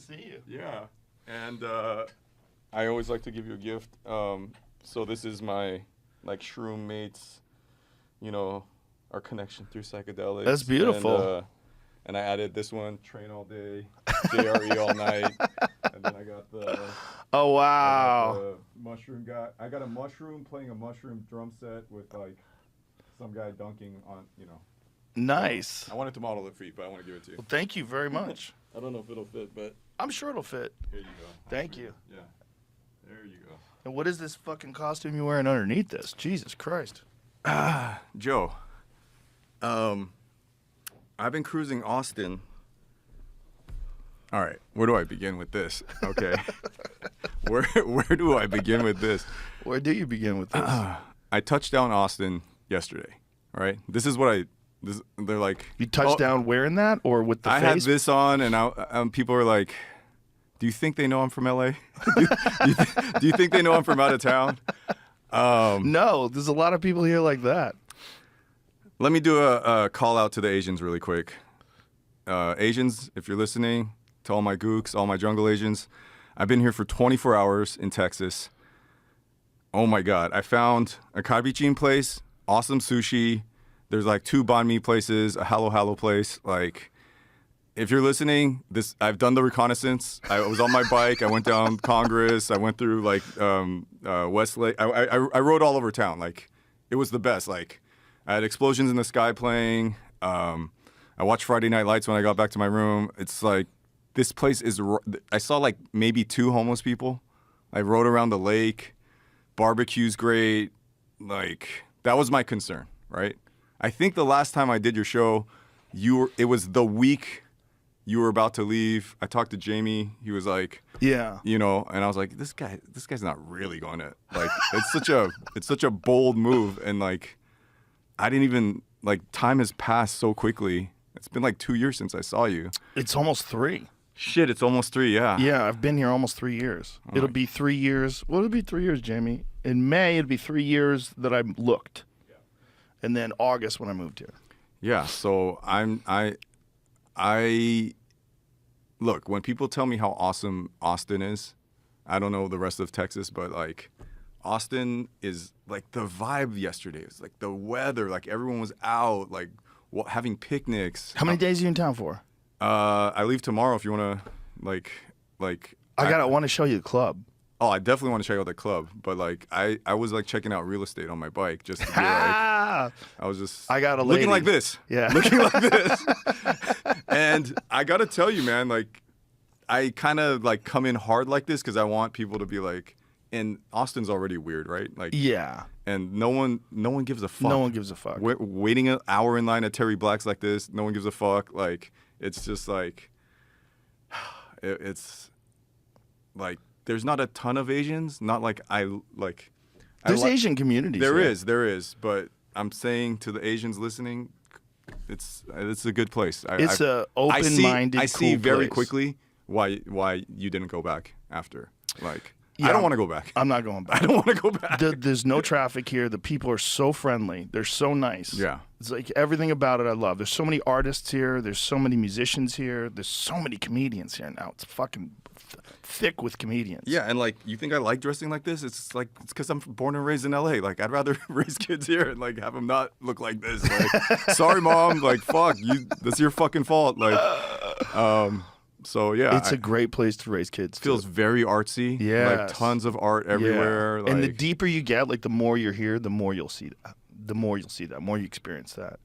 see you. Yeah. And I always like to give you a gift. So this is my, like, shroom mates, you know, our connection through psychedelics. That's beautiful. And I added this one, train all day, JRE all night. And then I got the... Oh, wow. I got the mushroom guy. I got a mushroom playing a mushroom drum set with, like, some guy dunking on, you know. Nice. I wanted to model it for you, but I want to give it to you. Well, thank you very much. I don't know if it'll fit, but... I'm sure it'll fit. Here you go. Thank you. Yeah. There you go. And what is this fucking costume you're wearing underneath this? Jesus Christ. Joe, I've been cruising Austin. All right, where do I begin with this? Okay. where do I begin with this? Where do you begin with this? I touched down Austin yesterday, right? This is what they're like. You touched down wearing that or with the I face? had this on, and people are like, do you think they know I'm from LA? do you think they know I'm from out of town? No, there's a lot of people here like that. Let me do a call out to the Asians really quick. Asians, if you're listening, to all my gooks, all my jungle Asians, I've been here for 24 hours in Texas. Oh my God, I found a kaibichin place, awesome sushi. There's like 2 banh mi places, a halo place. Like, if you're listening, I've done the reconnaissance. I was on my bike. I went down Congress. I went through like Westlake. I rode all over town. Like, it was the best. Like, I had Explosions in the Sky playing. I watched Friday Night Lights when I got back to my room. It's like, this place is... I saw like maybe 2 homeless people. I rode around the lake. Barbecue's great. Like, that was my concern, right? I think the last time I did your show, it was the week you were about to leave. I talked to Jamie. He was like, yeah, you know, and I was like, this guy's not really going to, like, it's such a bold move. And like, I didn't even, like, time has passed so quickly. It's been like 2 years since I saw you. It's almost 3. Shit, it's almost 3, yeah. Yeah, I've been here almost 3 years. It'll be 3 years. Well, it'll be 3 years, Jamie. In May, it'll be 3 years that I looked. Yeah. And then August when I moved here. Yeah, so I look, when people tell me how awesome Austin is, I don't know the rest of Texas, but like Austin is like the vibe yesterday. It was like the weather, like everyone was out, like having picnics. How many days are you in town for? I leave tomorrow if you want to like I want to show you the club. Oh, I definitely want to check out the club, but like I was like checking out real estate on my bike just to be like, I was just looking like this. Yeah. Looking like this. And I got to tell you, man, like I kind of like come in hard like this because I want people to be like, and Austin's already weird, right? Like, yeah. And no one gives a fuck. No one gives a fuck. Waiting an hour in line at Terry Black's like this, no one gives a fuck. Like, it's just like, it's like, there's not a ton of Asians. Not like There's Asian communities. There is. But I'm saying to the Asians listening, it's a good place. It's a open-minded, I see cool very place. quickly why you didn't go back after. Like, yeah, I don't want to go back. I'm not going back. I don't want to go back. There's no traffic here. The people are so friendly. They're so nice. Yeah. It's like everything about it I love. There's so many artists here. There's so many musicians here. There's so many comedians here now. It's fucking thick with comedians. Yeah, and like, you think I like dressing like this? It's like, it's because I'm born and raised in LA. Like, I'd rather raise kids here and like have them not look like this. Like, sorry, mom. Like, fuck you. That's your fucking fault. Like, so yeah, it's a great place to raise kids. Feels very artsy. Yeah, like tons of art everywhere. Yeah. Like, and the deeper you get, like the more you're here, the more you'll see that. The more you experience that.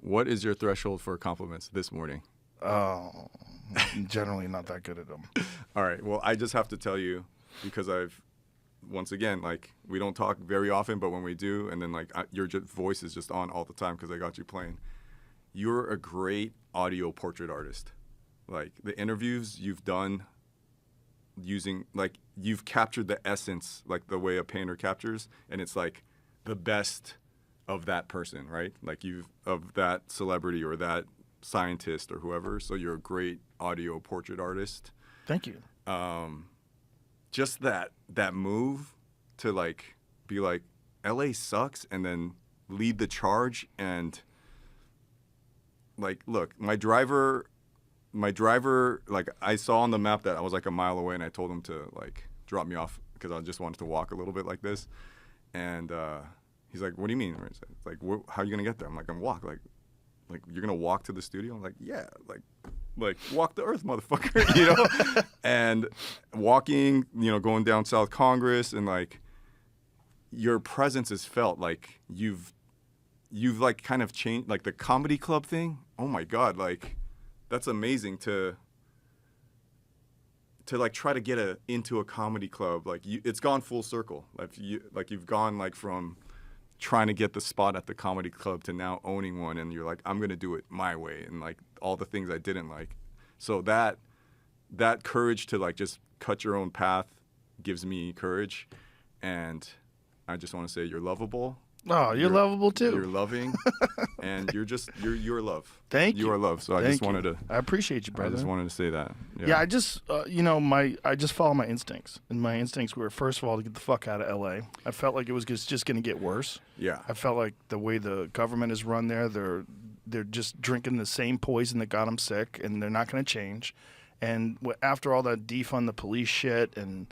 What is your threshold for compliments this morning? Oh, generally not that good at them. All right. Well, I just have to tell you because once again, like, we don't talk very often, but when we do, and then like your voice is just on all the time because I got you playing. You're a great audio portrait artist. Like, the interviews you've done using, like, you've captured the essence, like the way a painter captures, and it's like the best of that person, right? Like, of that celebrity or that scientist or whoever. So you're a great audio portrait artist. Thank you. Just that move to like be like, LA sucks, and then lead the charge. And like, look, my driver my driver, like, I saw on the map that I was like a mile away, and I told him to like drop me off because I just wanted to walk a little bit like this. And he's like, "What do you mean?" It's like, "How are you gonna get there?" I'm like, "I'm walk." Like you're gonna walk to the studio? I'm like, "Yeah, like walk the earth, motherfucker," you know. And walking, you know, going down South Congress, and like your presence is felt. Like you've like kind of changed, like the comedy club thing. Oh my God, like that's amazing to like try to get into a comedy club. Like it's gone full circle. Like you've gone like from trying to get the spot at the comedy club to now owning one, and you're like, I'm gonna do it my way, and like all the things I didn't like. So that courage to like just cut your own path gives me courage, and I just want to say you're lovable. Oh, you're lovable too. You're loving, and you're love. Thank you. You are love. So I just wanted to. I appreciate you, brother. I just wanted to say that. Yeah, I just I just follow my instincts, and my instincts were, first of all, to get the fuck out of LA. I felt like it was just going to get worse. Yeah. I felt like the way the government is run there, they're just drinking the same poison that got them sick, and they're not going to change. And after all that defund the police shit and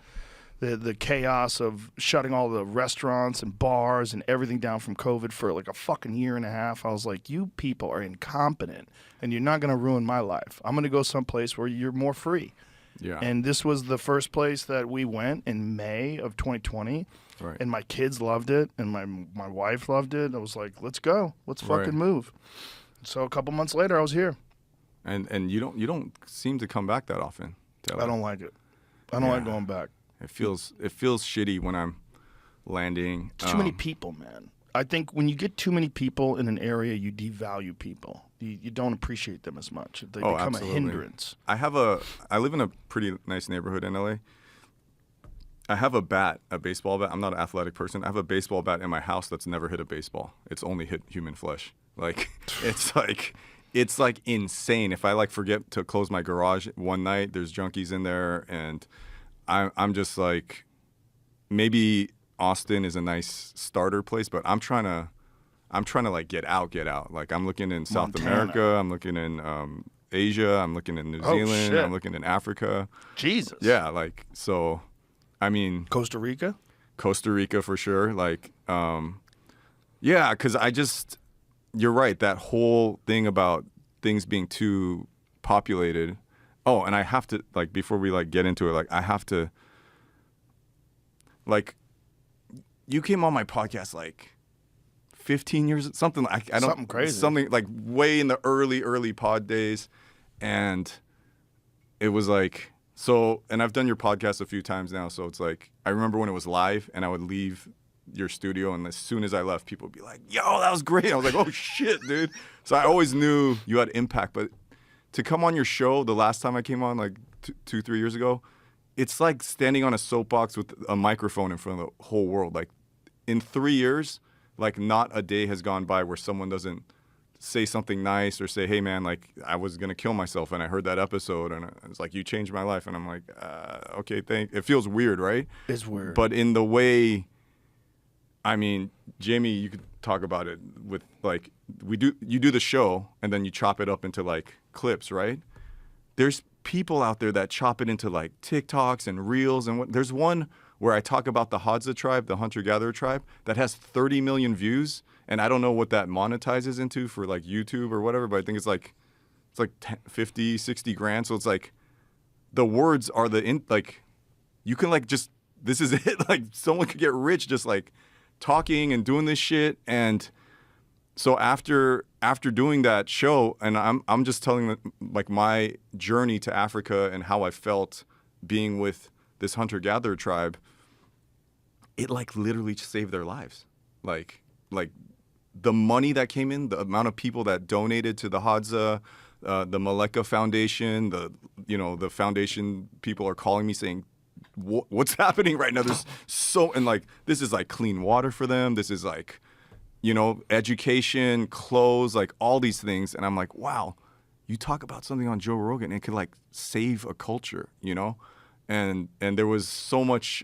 the chaos of shutting all the restaurants and bars and everything down from COVID for like a fucking year and a half, I was like, you people are incompetent, and you're not going to ruin my life. I'm going to go someplace where you're more free. Yeah. And this was the first place that we went in May of 2020. Right. And my kids loved it, and my wife loved it. I was like, let's go. Let's fucking move. So a couple months later, I was here. And you don't seem to come back that often. I don't like it. I don't like going back. It feels shitty when I'm landing. It's too many people, man. I think when you get too many people in an area, you devalue people. You don't appreciate them as much. They become absolutely. a hindrance. I live in a pretty nice neighborhood in LA. I have a baseball bat. I'm not an athletic person. I have a baseball bat in my house that's never hit a baseball. It's only hit human flesh. Like it's like insane. If I like forget to close my garage one night, there's junkies in there, and I'm just like, maybe Austin is a nice starter place, but I'm trying to like get out. Like I'm looking in South America, I'm looking in Asia, I'm looking in New Zealand, shit. I'm looking in Africa. Jesus. Yeah, like so. I mean, Costa Rica for sure. Like, yeah, because you're right. That whole thing about things being too populated. Oh, and I have to, like, before we like get into it, like I have to, like, you came on my podcast like 15 years, something like something crazy, something like way in the early pod days, and it was like. So, and I've done your podcast a few times now, so it's like, I remember when it was live, and I would leave your studio, and as soon as I left, people would be like, yo, that was great. I was like, oh, shit, dude. So I always knew you had impact, but to come on your show the last time I came on, like 3 years ago, it's like standing on a soapbox with a microphone in front of the whole world. Like, in 3 years, like, not a day has gone by where someone doesn't say something nice or say, hey man, like I was gonna kill myself and I heard that episode and it's like, you changed my life, and I'm like, okay, it feels weird, right? It's weird, but in the way, I mean, Jamie, you could talk about it with like, you do the show and then you chop it up into like clips, right? There's people out there that chop it into like TikToks and reels, and there's one where I talk about the Hadza tribe, the hunter-gatherer tribe, that has 30 million views, and I don't know what that monetizes into for like YouTube or whatever, but I think it's like 50, 60 grand. So it's like the words are like you can like just, this is it. Like someone could get rich just like talking and doing this shit. And so after doing that show, and I'm just telling like my journey to Africa and how I felt being with this hunter-gatherer tribe, it like literally saved their lives. Like the money that came in, the amount of people that donated to the Hadza, the Maleka Foundation, the foundation people are calling me saying, what's happening right now? There's and like, this is like clean water for them. This is like, education, clothes, like all these things. And I'm like, wow, you talk about something on Joe Rogan and it could like save a culture, and there was so much,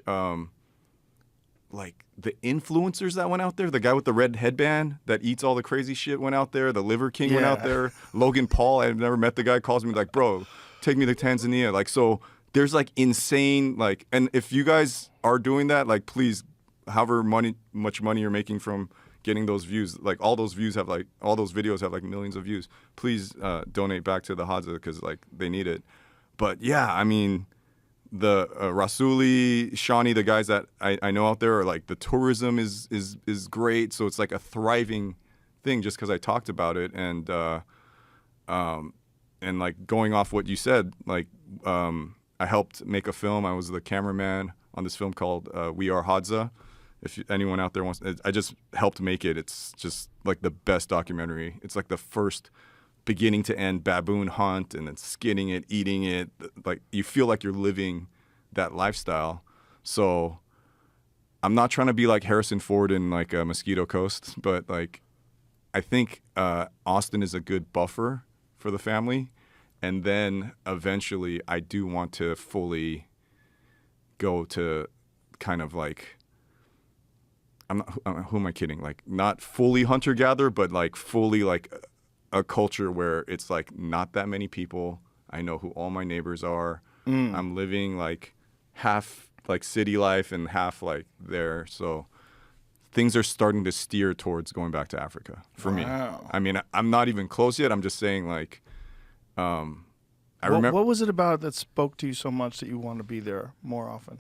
like the influencers that went out there. The guy with the red headband that eats all the crazy shit went out there. The Liver King went out there. Logan Paul, I've never met the guy, calls me like, bro, take me to Tanzania. Like, so there's like insane, like, and if you guys are doing that, like, please, however much money you're making from getting those views, like all those videos have like millions of views. Please donate back to the Hadza because like they need it. But yeah, I mean, the Rasuli, Shawnee, the guys that I know out there are like, the tourism is great. So it's like a thriving thing just because I talked about it. And like going off what you said, like I helped make a film. I was the cameraman on this film called We Are Hadza. If anyone out there wants, I just helped make it. It's just like the best documentary. It's like the first beginning to end baboon hunt and then skinning it, eating it. Like you feel like you're living that lifestyle. So I'm not trying to be like Harrison Ford in like a Mosquito Coast, but like I think Austin is a good buffer for the family. And then eventually I do want to fully go to kind of like, who am I kidding? Like not fully hunter-gatherer, but like fully like a culture where it's like not that many people. I know who all my neighbors are. I'm living like half like city life and half like there. So things are starting to steer towards going back to Africa for me. I mean, I'm not even close yet. I'm just saying like, I remember. What was it about that spoke to you so much that you want to be there more often?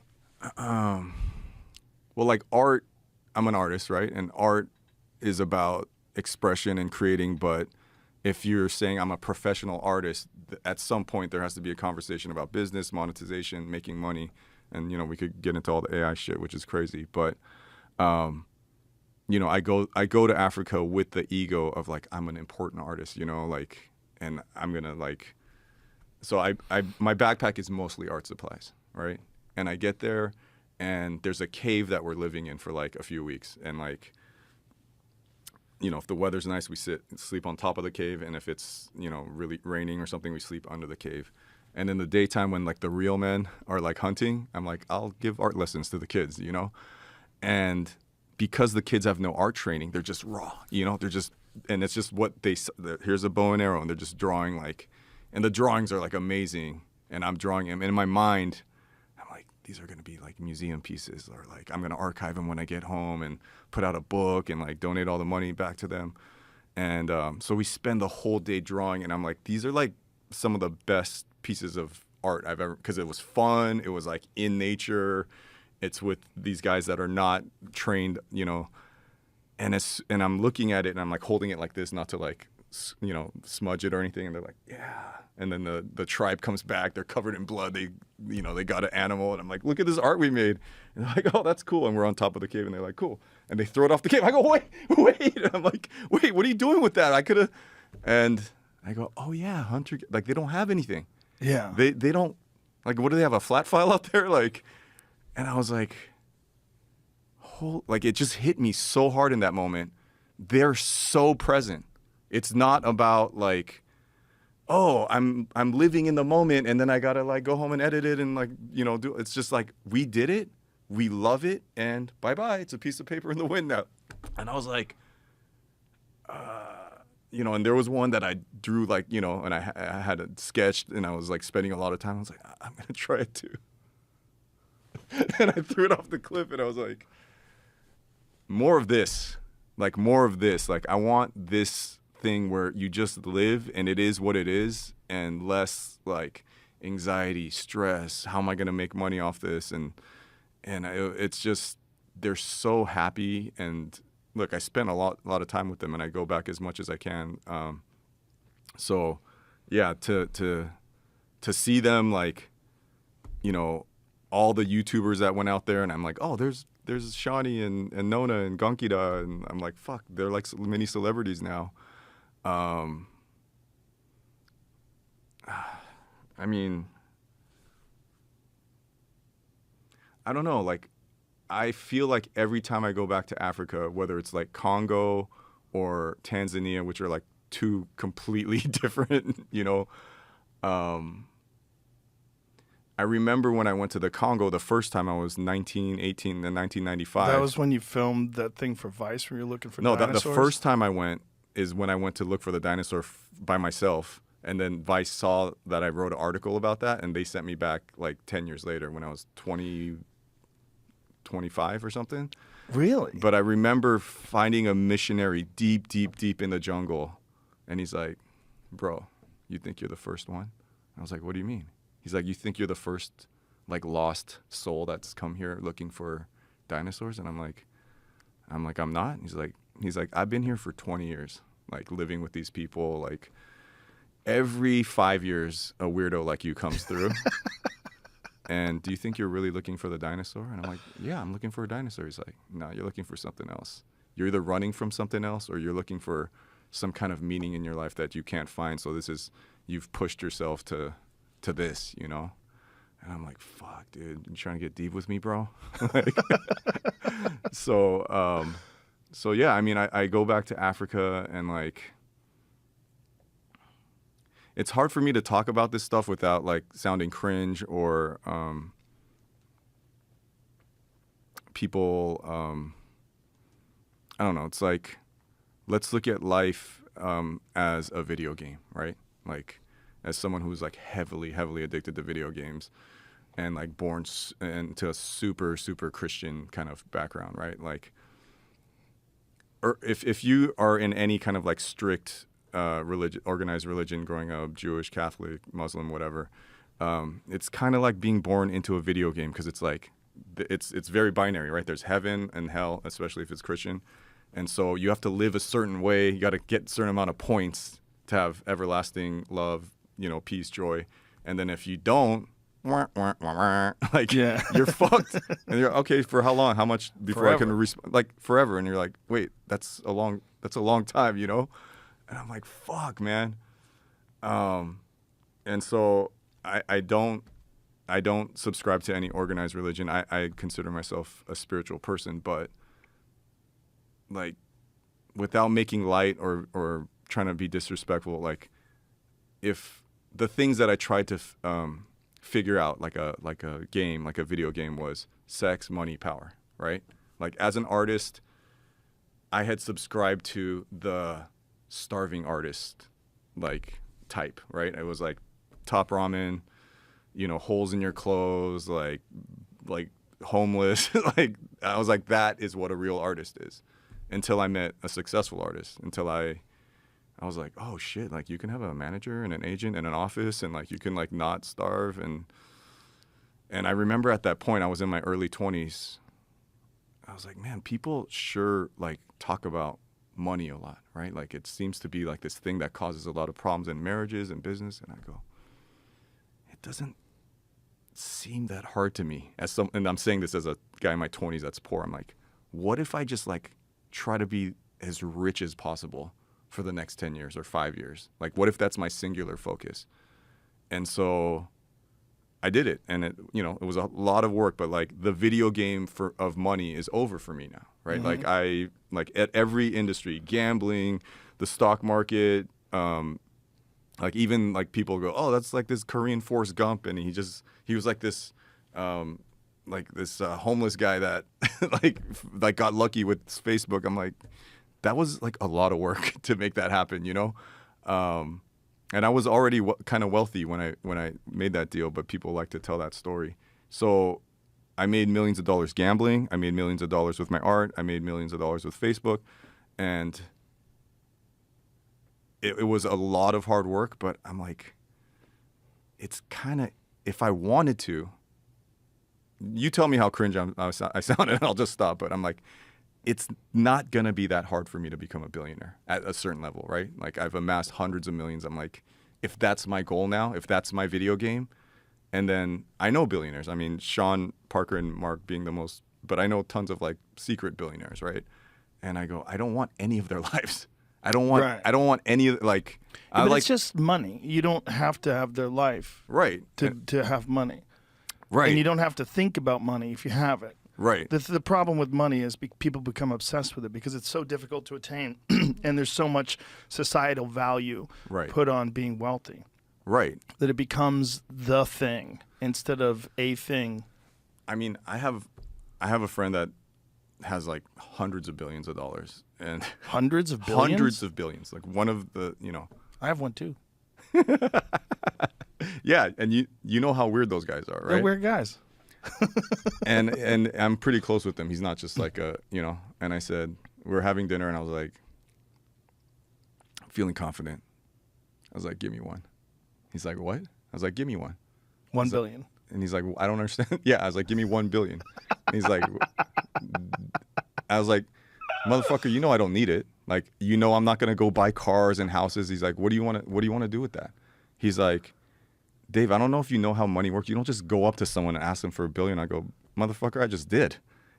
Well, like art, I'm an artist, right? And art is about expression and creating. But if you're saying I'm a professional artist, at some point there has to be a conversation about business, monetization, making money. And, you know, we could get into all the AI shit, which is crazy. But, you know, I go to Africa with the ego of like, I'm an important artist, you know, like, and I'm going to like, so my backpack is mostly art supplies, right? And I get there, and there's a cave that we're living in for like a few weeks. And like, you know, if the weather's nice, we sleep on top of the cave. And if it's, you know, really raining or something, we sleep under the cave. And in the daytime when like the real men are like hunting, I'm like, I'll give art lessons to the kids, you know? And because the kids have no art training, they're just raw, you know? And it's just what here's a bow and arrow, and they're just drawing like, and the drawings are like amazing. And I'm drawing them. And in my mind, these are going to be like museum pieces, or like I'm going to archive them when I get home and put out a book and like donate all the money back to them. And so we spend the whole day drawing, and I'm like, these are like some of the best pieces of art I've ever, because it was fun. It was like in nature. It's with these guys that are not trained, you know, and I'm looking at it and I'm like holding it like this, not to like, you know, smudge it or anything. And they're like, yeah. And then the tribe comes back. They're covered in blood. They got an animal. And I'm like, look at this art we made. And they're like, oh, that's cool. And we're on top of the cave. And they're like, cool. And they throw it off the cave. I go, wait. And I'm like, wait, what are you doing with that? I could have. And I go, oh, yeah, hunter. Like, they don't have anything. Yeah. They don't. Like, what do they have? A flat file out there? Like, and I was like, like, it just hit me so hard in that moment. They're so present. It's not about like, oh, I'm living in the moment and then I gotta like go home and edit it and like, you know, do. It's just like, we did it, we love it, and bye-bye. It's a piece of paper in the wind now. And I was like, you know, and there was one that I drew like, you know, and I had it sketched, and I was like spending a lot of time. I was like, I'm gonna try it too. And I threw it off the cliff, and I was like, more of this. Like, I want this thing where you just live and it is what it is, and less like anxiety, stress. How am I going to make money off this? And it's just, they're so happy. And look, I spent a lot of time with them, and I go back as much as I can. So yeah, to see them, like, you know, all the YouTubers that went out there, and I'm like, oh, there's Shawnee and Nona and Gonkida, and I'm like, fuck, they're like mini celebrities now. I mean, I don't know. Like, I feel like every time I go back to Africa, whether it's like Congo or Tanzania, which are like two completely different, you know, I I remember when I went to the Congo the first time I was 19, 18, in 1995. That was when you filmed that thing for Vice where you're looking for No, dinosaurs? the first time I went is when I went to look for the dinosaur by myself. And then Vice saw that I wrote an article about that, and they sent me back like 10 years later when I was 25 or something. Really? But I remember finding a missionary deep, deep, deep in the jungle. And he's like, bro, you think you're the first one? I was like, what do you mean? He's like, you think you're the first like lost soul that's come here looking for dinosaurs? And I'm like, I'm not. He's like, I've been here for 20 years, like living with these people. Like every 5 years, a weirdo like you comes through. And do you think you're really looking for the dinosaur? And I'm like, yeah, I'm looking for a dinosaur. He's like, no, you're looking for something else. You're either running from something else or you're looking for some kind of meaning in your life that you can't find. So you've pushed yourself to this, you know? And I'm like, fuck, dude, you trying to get deep with me, bro? Like, so yeah, I mean, I go back to Africa and like, it's hard for me to talk about this stuff without like sounding cringe or people, I don't know. It's like, let's look at life as a video game, right? Like as someone who's like heavily, heavily addicted to video games and like born into a super, super Christian kind of background, right? Like, or if you are in any kind of like strict organized religion growing up, Jewish, Catholic, Muslim, whatever, it's kind of like being born into a video game because it's like it's very binary, right? There's heaven and hell, especially if it's Christian, and so you have to live a certain way. You got to get a certain amount of points to have everlasting love, you know, peace, joy, and then if you don't, like you're fucked, and you're okay for how long? How much before forever. I can like forever? And you're like, wait, that's a long time, you know. And I'm like, fuck, man. And so I don't subscribe to any organized religion. I consider myself a spiritual person, but like without making light or trying to be disrespectful, like if the things that I tried to figure out like a game, like a video game was sex, money, power, right? Like as an artist, I had subscribed to the starving artist like type, right? It was like top ramen, you know, holes in your clothes, like homeless. Like I was like, that is what a real artist is, until I met a successful artist, until I was like, oh shit, like you can have a manager and an agent and an office and like you can like not starve. And I remember at that point I was in my early 20s. I was like, man, people sure like talk about money a lot, right? Like it seems to be like this thing that causes a lot of problems in marriages and business. And I go, it doesn't seem that hard to me and I'm saying this as a guy in my 20s that's poor. I'm like, what if I just like try to be as rich as possible for the next 10 years or 5 years? Like, what if that's my singular focus? And so I did it, and it, you know, it was a lot of work, but like the video game of money is over for me now, right? Mm-hmm. Like at every industry, gambling, the stock market, like even like people go, oh, that's like this Korean Forrest Gump, and he was like this homeless guy that like got lucky with Facebook. I'm like, that was like a lot of work to make that happen, you know? And I was already kind of wealthy when I made that deal, but people like to tell that story. So I made millions of dollars gambling. I made millions of dollars with my art. I made millions of dollars with Facebook. And it was a lot of hard work, but I'm like, it's kind of, if I wanted to, you tell me how cringe I sound and I'll just stop. But I'm like, it's not going to be that hard for me to become a billionaire at a certain level, right? Like I've amassed hundreds of millions. I'm like, if that's my goal now, if that's my video game, and then I know billionaires. I mean, Sean, Parker, and Mark being the most, but I know tons of like secret billionaires, right? And I go, I don't want any of their lives. I don't want any of like. Yeah, but it's just money. You don't have to have their life, right? To have money, right? And you don't have to think about money if you have it. Right. The problem with money is people become obsessed with it because it's so difficult to attain, and there's so much societal value put on being wealthy. Right. That it becomes the thing instead of a thing. I mean, I have a friend that has like hundreds of billions of dollars and Hundreds of billions? hundreds of billions. Like one of the, I have one too. yeah, and you know how weird those guys are, right? They're weird guys. and I'm pretty close with him. He's not just like and I said, we were having dinner and I was like, I'm feeling confident. I was like, give me one. He's like, what? I was like, give me one. 1 billion. And he's like, I don't understand. Yeah, I was like, give me 1 billion. And he's like, I was like, motherfucker, I don't need it. Like, I'm not gonna go buy cars and houses. He's like, what do you want to do with that? He's like, Dave, I don't know if you know how money works. You don't just go up to someone and ask them for $1 billion. I go, motherfucker, I just did.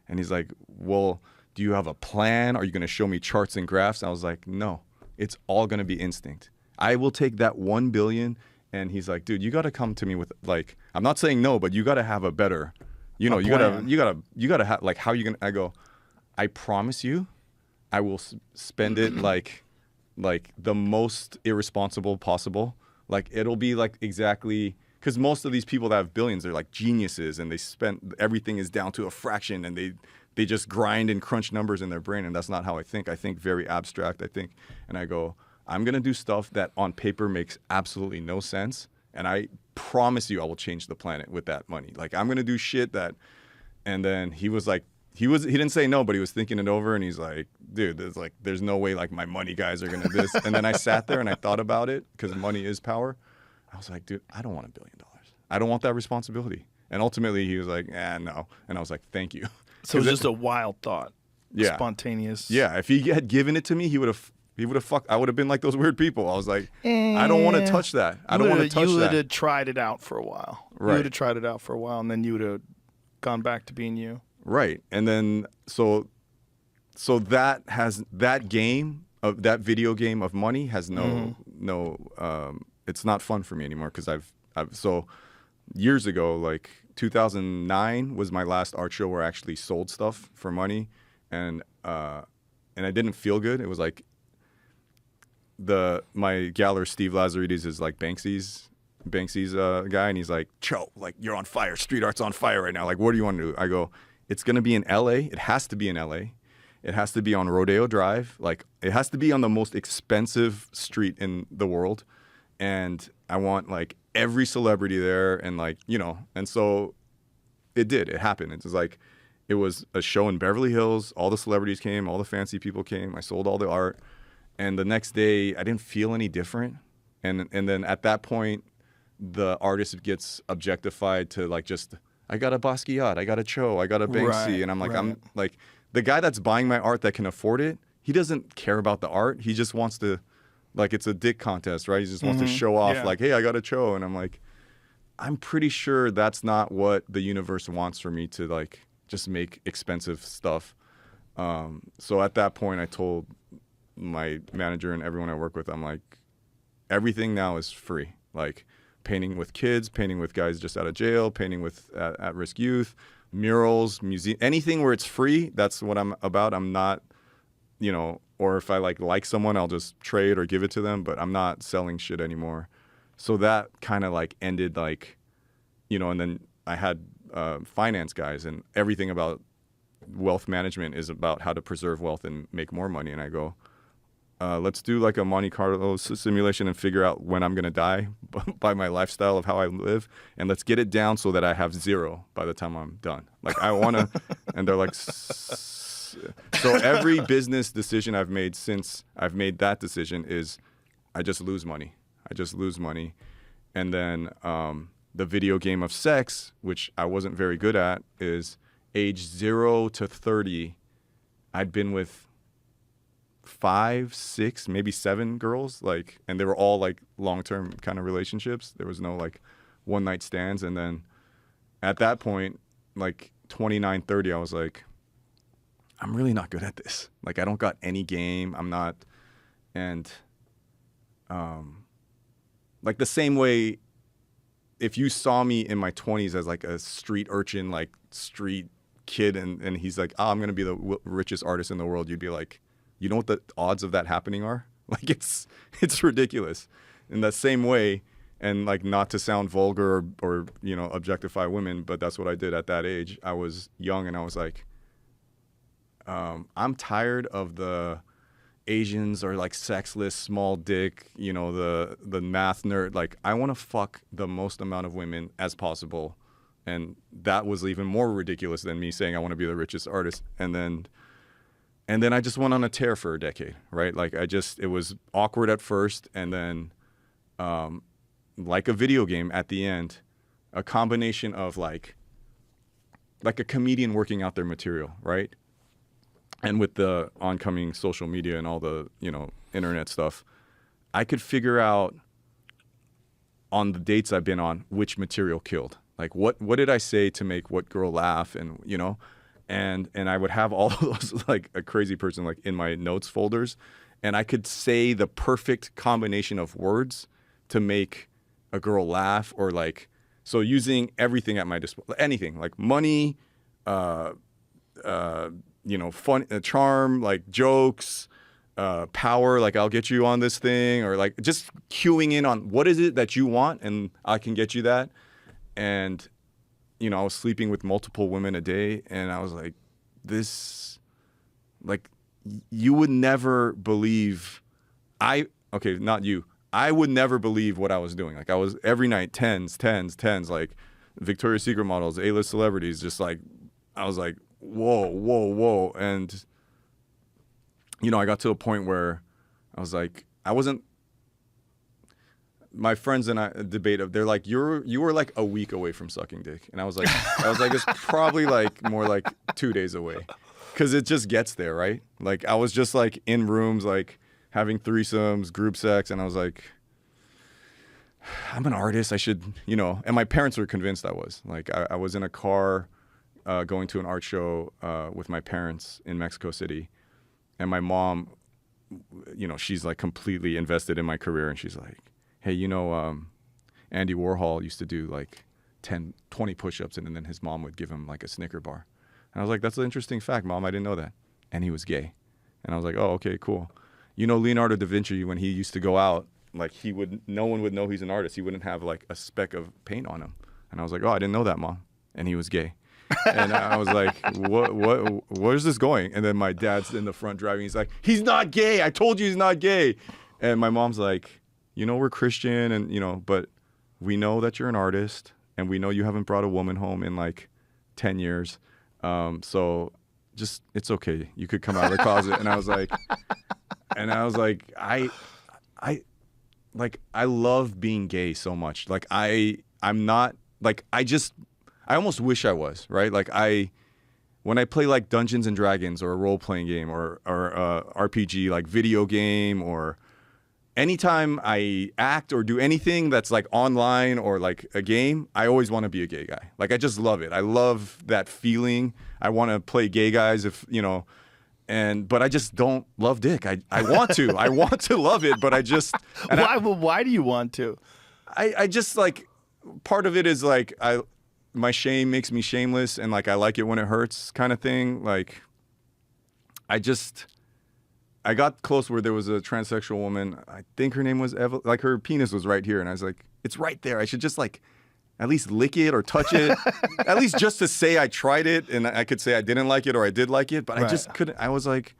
And he's like, well, do you have a plan? Are you gonna show me charts and graphs? I was like, no, it's all gonna be instinct. I will take that 1 billion. And he's like, dude, you got to come to me with like, I'm not saying no, but you got to have a better, you gotta have like, how you gonna? I go, I promise you, I will spend it like the most irresponsible possible. Like it'll be like exactly, because most of these people that have billions, they're like geniuses, and they spend everything is down to a fraction, and they just grind and crunch numbers in their brain, and that's not how I think. I think very abstract. And I go, I'm going to do stuff that on paper makes absolutely no sense. And I promise you I will change the planet with that money. Like I'm going to do shit that, and then he was like, he didn't say no, but he was thinking it over. And he's like, dude, there's no way like my money guys are going to this. And then I sat there and I thought about it because money is power. I was like, dude, I don't want $1 billion. I don't want that responsibility. And ultimately he was like, no. And I was like, thank you. So it was just a wild thought. Yeah. Spontaneous. Yeah. If he had given it to me, he would have fucked. I would have been like those weird people. I was like, I don't want to touch that. I don't want to touch that. You would have tried it out for a while. Right. You would have tried it out for a while, and then you would have gone back to being you. Right. And then so that game of that video game of money has it's not fun for me anymore because I've so years ago, like 2009 was my last art show where I actually sold stuff for money, and I didn't feel good. It was like my galler Steve Lazaridis is like Banksy's guy, and he's like, Choe, like you're on fire. Street art's on fire right now. Like, what do you want to do? I go, it's gonna be in LA. It has to be in LA. It has to be on Rodeo Drive. Like, it has to be on the most expensive street in the world, and I want like every celebrity there, and like and so it did. It happened. It was like it was a show in Beverly Hills. All the celebrities came. All the fancy people came. I sold all the art. And the next day, I didn't feel any different. And then at that point, the artist gets objectified to like just, I got a Basquiat, I got a Choe, I got a Banksy. Right, and I'm like, I'm like, the guy that's buying my art that can afford it, he doesn't care about the art. He just wants to, like, it's a dick contest, right? He just wants to show off like, hey, I got a Choe. And I'm like, I'm pretty sure that's not what the universe wants for me to like just make expensive stuff. So at that point, I told my manager and everyone I work with, I'm like, everything now is free. Like painting with kids, painting with guys just out of jail, painting with at-risk youth, murals, museum, anything where it's free. That's what I'm about. I'm not, or if I like someone, I'll just trade or give it to them, but I'm not selling shit anymore. So that kind of like ended like, and then I had finance guys, and everything about wealth management is about how to preserve wealth and make more money. And I go, let's do like a Monte Carlo simulation and figure out when I'm going to die by my lifestyle of how I live. And let's get it down so that I have zero by the time I'm done. Like I want to, and they're like, so every business decision I've made since I've made that decision is I just lose money. And then the video game of sex, which I wasn't very good at, is age 0 to 30. I'd been with 5, 6, maybe 7 girls, like, and they were all like long-term kind of relationships. There was no like one-night stands. And then at that point, like 29, 30, I was like, I'm really not good at this. Like, I don't got any game. I'm not, and like the same way, if you saw me in my 20s as like a street urchin, like street kid, and he's like, I'm going to be the richest artist in the world, you'd be like, you know what the odds of that happening are? Like, it's ridiculous. In that same way, and like not to sound vulgar or you know objectify women, but that's what I did at that age. I was young and I was like, I'm tired of the Asians are like sexless, small dick, you know, the math nerd. Like, I want to fuck the most amount of women as possible. And that was even more ridiculous than me saying I want to be the richest artist. And then I just went on a tear for a decade, right? Like, it was awkward at first. And then, like a video game at the end, a combination of like a comedian working out their material, right? And with the oncoming social media and all the, you know, internet stuff, I could figure out on the dates I've been on which material killed. Like, what did I say to make what girl laugh, and you know, and I would have all of those like a crazy person like in my notes folders, and I could say the perfect combination of words to make a girl laugh, or like, so using everything at my disposal, anything like money, you know, fun, charm, like jokes, power, like I'll get you on this thing, or like just cueing in on what is it that you want and I can get you that. And, you know, I was sleeping with multiple women a day and I was like, this, like, you would never believe, okay, not you. I would never believe what I was doing. Like, I was every night, tens, like Victoria's Secret models, A-list celebrities, just like, I was like, whoa. And, you know, I got to a point where I was like, my friends and I debate of, they're like, you were like a week away from sucking dick. And I was like, it's probably like more like 2 days away. Cause it just gets there, right? Like, I was just like in rooms, like having threesomes, group sex. And I was like, I'm an artist. I should, you know, and my parents were convinced I was. Like, I was in a car going to an art show with my parents in Mexico City. And my mom, you know, she's like completely invested in my career. And she's like, hey, you know, Andy Warhol used to do like 10, 20 push-ups, and then his mom would give him like a Snicker bar. And I was like, that's an interesting fact, Mom. I didn't know that. And he was gay. And I was like, oh, okay, cool. You know, Leonardo da Vinci, when he used to go out, like no one would know he's an artist. He wouldn't have like a speck of paint on him. And I was like, oh, I didn't know that, Mom. And he was gay. And I was like, where's this going? And then my dad's in the front driving. He's like, he's not gay. I told you he's not gay. And my mom's like, you know, we're Christian, and, you know, but we know that you're an artist, and we know you haven't brought a woman home in like 10 years. So just, it's okay. You could come out of the closet. And I was like, I love being gay so much. Like, I'm not, like, I almost wish I was, right? Like, when I play like Dungeons and Dragons or a role-playing game or RPG, like video game, or anytime I act or do anything that's like online or like a game, I always want to be a gay guy. Like, I just love it. I love that feeling. I want to play gay guys, if, you know, but I just don't love dick. I want to. I want to love it, but I just... Why do you want to? I just, like, part of it is like, my shame makes me shameless, and like, I like it when it hurts kind of thing. Like, I got close where there was a transsexual woman. I think her name was Eva. Like, her penis was right here. And I was like, it's right there. I should just like at least lick it or touch it. At least just to say I tried it. And I could say I didn't like it or I did like it. But right. I just couldn't. I was like,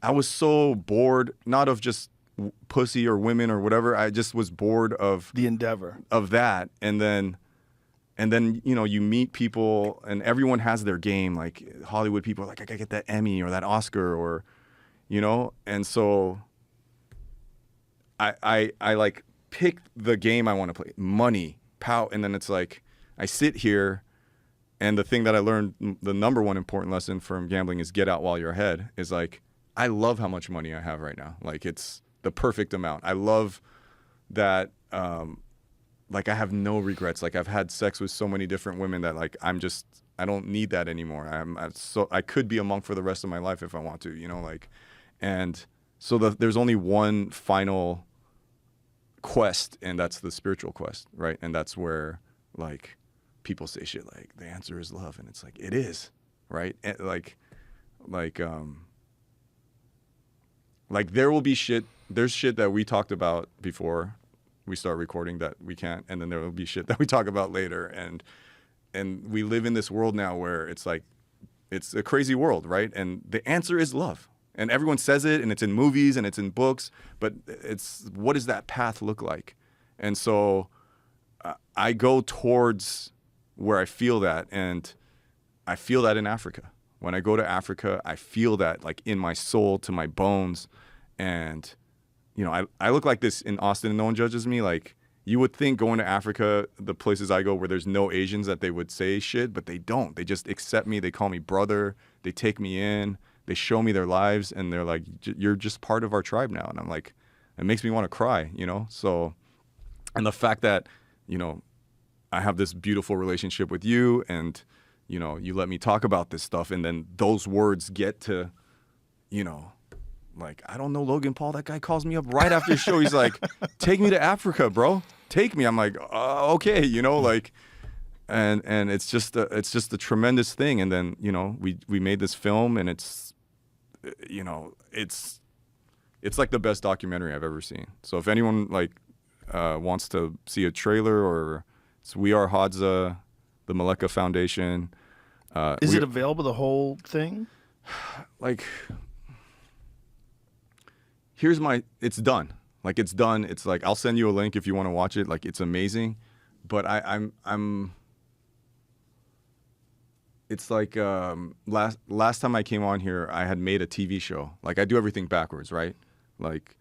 I was so bored, not of just pussy or women or whatever. I just was bored of the endeavor of that. And then, you know, you meet people and everyone has their game. Like, Hollywood people are like, I gotta get that Emmy or that Oscar, or, you know, and so I like pick the game I want to play, money, power, and then it's like I sit here, and the thing that I learned, the number one important lesson from gambling is get out while you're ahead, is like, I love how much money I have right now. Like, it's the perfect amount. I love that, like, I have no regrets. Like, I've had sex with so many different women that like I don't need that anymore. I could be a monk for the rest of my life if I want to, you know, like. And so there's only one final quest, and that's the spiritual quest, right? And that's where, like, people say shit like, the answer is love, and it's like, it is, right? And like there will be shit. There's shit that we talked about before, we start recording that we can't, and then there will be shit that we talk about later. And we live in this world now where it's like, it's a crazy world, right? And the answer is love. And everyone says it, and it's in movies and it's in books, but it's, what does that path look like? And so I go towards where I feel that, and I feel that in Africa. When I go to Africa, I feel that like in my soul, to my bones. And, you know, I look like this in Austin and no one judges me. Like, you would think going to Africa, the places I go where there's no Asians, that they would say shit, but they don't. They just accept me. They call me brother. They take me in. They show me their lives, and they're like, you're just part of our tribe now. And I'm like, it makes me want to cry, you know? So, and the fact that, you know, I have this beautiful relationship with you, and, you know, you let me talk about this stuff, and then those words get to, you know, like, I don't know Logan Paul. That guy calls me up right after the show. He's like, take me to Africa, bro. Take me. I'm like, okay, you know, like, and it's just a tremendous thing. And then, you know, we made this film, and it's, you know, it's like the best documentary I've ever seen. So if anyone like wants to see a trailer, or it's We Are Hadza, the Maleka Foundation. Is it available, the whole thing? Like, it's done. Like, it's done. It's like, I'll send you a link if you want to watch it. Like, it's amazing. But it's like last time I came on here, I had made a TV show. Like, I do everything backwards, right? Like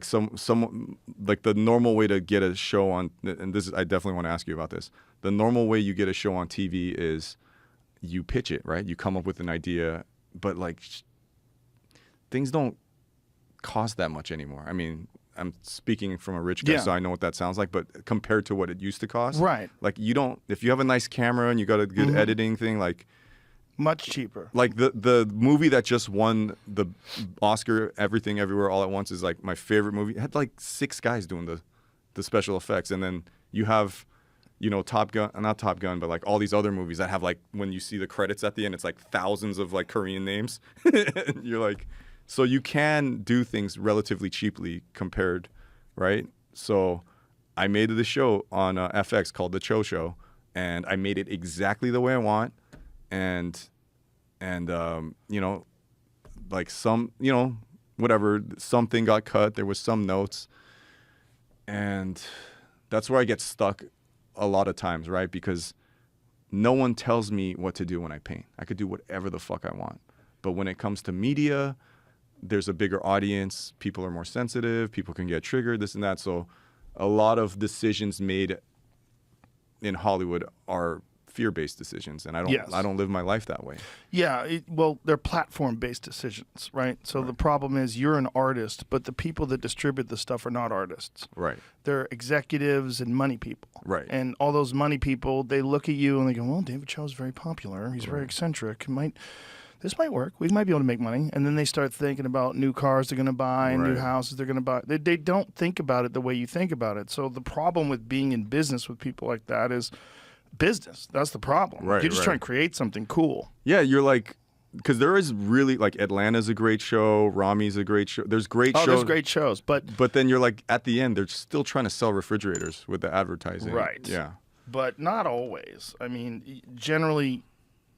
some like the normal way to get a show on, and this is, I definitely want to ask you about this. The normal way you get a show on TV is you pitch it, right? You come up with an idea, but like things don't cost that much anymore. I mean, I'm speaking from a rich guy, so I know what that sounds like, but compared to what it used to cost, right? Like, you don't, if you have a nice camera and you got a good editing thing, like, much cheaper. Like the movie that just won the Oscar, Everything Everywhere All at Once, is like my favorite movie. It had like 6 guys doing the special effects, and then you have, you know, not Top Gun, but like all these other movies that have, like, when you see the credits at the end, it's like thousands of like Korean names. And you're like, so you can do things relatively cheaply compared, right? So I made the show on FX called The Choe Show, and I made it exactly the way I want. And you know, like, some, you know, whatever, something got cut. There was some notes, and that's where I get stuck a lot of times, right? Because no one tells me what to do when I paint. I could do whatever the fuck I want. But when it comes to media, there's a bigger audience. People are more sensitive. People can get triggered, this and that. So a lot of decisions made in Hollywood are fear-based decisions, and I don't live my life that way. Yeah, well, they're platform-based decisions, right? So the problem is, you're an artist, but the people that distribute the stuff are not artists. Right. They're executives and money people. Right. And all those money people, they look at you and they go, well, David Choe's very popular. He's very eccentric. This might work. We might be able to make money. And then they start thinking about new cars they're going to buy and new houses they're going to buy. They don't think about it the way you think about it. So the problem with being in business with people like that is business. That's the problem. Right, you're just trying to create something cool. Yeah, you're like, because there is really, like, Atlanta's a great show, Rami's a great show. There's great shows. There's great shows, but then you're like, at the end, they're still trying to sell refrigerators with the advertising. Right. Yeah. But not always. I mean, generally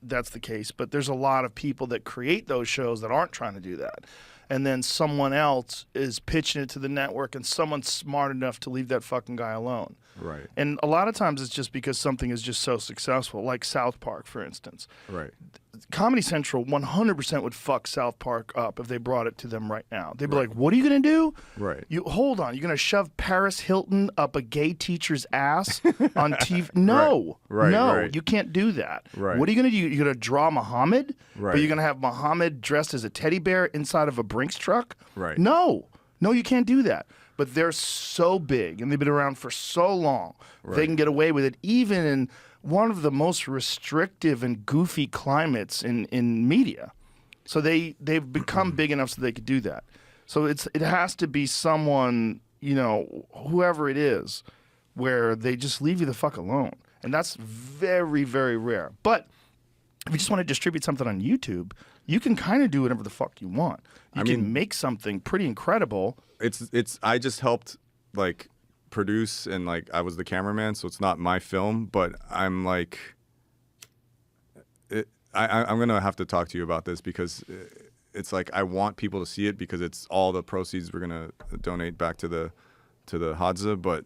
that's the case, but there's a lot of people that create those shows that aren't trying to do that. And then someone else is pitching it to the network, and someone's smart enough to leave that fucking guy alone. Right. And a lot of times it's just because something is just so successful, like South Park, for instance. Right. Comedy Central 100% would fuck South Park up if they brought it to them right now. They'd be like, what are you going to do? Right. Hold on. You're going to shove Paris Hilton up a gay teacher's ass on TV? No. No, you can't do that. Right. What are you going to do? You're going to draw Muhammad? Right. But you're going to have Muhammad dressed as a teddy bear inside of a Brinks truck? Right. No, you can't do that. But they're so big, and they've been around for so long, they can get away with it, even in one of the most restrictive and goofy climates in media. So they've become big enough so they could do that. So it has to be someone, you know, whoever it is, where they just leave you the fuck alone. And that's very, very rare. But if you just want to distribute something on YouTube, you can kind of do whatever the fuck you want. You can make something pretty incredible. I just helped like produce and like I was the cameraman, so it's not my film, but I'm like, I'm gonna have to talk to you about this because it's like I want people to see it because it's all the proceeds we're gonna donate back to the Hadza, but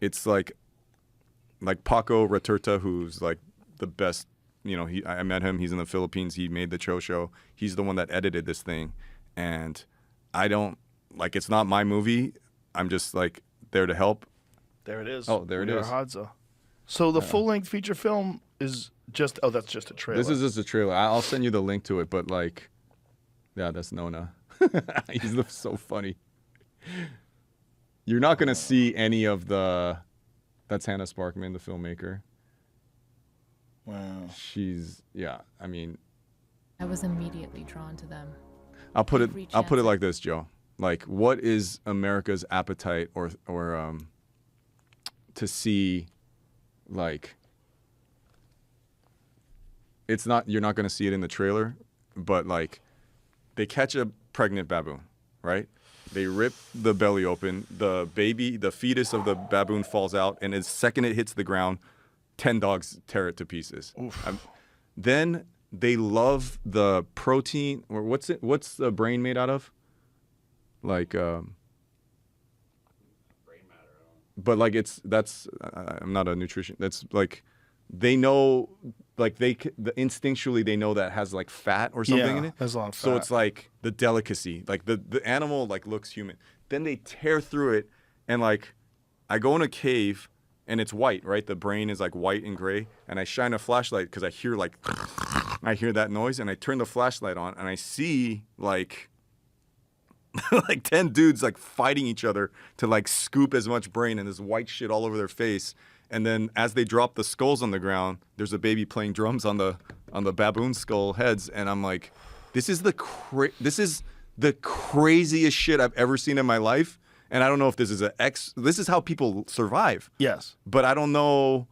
it's like Paco Returta, who's like the best. You know, I met him. He's in the Philippines. He made the Choe show. He's the one that edited this thing, and I don't like. It's not my movie. I'm just like there to help. There it is. Oh, there it is. Hadza. So the full-length feature film is just. Oh, that's just a trailer. This is just a trailer. I'll send you the link to it. But like, yeah, that's Nona. He's so funny. You're not gonna see any of the. That's Hannah Sparkman, the filmmaker. Wow. I mean, I was immediately drawn to them. I'll put it like this, Joe. Like, what is America's appetite or to see, like, it's not, you're not going to see it in the trailer, but like, they catch a pregnant baboon, right? They rip the belly open, the fetus of the baboon falls out, and the second it hits the ground, 10 dogs tear it to pieces. Then they love the protein, or what's the brain made out of? Like, brain matter. But like I'm not a nutrition. That's like, they know, like instinctually they know that has like fat or something in it. There's a lot of fat. So it's like the delicacy, like the animal like looks human. Then they tear through it, and like, I go in a cave. And it's white, right? The brain is like white and gray. And I shine a flashlight because I hear I hear that noise. And I turn the flashlight on and I see like 10 dudes like fighting each other to like scoop as much brain and this white shit all over their face. And then as they drop the skulls on the ground, there's a baby playing drums on the baboon skull heads. And I'm like, this is the craziest shit I've ever seen in my life. And I don't know if this is this is how people survive. Yes. But I don't know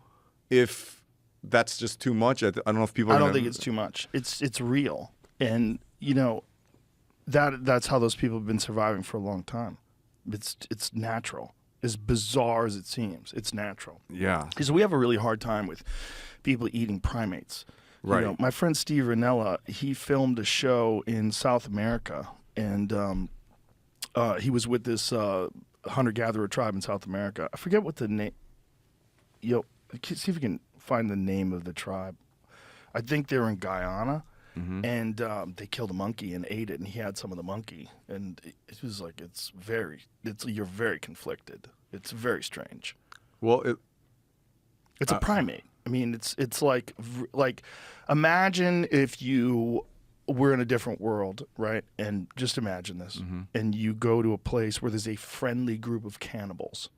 if that's just too much. I don't know if people. I don't think it's too much. It's real, and you know, that's how those people have been surviving for a long time. It's natural. As bizarre as it seems, it's natural. Yeah. Because we have a really hard time with people eating primates. Right. You know, my friend Steve Ranella, he filmed a show in South America, and he was with this hunter-gatherer tribe in South America. I forget what the name. See if you can find the name of the tribe. I think they were in Guyana, and they killed a monkey and ate it, and he had some of the monkey, and it was like you're very conflicted. It's very strange. Well, it's a primate. I mean, it's like imagine if you were in a different world, right? And just imagine this. And you go to a place where there's a friendly group of cannibals.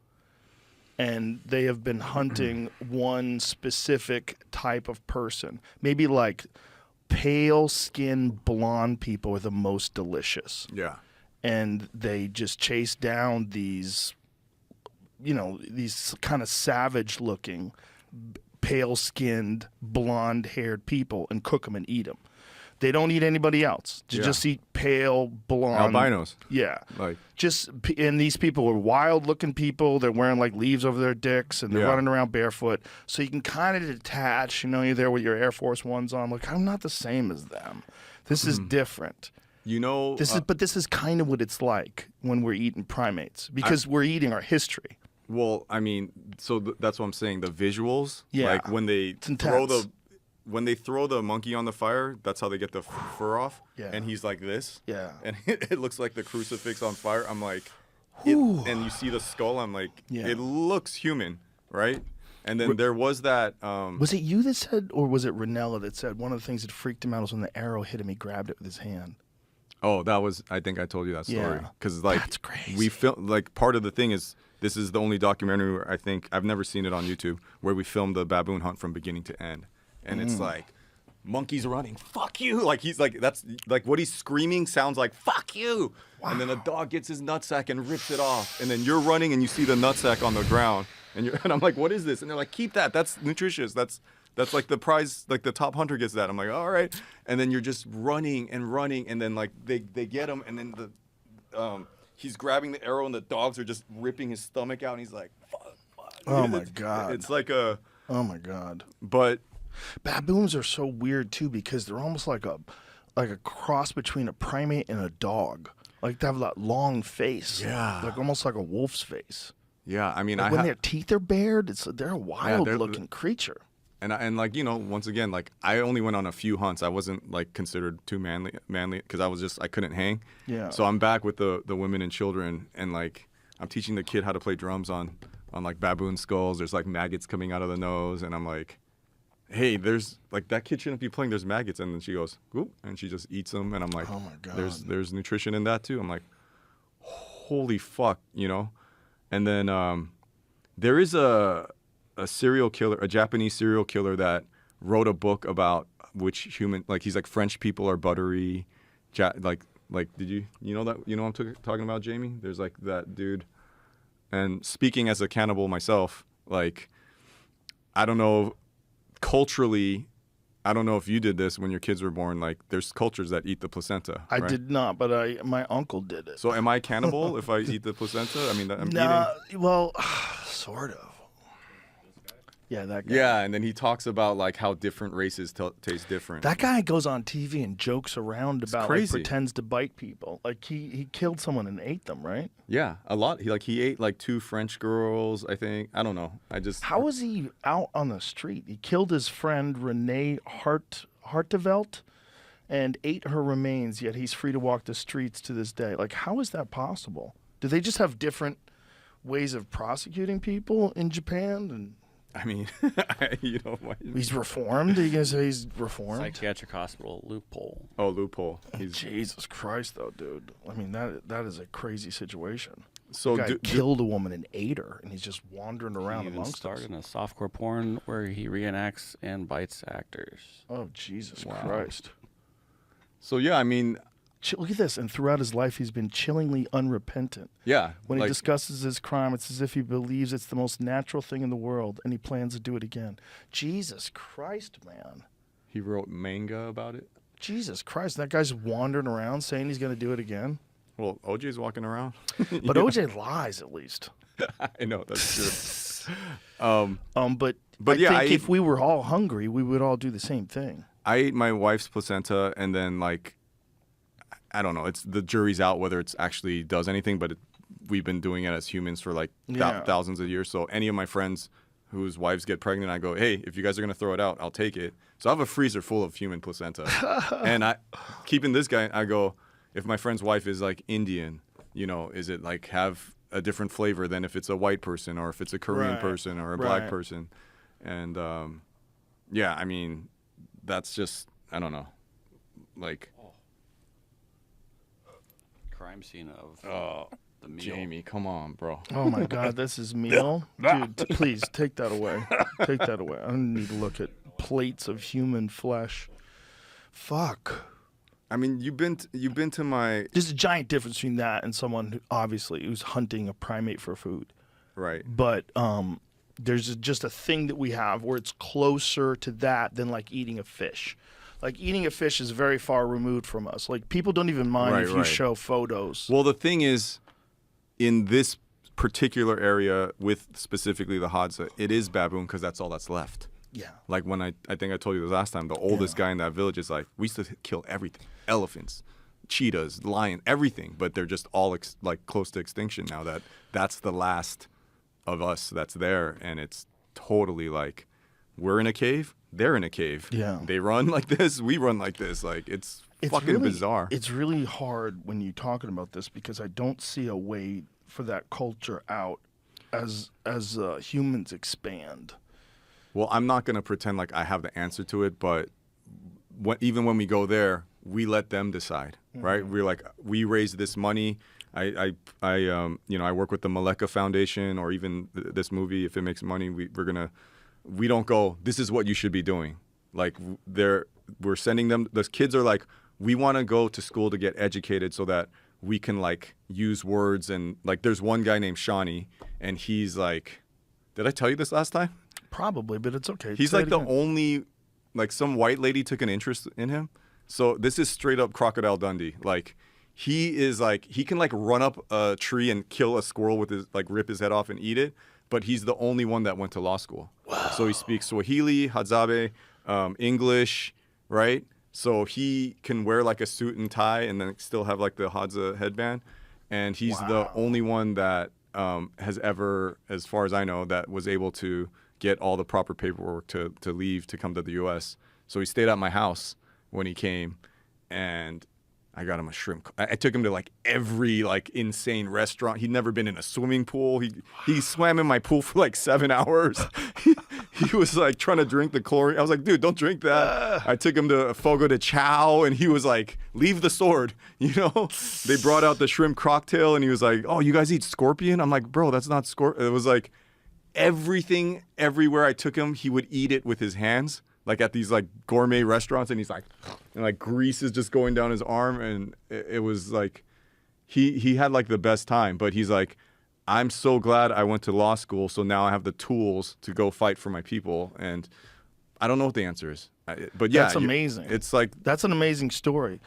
And they have been hunting one specific type of person. Maybe like pale-skinned blonde people are the most delicious. Yeah. And they just chase down these, these kind of savage-looking, pale-skinned, blonde-haired people and cook them and eat them. They don't eat anybody else. They just eat pale, blonde. Albinos. Yeah. Like. And these people are wild-looking people. They're wearing like leaves over their dicks, and they're running around barefoot. So you can kind of detach. You're there with your Air Force Ones on. Like, I'm not the same as them. This is different. This is kind of what it's like when we're eating primates, because we're eating our history. Well, I mean, so that's what I'm saying. The visuals, like when they throw the monkey on the fire, that's how they get the fur off. Yeah. And he's like this. Yeah. And it looks like the crucifix on fire. I'm like, and you see the skull. I'm like, it looks human, right? And then there was that. Was it you that said, or was it Ranella that said one of the things that freaked him out was when the arrow hit him, he grabbed it with his hand? Oh, I think I told you that story. Because that's crazy. We filmed, like, part of the thing is, this is the only documentary where I've never seen it on YouTube, where we filmed the baboon hunt from beginning to end. And it's like, monkey's running, fuck you. Like, he's like, that's like what he's screaming sounds like, fuck you. Wow. And then a dog gets his nutsack and rips it off. And then you're running and you see the nutsack on the ground. And I'm like, what is this? And they're like, keep that. That's nutritious. That's like the prize, like the top hunter gets that. I'm like, all right. And then you're just running. And then like they get him. And then he's grabbing the arrow and the dogs are just ripping his stomach out and he's like, fuck. Oh my God. It's like a. Oh my God. But baboons are so weird too because they're almost like a cross between a primate and a dog. Like they have that long face. Yeah. Like almost like a wolf's face. Yeah, I mean, like when their teeth are bared, they're a wild-looking creature. And like, you know, once again, like I only went on a few hunts. I wasn't like considered too manly because I couldn't hang. Yeah. So I'm back with the women and children, and like I'm teaching the kid how to play drums on like baboon skulls. There's like maggots coming out of the nose, and I'm like, hey, there's like that kid shouldn't be playing. There's maggots, and then she goes, whoop, and she just eats them, and I'm like, oh my God. There's nutrition in that too. I'm like, holy fuck, you know. And then there is a serial killer, a Japanese serial killer that wrote a book about which human, like he's like French people are buttery, like did you know that, you know what I'm talking about, Jamie? There's like that dude. And speaking as a cannibal myself, like I don't know, culturally, I don't know if you did this when your kids were born. Like, there's cultures that eat the placenta. I right? did not, but my uncle did it. So, am I cannibal if I eat the placenta? I mean, I'm eating. Well, sort of. Yeah, that guy. Yeah, and then he talks about like how different races taste different. That guy goes on TV and jokes around about, like, crazy. pretends to bite people. Like he killed someone and ate them, right? Yeah, a lot. He ate like 2 French girls, I think. I don't know. How was he out on the street? He killed his friend Renee Hartevelt and ate her remains, yet he's free to walk the streets to this day. Like, how is that possible? Do they just have different ways of prosecuting people in Japan? And I mean, you know, he's reformed. Are you gonna say he's reformed? Psychiatric hospital loophole. Oh, loophole. Jesus Christ, though, dude. I mean, that is a crazy situation. So the guy killed a woman and ate her, and he's just wandering around He even amongst us. started in a softcore porn where he reenacts and bites actors. Oh, Jesus Christ. So yeah, I mean, Look at this. And throughout his life, he's been chillingly unrepentant. yeah. When he discusses his crime, it's as if he believes it's the most natural thing in the world, and he plans to do it again. Jesus Christ, man. He wrote manga about it. Jesus Christ. That guy's wandering around saying he's going to do it again. Well, OJ's walking around. But OJ lies, at least. I know, that's true. But yeah, I think if we were all hungry, we would all do the same thing. I ate my wife's placenta, and then like, I don't know. It's the jury's out whether it's actually does anything, but we've been doing it as humans for like thousands of years. So any of my friends whose wives get pregnant, I go, hey, if you guys are gonna throw it out, I'll take it. So I have a freezer full of human placenta, and I keeping this guy. I go, if my friend's wife is like Indian, you know, is it like have a different flavor than if it's a white person or if it's a Korean person or a black person? And yeah, I mean, that's just, I don't know, like. Crime scene of the meal. Jamie, come on, bro. Oh my God, this is meal, dude. Please take that away. Take that away. I don't need to look at plates of human flesh. Fuck. I mean, you've been to my. There's a giant difference between that and someone who, obviously, who's hunting a primate for food. Right. But there's just a thing that we have where it's closer to that than like eating a fish. Like, eating a fish is very far removed from us. Like, people don't even mind if you show photos. Well, the thing is, in this particular area with specifically the Hadza, it is baboon because that's all that's left. Yeah. Like, when I think I told you this last time, the oldest guy in that village is like, we used to kill everything. Elephants, cheetahs, lion, everything. But they're just all like close to extinction now. That's the last of us that's there. And it's totally like, we're in a cave. They're in a cave. Yeah. They run like this. We run like this. Like, it's fucking really bizarre. It's really hard when you're talking about this because I don't see a way for that culture out as humans expand. Well, I'm not going to pretend like I have the answer to it, but even when we go there, we let them decide, right? We're like, we raise this money. I work with the Maleka Foundation or even this movie. If it makes money, we don't go, this is what you should be doing. Like, we're sending them, the kids are like, we want to go to school to get educated so that we can like use words. And like, there's one guy named Shawnee, and he's like, did I tell you this last time? Probably, but it's okay. He's like the only, like, some white lady took an interest in him. So this is straight up Crocodile Dundee. Like, he is like, he can like run up a tree and kill a squirrel with his, like rip his head off and eat it. But he's the only one that went to law school. Wow. So he speaks Swahili, Hadzabe, English, right? So he can wear like a suit and tie and then still have like the Hadza headband. And he's the only one that has ever, as far as I know, that was able to get all the proper paperwork to leave to come to the U.S. So he stayed at my house when he came, and I got him a shrimp. I took him to like every like insane restaurant. He'd never been in a swimming pool. He swam in my pool for like 7 hours. He was like trying to drink the chlorine. I was like, dude, don't drink that. I took him to Fogo de Chao, and he was like, leave the sword. You know, they brought out the shrimp cocktail, and he was like, oh, you guys eat scorpion? I'm like, bro, that's not scorpion. It was like everything, everywhere I took him, he would eat it with his hands, like at these like gourmet restaurants, and he's like, and like grease is just going down his arm, and it was like, he had like the best time. But he's like, I'm so glad I went to law school, so now I have the tools to go fight for my people. And I don't know what the answer is, but yeah, That's amazing. It's like, That's an amazing story.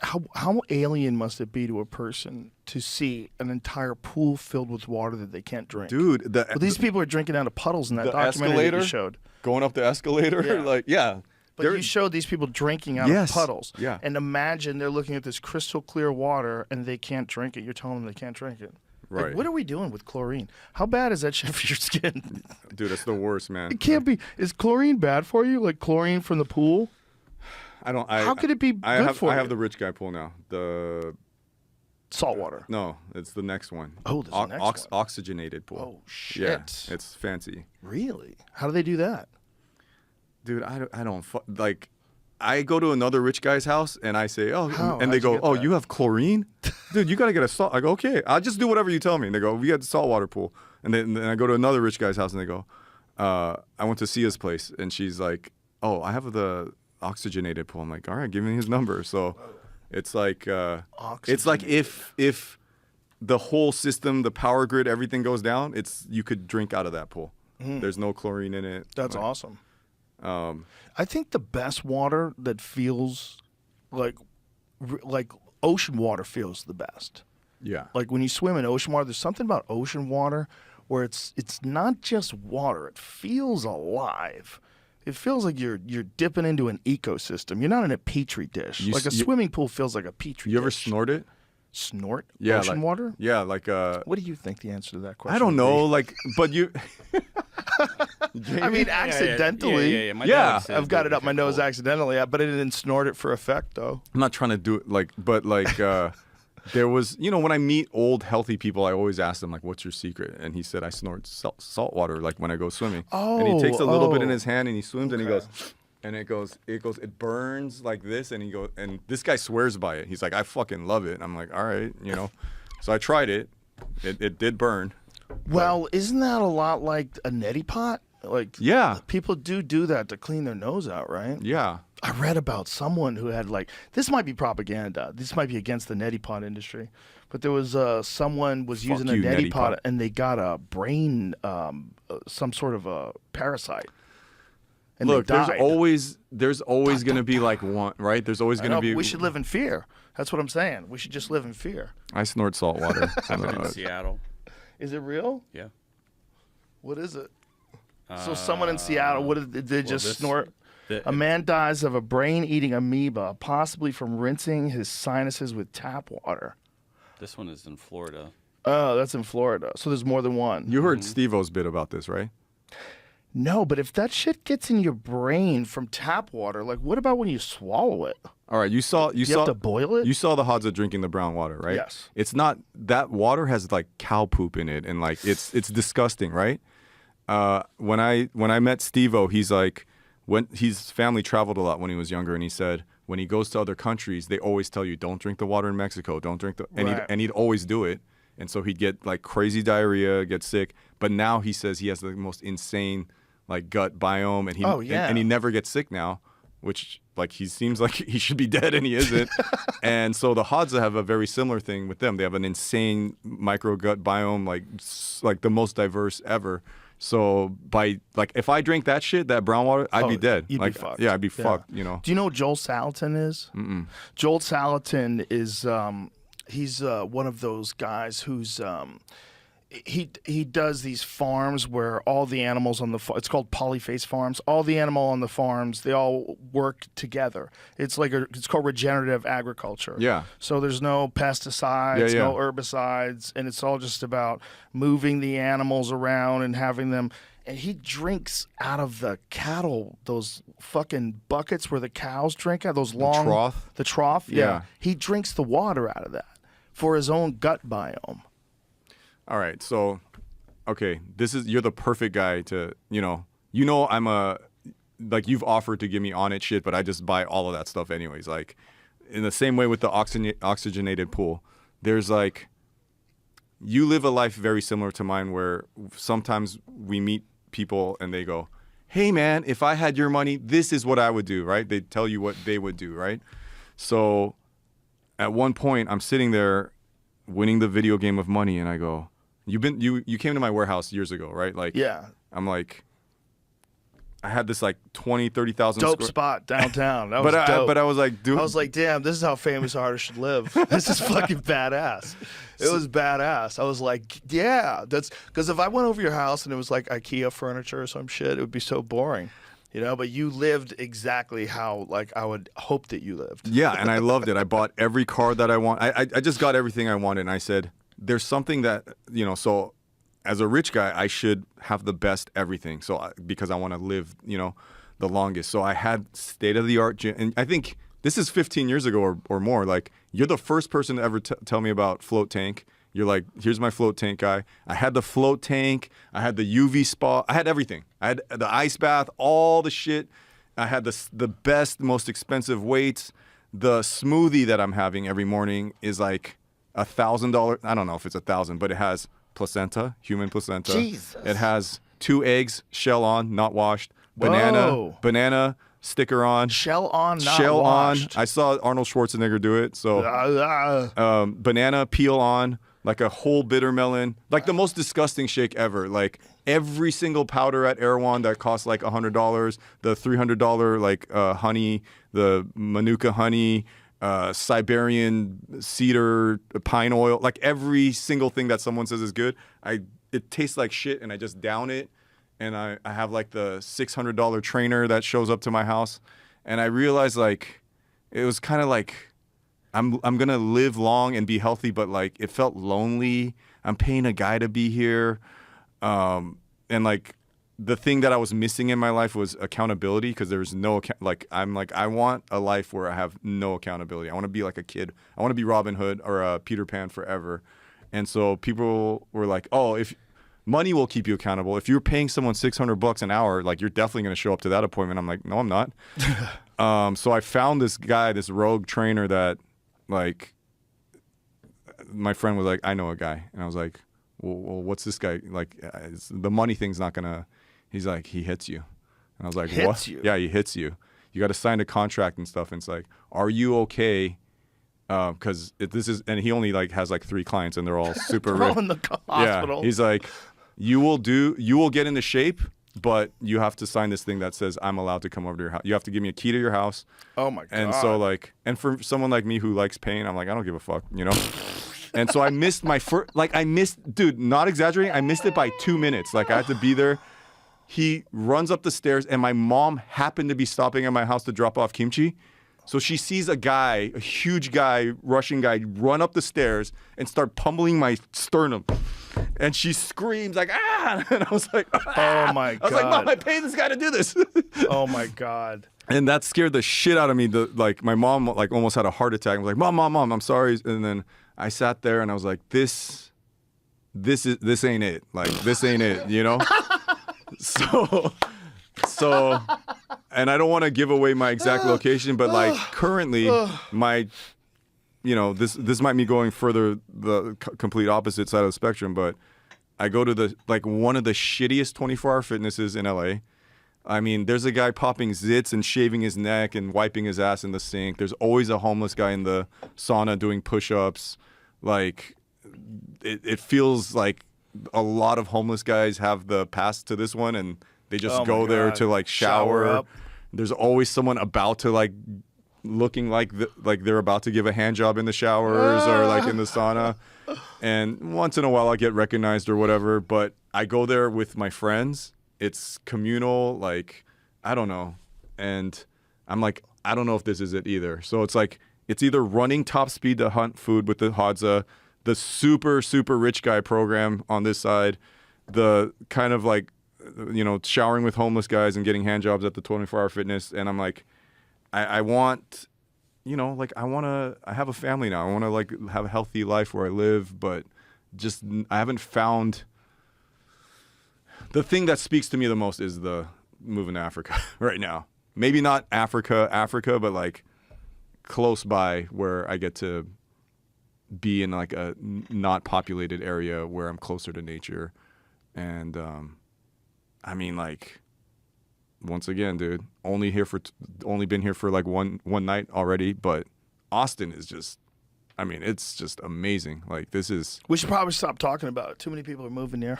How alien must it be to a person to see an entire pool filled with water that they can't drink? dude, Well, these people are drinking out of puddles in that the documentary that escalator you showed. going up the escalator, Yeah. like, yeah. But you showed these people drinking out Yes. of puddles. Yeah. And imagine they're looking at this crystal clear water and they can't drink it. You're telling them they can't drink it. Like, Right. what are we doing with chlorine? How bad is that shit for your skin? Dude, that's the worst, man. It can't be. Is chlorine bad for you? Like chlorine from the pool? How could it be good for I have you? the rich guy pool now. The Salt water. No, it's the next one. Oh, there's a next one. Oxygenated pool. Oh, shit. Yeah, it's fancy. Really? How do they do that? Dude, I don't like. I go to another rich guy's house and I say, oh, How? and they How'd you go, get oh, that? you have chlorine? Dude, you got to get a salt. I go, okay, I'll just do whatever you tell me. And they go, we got the saltwater pool. And then I go to another rich guy's house and they go, I went to Sia's place and she's like, oh, I have the oxygenated pool. I'm like, all right, give me his number. So it's like, if the whole system, the power grid, everything goes down, you could drink out of that pool. There's no chlorine in it. That's Like, awesome. I think the best water that feels like ocean water feels the best. Yeah. Like when you swim in ocean water, there's something about ocean water where it's not just water. It feels alive. It feels like you're dipping into an ecosystem. You're not in a petri dish. Like a swimming pool feels like a petri dish. You ever snort it? Snort? Yeah, Ocean water? Yeah, like What do you think the answer to that question I don't would be? know, like, but you. I mean, accidentally. Yeah, my Yeah. dad says I've got that it up my nose cool. accidentally, but I didn't snort it for effect, though. I'm not trying to do it but there was, when I meet old healthy people, I always ask them like, "What's your secret?" And he said, "I snort salt water like when I go swimming." And he takes a little bit in his hand and he swims and he goes, and it burns like this, and he goes, and this guy swears by it. He's like, "I fucking love it." And I'm like, "All right, So I tried it. It did burn. Well, isn't that a lot like a neti pot? Like, Yeah. people do that to clean their nose out, right? Yeah. I read about someone who had this might be propaganda. This might be against the neti pot industry, but there was someone was using a you, neti neti pot pot. and they got a brain, some sort of a parasite. And Look, they died. there's always going to be like one, right? There's always I going know, to be. but we should live in fear. That's what I'm saying. We should just live in fear. I snort salt water. In Seattle. Is it real? Yeah. What is it? So someone in Seattle, what did they just snort? A man dies of a brain-eating amoeba, possibly from rinsing his sinuses with tap water. This one is in Florida. Oh, that's in Florida. So there's more than one. You heard Steve-O's bit about this, right? No, but if that shit gets in your brain from tap water, like what about when you swallow it? All right, you saw You have to boil it? You saw the Hadza drinking the brown water, right? Yes. It's not that water has like cow poop in it, and like it's disgusting, right? When I met Steve-O, he's like, when his family traveled a lot when he was younger, and he said when he goes to other countries, they always tell you don't drink the water in Mexico, don't drink the, and Right. he'd always do it, and so he'd get like crazy diarrhea, get sick. But now he says he has the most insane like gut biome, and and he never gets sick now, which like he seems like he should be dead and he isn't. And so the Hadza have a very similar thing with them. They have an insane micro gut biome, like the most diverse ever. So if I drink that shit, that brown water, I'd be dead. You'd like, be fucked. Yeah, I'd be Yeah. fucked. Do you know what Joel Salatin is? Joel Salatin is he's one of those guys who's he does these farms where all the animals on the it's called polyface farms. All the animal on the farms, they all work together. It's like it's called regenerative agriculture. Yeah. So there's no pesticides, no herbicides, and it's all just about moving the animals around and having them. And he drinks out of the cattle, those fucking buckets where the cows drink out, those long trough? The trough, Yeah. He drinks the water out of that for his own gut biome. All right, so, okay, you're the perfect guy to, I'm like, you've offered to give me on it shit, but I just buy all of that stuff anyways. Like, in the same way with the oxygenated pool, there's like, you live a life very similar to mine where sometimes we meet people and they go, hey man, if I had your money, this is what I would do, right? They tell you what they would do, right? So at one point I'm sitting there winning the video game of money and I go, you came to my warehouse years ago, right? Like, yeah. I'm like, I had this like 20, 30,000 dope spot downtown. That was dope. But I was like, dude. I was like, damn, this is how famous artists should live. This is fucking badass. It was badass. I was like, yeah, that's because if I went over your house and it was like IKEA furniture or some shit, it would be so boring. But you lived exactly how like I would hope that you lived. Yeah, and I loved it. I bought every car that I want. I just got everything I wanted, and I said, there's something that, so as a rich guy, I should have the best everything. So because I want to live, the longest. So I had state-of-the-art gym, and I think this is 15 years ago or more. Like, you're the first person to ever tell me about float tank. You're like, here's my float tank guy. I had the float tank. I had the UV spa. I had everything. I had the ice bath, all the shit. I had the best, most expensive weights. The smoothie that I'm having every morning is like $1,000. I don't know if it's 1,000, but it has placenta, human placenta. Jesus. It has 2 eggs, shell on, not washed. Whoa. Banana sticker on. Shell on, not shell washed. on. I saw Arnold Schwarzenegger do it. So banana peel on, like a whole bitter melon, like the most disgusting shake ever. Like every single powder at Erewhon that costs like $100, the $300 like honey, the Manuka honey, Siberian cedar pine oil, like every single thing that someone says is good. It tastes like shit, and I just down it. And I have like the $600 trainer that shows up to my house, and I realized like it was kind of like I'm gonna live long and be healthy, but like it felt lonely. I'm paying a guy to be here, and like the thing that I was missing in my life was accountability, because there's no I want a life where I have no accountability. I want to be like a kid. I want to be Robin Hood or Peter Pan forever. And so people were like, oh, if money will keep you accountable. If you're paying someone $600 an hour, like you're definitely going to show up to that appointment. I'm like, no, I'm not. So I found this guy, this rogue trainer that like my friend was like, I know a guy. And I was like, well what's this guy? Like the money thing's not going to, he's like, he hits you. And I was like, hits what? You? Yeah, he hits you. You got to sign a contract and stuff. And it's like, are you okay? Because this is, and he only like has like 3 clients and they're all super rich. All in the hospital. Yeah, he's like, you will get into shape, but you have to sign this thing that says I'm allowed to come over to your house. You have to give me a key to your house. Oh my god. And so like, and for someone like me who likes pain, I'm like, I don't give a fuck, And so I missed my first, dude, not exaggerating, I missed it by 2 minutes. Like I had to be there. He runs up the stairs, and my mom happened to be stopping at my house to drop off kimchi. So she sees a huge guy, Russian guy, run up the stairs and start pummeling my sternum. And she screams like, ah! And I was like, ah! Oh my god. I was like, Mom, I paid this guy to do this. Oh my god. And that scared the shit out of me. My mom like almost had a heart attack. I was like, Mom, I'm sorry. And then I sat there and I was like, this ain't it. Like, this ain't it, So, and I don't want to give away my exact location, but like currently my, this might be going further the complete opposite side of the spectrum, but I go to one of the shittiest 24-hour fitnesses in LA. I mean, there's a guy popping zits and shaving his neck and wiping his ass in the sink. There's always a homeless guy in the sauna doing push-ups. Like, it feels like a lot of homeless guys have the pass to this one, and they just go there to like shower. Up. There's always someone about to like looking like they're about to give a hand job in the showers or like in the sauna. And once in a while I get recognized or whatever, but I go there with my friends. It's communal, like, I don't know. And I'm like, I don't know if this is it either. So it's like, it's either running top speed to hunt food with the Hadza, the super, super rich guy program on this side, the kind of like, you know, showering with homeless guys and getting hand jobs at the 24-hour fitness. And I'm like, I want, you know, like I have a family now. I want to like have a healthy life where I live, but just I haven't found. The thing that speaks to me the most is the moving to Africa right now. Maybe not Africa, but like close by where I get to be in like a not populated area where I'm closer to nature. And I mean, like, once again, dude, only been here for like one night already, but Austin is just, I mean, it's just amazing. Like, this is. We should probably stop talking about it. Too many people are moving here.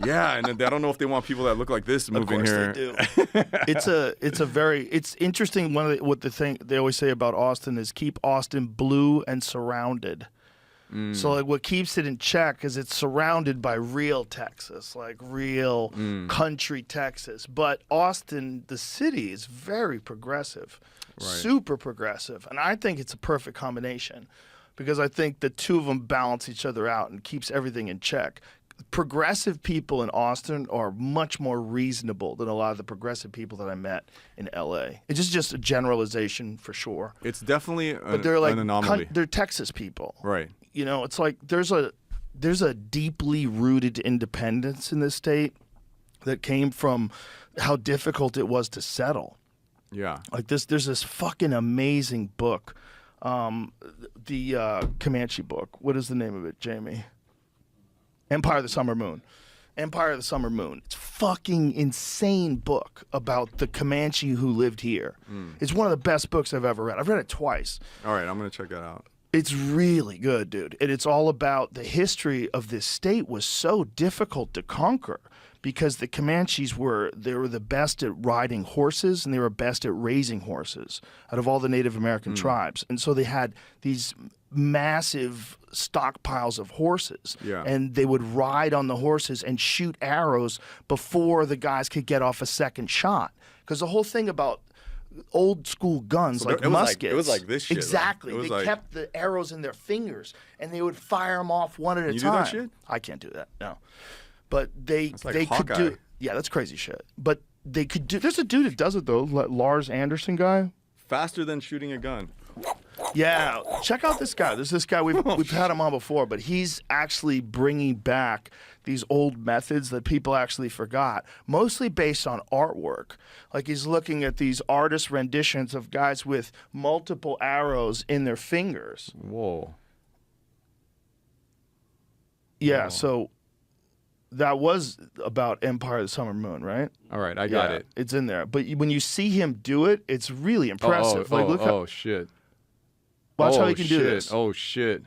Yeah, and I don't know if they want people that look like this moving here. Of course they do. It's interesting. What the thing they always say about Austin is keep Austin blue and surrounded. So like what keeps it in check is it's surrounded by real Texas, like real country Texas. But Austin, the city, is very progressive, super progressive. And I think it's a perfect combination because I think the two of them balance each other out and keeps everything in check. Progressive people in Austin are much more reasonable than a lot of the progressive people that I met in LA. It's just a generalization for sure. It's definitely But they're like an anomaly. they're Texas people. Right. You know, it's like there's a deeply rooted independence in this state that came from how difficult it was to settle. Yeah. Like there's this fucking amazing book, the Comanche book. What is the name of it, Jamie? Empire of the Summer Moon. Empire of the Summer Moon. It's a fucking insane book about the Comanche who lived here. It's one of the best books I've ever read. I've read it twice. All right, I'm going to check that out. It's really good, dude. And it's all about the history of this state was so difficult to conquer because the Comanches were the best at riding horses and they were best at raising horses out of all the Native American tribes. And so they had these massive stockpiles of horses. Yeah. And they would ride on the horses and shoot arrows before the guys could get off a second shot. Because the whole thing about old school guns like muskets. It was like this shit. Exactly. Right? They kept the arrows in their fingers and they would fire them off one at a time. You do that shit? I can't do that. No. But they like could Hawkeye. do. Yeah, that's crazy shit. But they could do. There's a dude that does it though, Lars Anderson guy. Faster than shooting a gun. Yeah, check out this guy. There's this guy we've had him on before, but he's actually bringing back these old methods that people actually forgot, mostly based on artwork. Like he's looking at these artist renditions of guys with multiple arrows in their fingers. Whoa. Yeah, so that was about Empire of the Summer Moon, right? All right, I got Yeah, it. It's in there. But when you see him do it, it's really impressive. Look how, shit. watch how he can do shit. this. Oh, shit.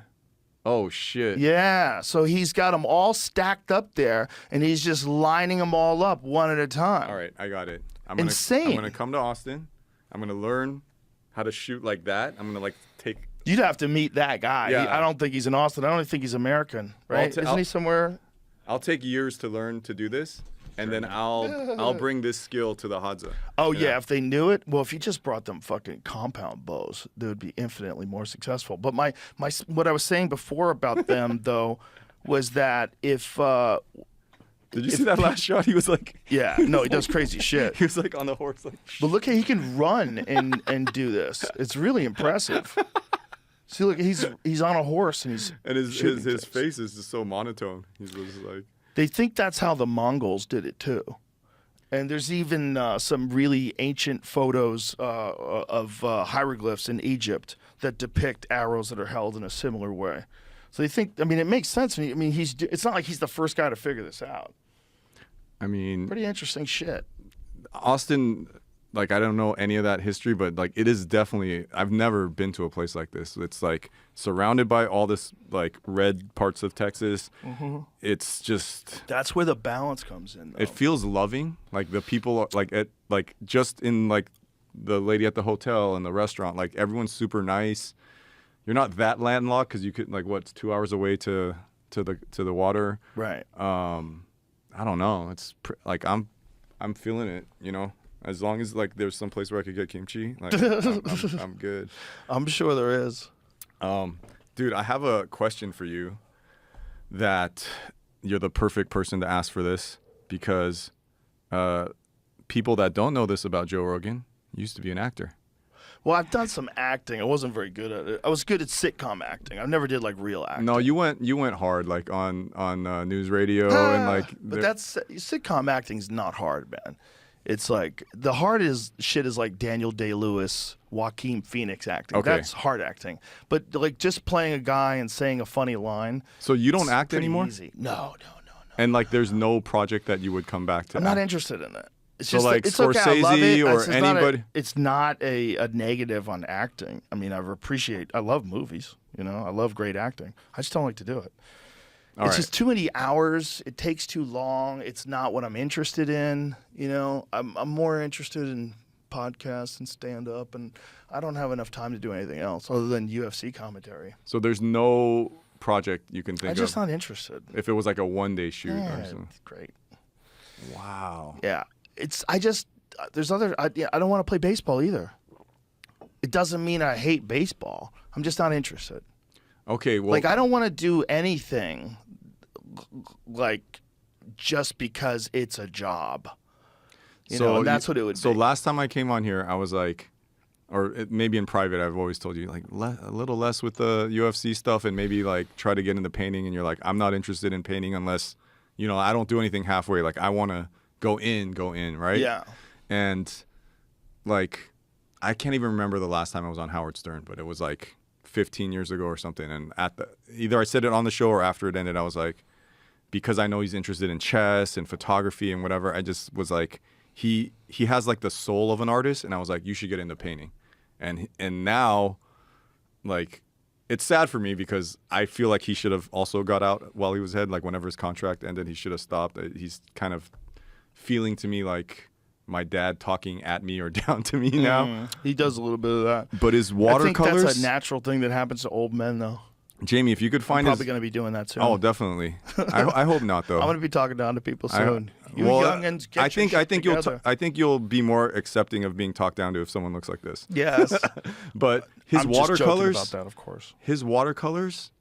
Oh, shit. Yeah, so he's got them all stacked up there, and he's just lining them all up one at a time. All right, I got it. Insane. I'm going to come to Austin. I'm going to learn how to shoot like that. I'm going to, like, take... You'd have to meet that guy. Yeah. I don't think he's in Austin. I don't think he's American, right? Isn't he somewhere? I'll take years to learn to do this, and then I'll bring this skill to the Hadza. Oh, yeah, if they knew it. Well, if you just brought them fucking compound bows, they would be infinitely more successful. But what I was saying before about them, though, was that if... Did you see that last shot? He was like... Yeah, no, he does crazy shit. He was like on the horse like... But look how he can run and do this. It's really impressive. See, look, he's on a horse and he's shooting his things. face is just so monotone. He's just like... They think that's how the Mongols did it too. And there's even some really ancient photos of hieroglyphs in Egypt that depict arrows that are held in a similar way. So they think, I mean, it makes sense. I mean, it's not like he's the first guy to figure this out. I mean... Pretty interesting shit. Austin, like, I don't know any of that history, but, like, it is definitely... I've never been to a place like this. It's, like, surrounded by all this, like, red parts of Texas. Mm-hmm. It's just... That's where the balance comes in, though. It feels loving. Like, the people, are, like, just in, like, the lady at the hotel and the restaurant. Like everyone's super nice. You're not that landlocked because you could like what's 2 hours away to the water. Right. I don't know. It's like I'm feeling it. You know, as long as like there's some place where I could get kimchi, like I'm good. I'm sure there is. Dude, I have a question for you. That you're the perfect person to ask for this because people that don't know this about Joe Rogan used to be an actor. Well, I've done some acting. I wasn't very good at it. I was good at sitcom acting. I never did like real acting. No, you went hard like on NewsRadio and like. But that's sitcom acting's not hard, man. It's like the hardest shit is like Daniel Day-Lewis, Joaquin Phoenix acting. Okay. That's hard acting. But like just playing a guy and saying a funny line. So you don't it's act pretty anymore? Easy. No. And like, there's no project that you would come back to. I'm not interested in it. It's So, just like, it's okay. I love Scorsese it. or It's anybody? It's not a negative on acting. I mean, I love movies. You know, I love great acting. I just don't like to do it. All it's right. just too many hours. It takes too long. It's not what I'm interested in. You know, I'm more interested in podcasts and stand up, and I don't have enough time to do anything else other than UFC commentary. So there's no project you can think I'm just of not interested. if it was like a one-day shoot or Yeah, something. it's great. Wow. Yeah, there's other. I don't want to play baseball either. It doesn't mean I hate baseball. I'm just not interested. Okay. Well, Like I don't want to do anything like just because it's a job. You know, and that's what it would be. So last time I came on here, I was like, maybe in private, I've always told you like a little less with the UFC stuff, and maybe like try to get into painting. And you're like, I'm not interested in painting unless, you know, I don't do anything halfway. Like I want to go in, right? Yeah. And like, I can't even remember the last time I was on Howard Stern, but it was like 15 years ago or something. And either I said it on the show or after it ended, I was like, because I know he's interested in chess and photography and whatever, I just was like, he has like the soul of an artist, and I was like, you should get into painting. And now, like, it's sad for me because I feel like he should have also got out while he was ahead. Like whenever his contract ended, he should have stopped. He's kind of feeling to me like my dad talking at me or down to me now. He does a little bit of that. But his I watercolors, think that's a natural thing that happens to old men, though. Jamie, if you could I'm find probably going to be doing that soon. Oh, definitely. I hope not though. I'm going to be talking down to people soon. You well, youngins, get I your think shit together. I think you'll be more accepting of being talked down to if someone looks like this. Yes. But his I'm just joking watercolors, about that, of course. his watercolors,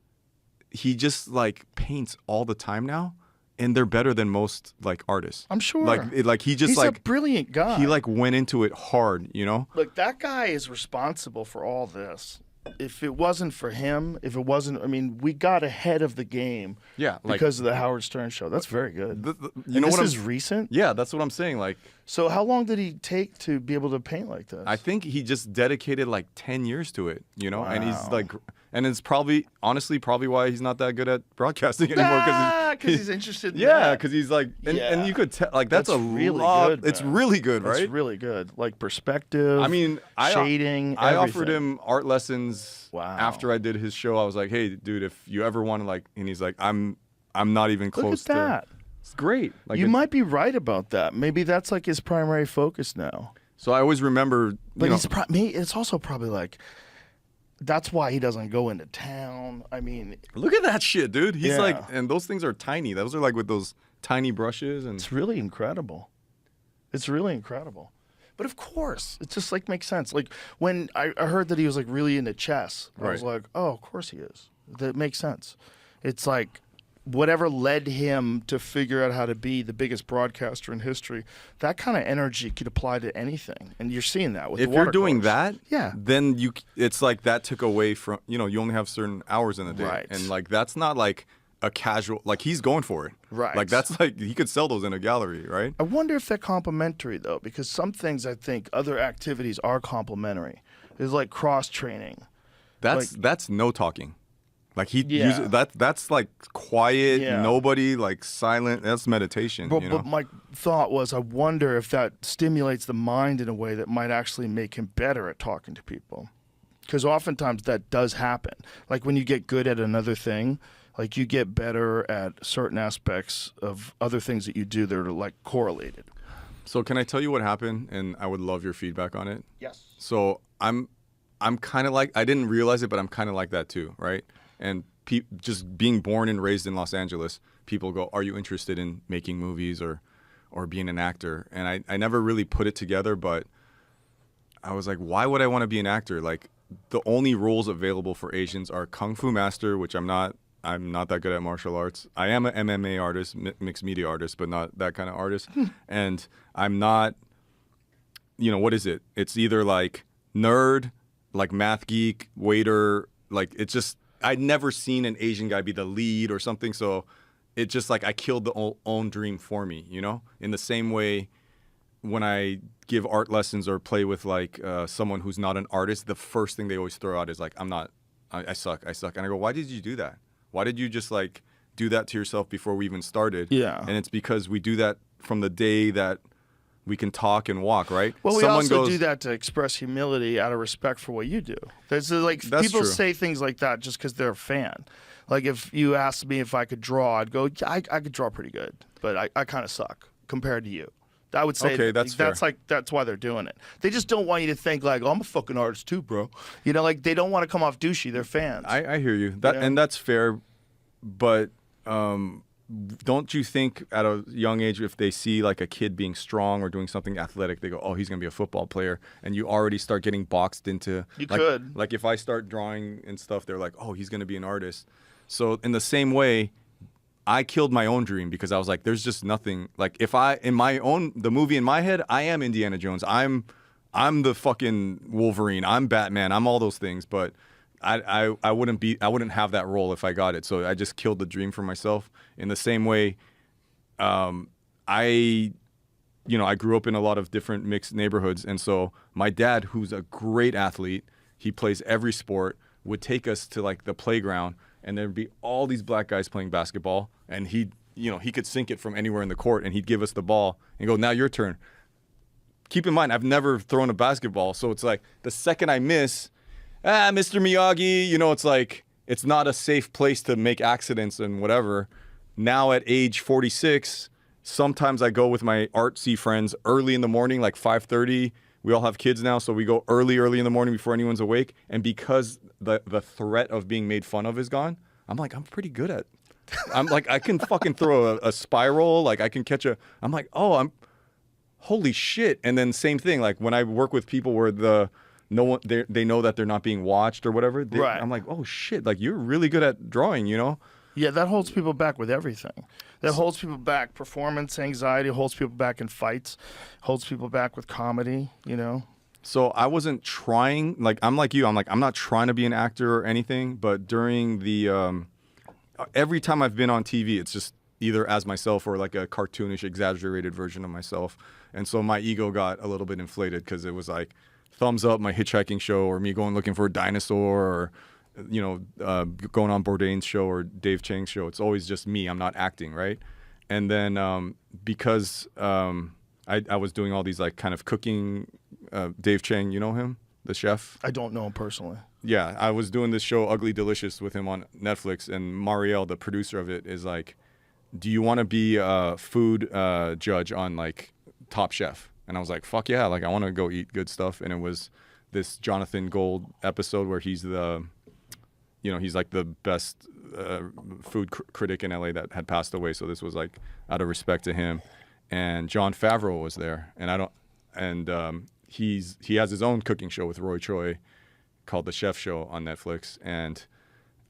he just like paints all the time now, and they're better than most like artists. I'm sure. Like he just He's like a brilliant guy. he like went into it hard, you know? Look, that guy is responsible for all this. If it wasn't for him, I mean, we got ahead of the game. Yeah, like- because of the Howard Stern show. That's very good. You know this what is recent. Yeah, that's what I'm saying. Like, So how long did he take to be able to paint like this? I think he just dedicated like 10 years to it, you know? And he's Wow. like, and it's honestly probably why he's not that good at broadcasting anymore. Because he's interested in Yeah, that. because he's like, and Yeah. you could tell, like, that's a really lot. good, It's man. really good, That's right? really good. Like perspective. I mean, shading. I offered everything. him art lessons Wow. after I did his show. I was like, hey, dude, if you ever want to like, and he's like, I'm not even Look close at that. to. It's great. Like You might be right about that. Maybe that's like his primary focus now. So I always remember, But you know, it's also probably like that's why he doesn't go into town. I mean, look at that shit, dude. He's Yeah. like, and those things are tiny. Those are like with those tiny brushes and. it's really incredible. It's really incredible. But of course, it just like makes sense. Like when I heard that he was like really into chess, I was Right. like, oh, of course he is. That makes sense. It's like whatever led him to figure out how to be the biggest broadcaster in history, that kind of energy could apply to anything. And you're seeing that with If the you're doing watercolors. that, Yeah. then it's like that took away from, you know, you only have certain hours in the day. Right. And like that's not like a casual, like he's going for it. Right. Like that's like he could sell those in a gallery, right? I wonder if they're complementary though, because some things I think other activities are complementary. There's like cross training. That's no talking. Like he Yeah. uses that's like quiet, Yeah. nobody, like silent. That's meditation. But, you know? but my thought was, I wonder if that stimulates the mind in a way that might actually make him better at talking to people. Because oftentimes that does happen. Like when you get good at another thing, like you get better at certain aspects of other things that you do that are like correlated. So can I tell you what happened? And I would love your feedback on it. Yes. So I'm kind of like, I didn't realize it, but I'm kind of like that too, right? And just being born and raised in Los Angeles, people go, "Are you interested in making movies or being an actor?" And I never really put it together, but I was like, why would I want to be an actor? Like, the only roles available for Asians are Kung Fu Master, which I'm not that good at martial arts. I am an MMA artist, mixed media artist, but not that kind of artist. And I'm not, what is it? It's either like nerd, like math geek, waiter, like it's just, I'd never seen an Asian guy be the lead or something. So it just like I killed the own dream for me, in the same way when I give art lessons or play with like someone who's not an artist, the first thing they always throw out is like, I suck. And I go, why did you do that? Why did you just like do that to yourself before we even started? Yeah. And it's because we do that from the day that we can talk and walk, right? Well, we Someone also goes, do that to express humility out of respect for what you do. There's like That's people true. say things like that just because they're a fan. Like if you asked me if I could draw, I'd go, I could draw pretty good, but I kind of suck compared to you. I would say Okay, that's fair. that's why they're doing it. They just don't want you to think like, oh, I'm a fucking artist too, bro. Like they don't want to come off douchey. They're fans. I hear you. Yeah. And that's fair, but don't you think at a young age, if they see like a kid being strong or doing something athletic, they go, oh, he's gonna be a football player, and you already start getting boxed into. Like if I start drawing and stuff, they're like, oh, he's gonna be an artist. So in the same way, I killed my own dream because I was like, there's just nothing. Like if the movie in my head, I am Indiana Jones. I'm the fucking Wolverine. I'm Batman. I'm all those things. But I wouldn't have that role if I got it. So I just killed the dream for myself. In the same way, I grew up in a lot of different mixed neighborhoods. And so my dad, who's a great athlete, he plays every sport, would take us to like the playground, and there'd be all these black guys playing basketball, and he could sink it from anywhere in the court, and he'd give us the ball and go, now your turn. Keep in mind, I've never thrown a basketball, so it's like the second I miss, Mr. Miyagi, it's like it's not a safe place to make accidents and whatever. Now at age 46, sometimes I go with my artsy friends early in the morning, like 5:30. We all have kids now, so we go early in the morning before anyone's awake. And because the threat of being made fun of is gone, I'm like, I'm pretty good at. I'm like, I can fucking throw a spiral. Like I can catch I'm like, oh, holy shit. And then same thing, like when I work with people where they know that they're not being watched or whatever. Right. I'm like, oh shit, like you're really good at drawing, Yeah, that holds people back with everything. That holds people back. Performance anxiety holds people back in fights, holds people back with comedy, So I wasn't trying, like, I'm like you, I'm not trying to be an actor or anything, but during the, every time I've been on TV, it's just either as myself or like a cartoonish, exaggerated version of myself. And so my ego got a little bit inflated because it was like thumbs up my hitchhiking show or me going looking for a dinosaur or, going on Bourdain's show or Dave Chang's show. It's always just me. I'm not acting, right? And then because I was doing all these like kind of cooking, Dave Chang, you know him, the chef? I don't know him personally. Yeah, I was doing this show Ugly Delicious with him on Netflix, and Marielle, the producer of it, is like, do you want to be a food judge on like Top Chef? And I was like, fuck yeah, like I want to go eat good stuff. And it was this Jonathan Gold episode where he's he's like the best food critic in LA that had passed away. So this was like out of respect to him. And Jon Favreau was there, and he has his own cooking show with Roy Choi called The Chef Show on Netflix. And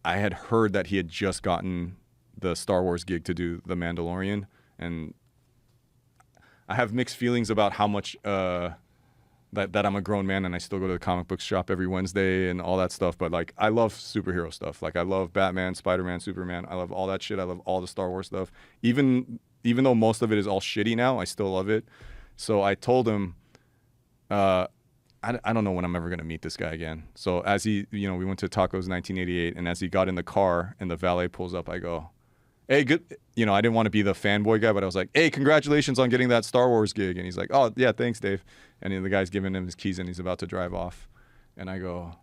I had heard that he had just gotten the Star Wars gig to do The Mandalorian, and I have mixed feelings about how much that I'm a grown man and I still go to the comic book shop every Wednesday and all that stuff. But like, I love superhero stuff. Like I love Batman, Spider-Man, Superman. I love all that shit. I love all the Star Wars stuff. Even though most of it is all shitty now, I still love it. So I told him, I don't know when I'm ever going to meet this guy again. So as we went to Tacos 1988, and as he got in the car and the valet pulls up, I go, hey, good. I didn't want to be the fanboy guy, but I was like, hey, congratulations on getting that Star Wars gig. And he's like, oh, yeah, thanks, Dave. And then the guy's giving him his keys and he's about to drive off. And I go,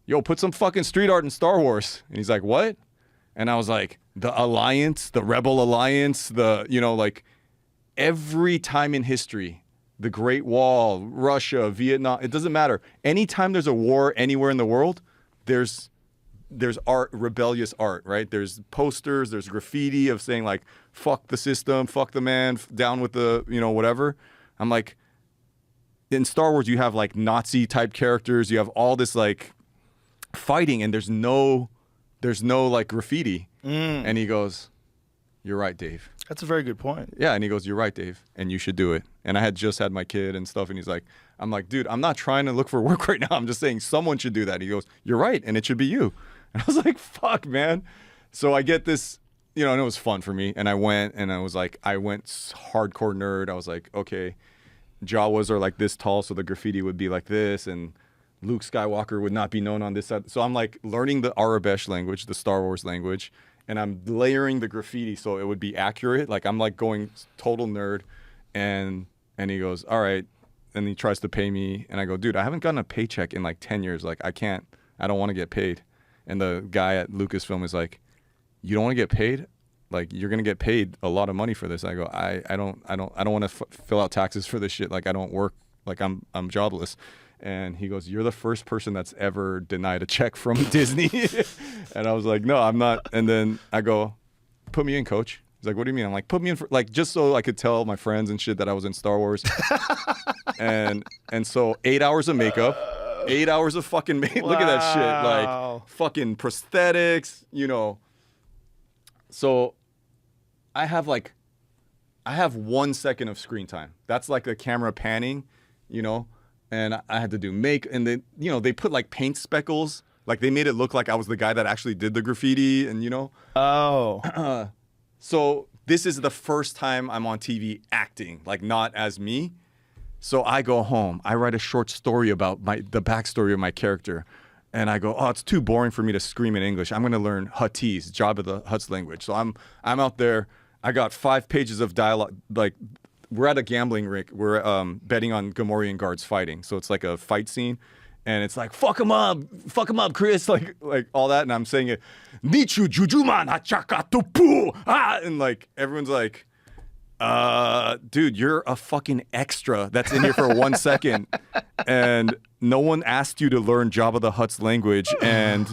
yo, put some fucking street art in Star Wars. And he's like, what? And I was like, the Alliance, the Rebel Alliance, like every time in history, the Great Wall, Russia, Vietnam, it doesn't matter. Anytime there's a war anywhere in the world, there's art, rebellious art, right? There's posters, there's graffiti of saying like, fuck the system, fuck the man, down with the, whatever. I'm like, in Star Wars, you have like Nazi type characters, you have all this like fighting, and there's no like graffiti. And he goes, "You're right, Dave." That's a very good point. Yeah, and he goes, "You're right, Dave, and you should do it." And I had just had my kid and stuff, and he's like, I'm like, dude, I'm not trying to look for work right now. I'm just saying someone should do that. He goes, "You're right, and it should be you." And I was like, fuck, man. So I get this, and it was fun for me. And I went, and I went hardcore nerd. I was like, okay, Jawas are like this tall, so the graffiti would be like this, and Luke Skywalker would not be known on this side. So I'm like learning the Arabesh language, the Star Wars language, and I'm layering the graffiti so it would be accurate. Like I'm like going total nerd, and he goes, all right, and he tries to pay me, and I go, dude, I haven't gotten a paycheck in like 10 years. Like I don't want to get paid. And the guy at Lucasfilm is like, you don't want to get paid? Like you're gonna get paid a lot of money for this. I go, I don't want to fill out taxes for this shit. Like I don't work. Like I'm jobless. And he goes, you're the first person that's ever denied a check from Disney. And I was like, no, I'm not. And then I go, put me in, coach. He's like, what do you mean? I'm like, put me in for like just so I could tell my friends and shit that I was in Star Wars. and so 8 hours of makeup. 8 hours of fucking makeup. Look at that shit. Like fucking prosthetics, So I have 1 second of screen time. That's like the camera panning, and I had to do and they put like paint speckles. Like they made it look like I was the guy that actually did the graffiti and Oh. So this is the first time I'm on TV acting, like not as me. So I go home, I write a short story about the backstory of my character, and I go, oh, it's too boring for me to scream in English. I'm going to learn Huttese, Jabba the Hutt's language. So I'm out there. I got 5 pages of dialogue. Like we're at a gambling ring. We're betting on Gamorrean guards fighting. So it's like a fight scene, and it's like fuck him up, Chris, like all that, and I'm saying it, Nichu Jujuman Hachaka Tupu, and like everyone's like, dude, you're a fucking extra that's in here for 1 second, and no one asked you to learn Jabba the Hutt's language, and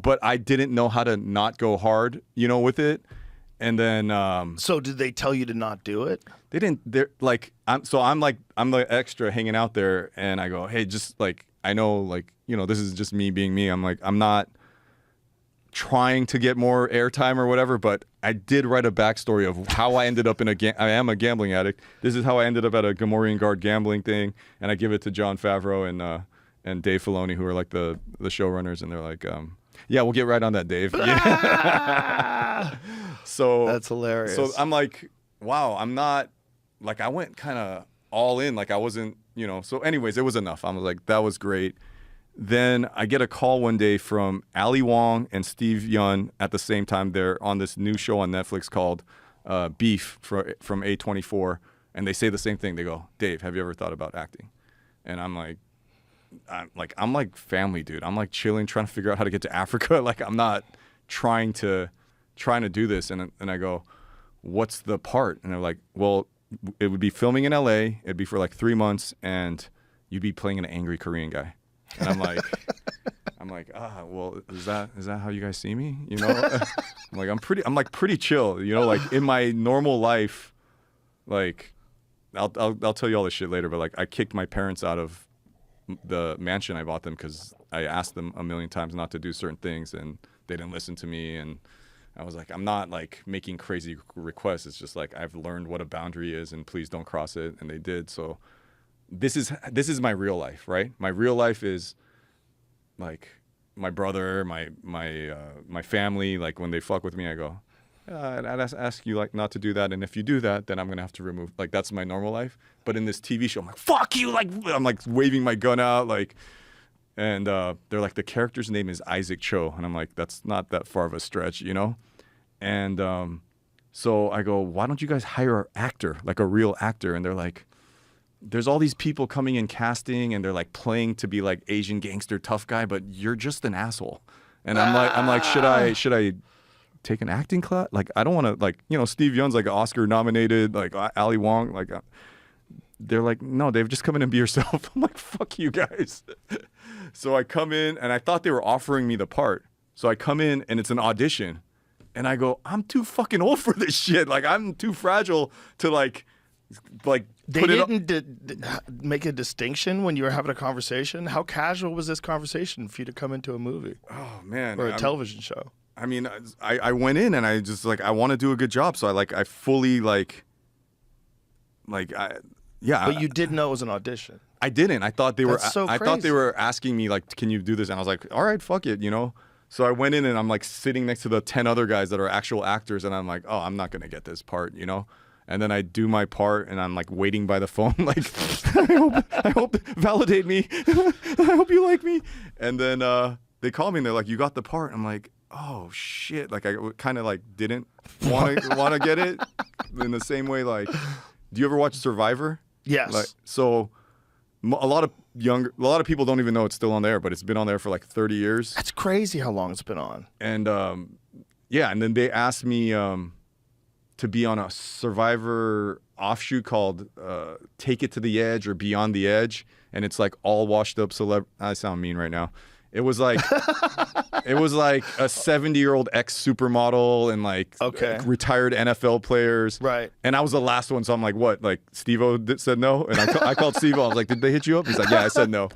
but I didn't know how to not go hard, with it, and then So did they tell you to not do it? they didn't. They're like, I'm the extra hanging out there, and I go, hey, just like I know, like this is just me being me. I'm like, I'm not trying to get more airtime or whatever, but I did write a backstory of how I ended up I am a gambling addict. This is how I ended up at a Gamorrean guard gambling thing, and I give it to Jon Favreau and Dave Filoni, who are like the showrunners, and they're like, yeah, we'll get right on that, Dave. So That's hilarious. So I'm like, wow, I'm not like I went kind of all in, like I wasn't, So anyways, it was enough. I was like, that was great. Then I get a call one day from Ali Wong and Steve Yeun at the same time. They're on this new show on Netflix called Beef from A24, and they say the same thing. They go, Dave, have you ever thought about acting? And I'm like family, dude. I'm like chilling, trying to figure out how to get to Africa. Like I'm not trying to do this. And I go, what's the part? And they're like, well, it would be filming in LA. It'd be for like 3 months, and you'd be playing an angry Korean guy. And I'm like, well, is that how you guys see me? I'm pretty chill, like in my normal life, like I'll tell you all this shit later, but like I kicked my parents out of the mansion I bought them because I asked them a million times not to do certain things, and they didn't listen to me. And I was like, I'm not like making crazy requests. It's just like I've learned what a boundary is, and please don't cross it. And they did. So this is my real life, right? My real life is like my brother, my family. Like when they fuck with me, I go, I'd ask you like not to do that, and if you do that, then I'm gonna have to remove. Like that's my normal life. But in this TV show, I'm like, fuck you! Like I'm like waving my gun out, like, and they're like, the character's name is Isaac Choe, and I'm like, that's not that far of a stretch, And so I go, why don't you guys hire an actor, like a real actor? And they're like, there's all these people coming in casting, and they're like playing to be like Asian gangster tough guy, but you're just an asshole. And I'm like, should I take an acting class? Like, I don't want to, like, you know, Steve Young's like Oscar nominated, like Ali Wong, like, they're like, no, Dave, just come in and be yourself. I'm like, fuck you guys. So I come in and I thought they were offering me the part. So I come in and it's an audition and I go, I'm too fucking old for this shit. Like, I'm too fragile to like They didn't make a distinction when you were having a conversation. How casual was this conversation for you to come into a movie oh man, or a television show? I mean, I went in and I just like, I want to do a good job. So I fully yeah. But you did know it was an audition. I didn't. I thought they were. That's so I thought they crazy. were asking me like, "Can you do this?" And I was like, "All right, fuck it," you know. So I went in and I'm like sitting next to the 10 other guys that are actual actors, and I'm like, "Oh, I'm not gonna get this part," you know. And then I do my part, and I'm like waiting by the phone, like, I hope, validate me. I hope you like me. And then they call me and they're like, "You got the part." I'm like, "Oh shit!" Like I kind of like didn't want to get it in the same way. Like, do you ever watch Survivor? Yes. Like, so a lot of people don't even know it's still on there, but it's been on there for like 30 years. That's crazy how long it's been on. And yeah, and then they asked me to be on a Survivor offshoot called Take It to the Edge or Beyond the Edge, and it's like all washed up I sound mean right now. It was like a 70-year-old ex-supermodel and like retired NFL players. Right. And I was the last one, so I'm like, what? Like Steve-O said no? And I called Steve-O. I was like, did they hit you up? He's like, yeah, I said no.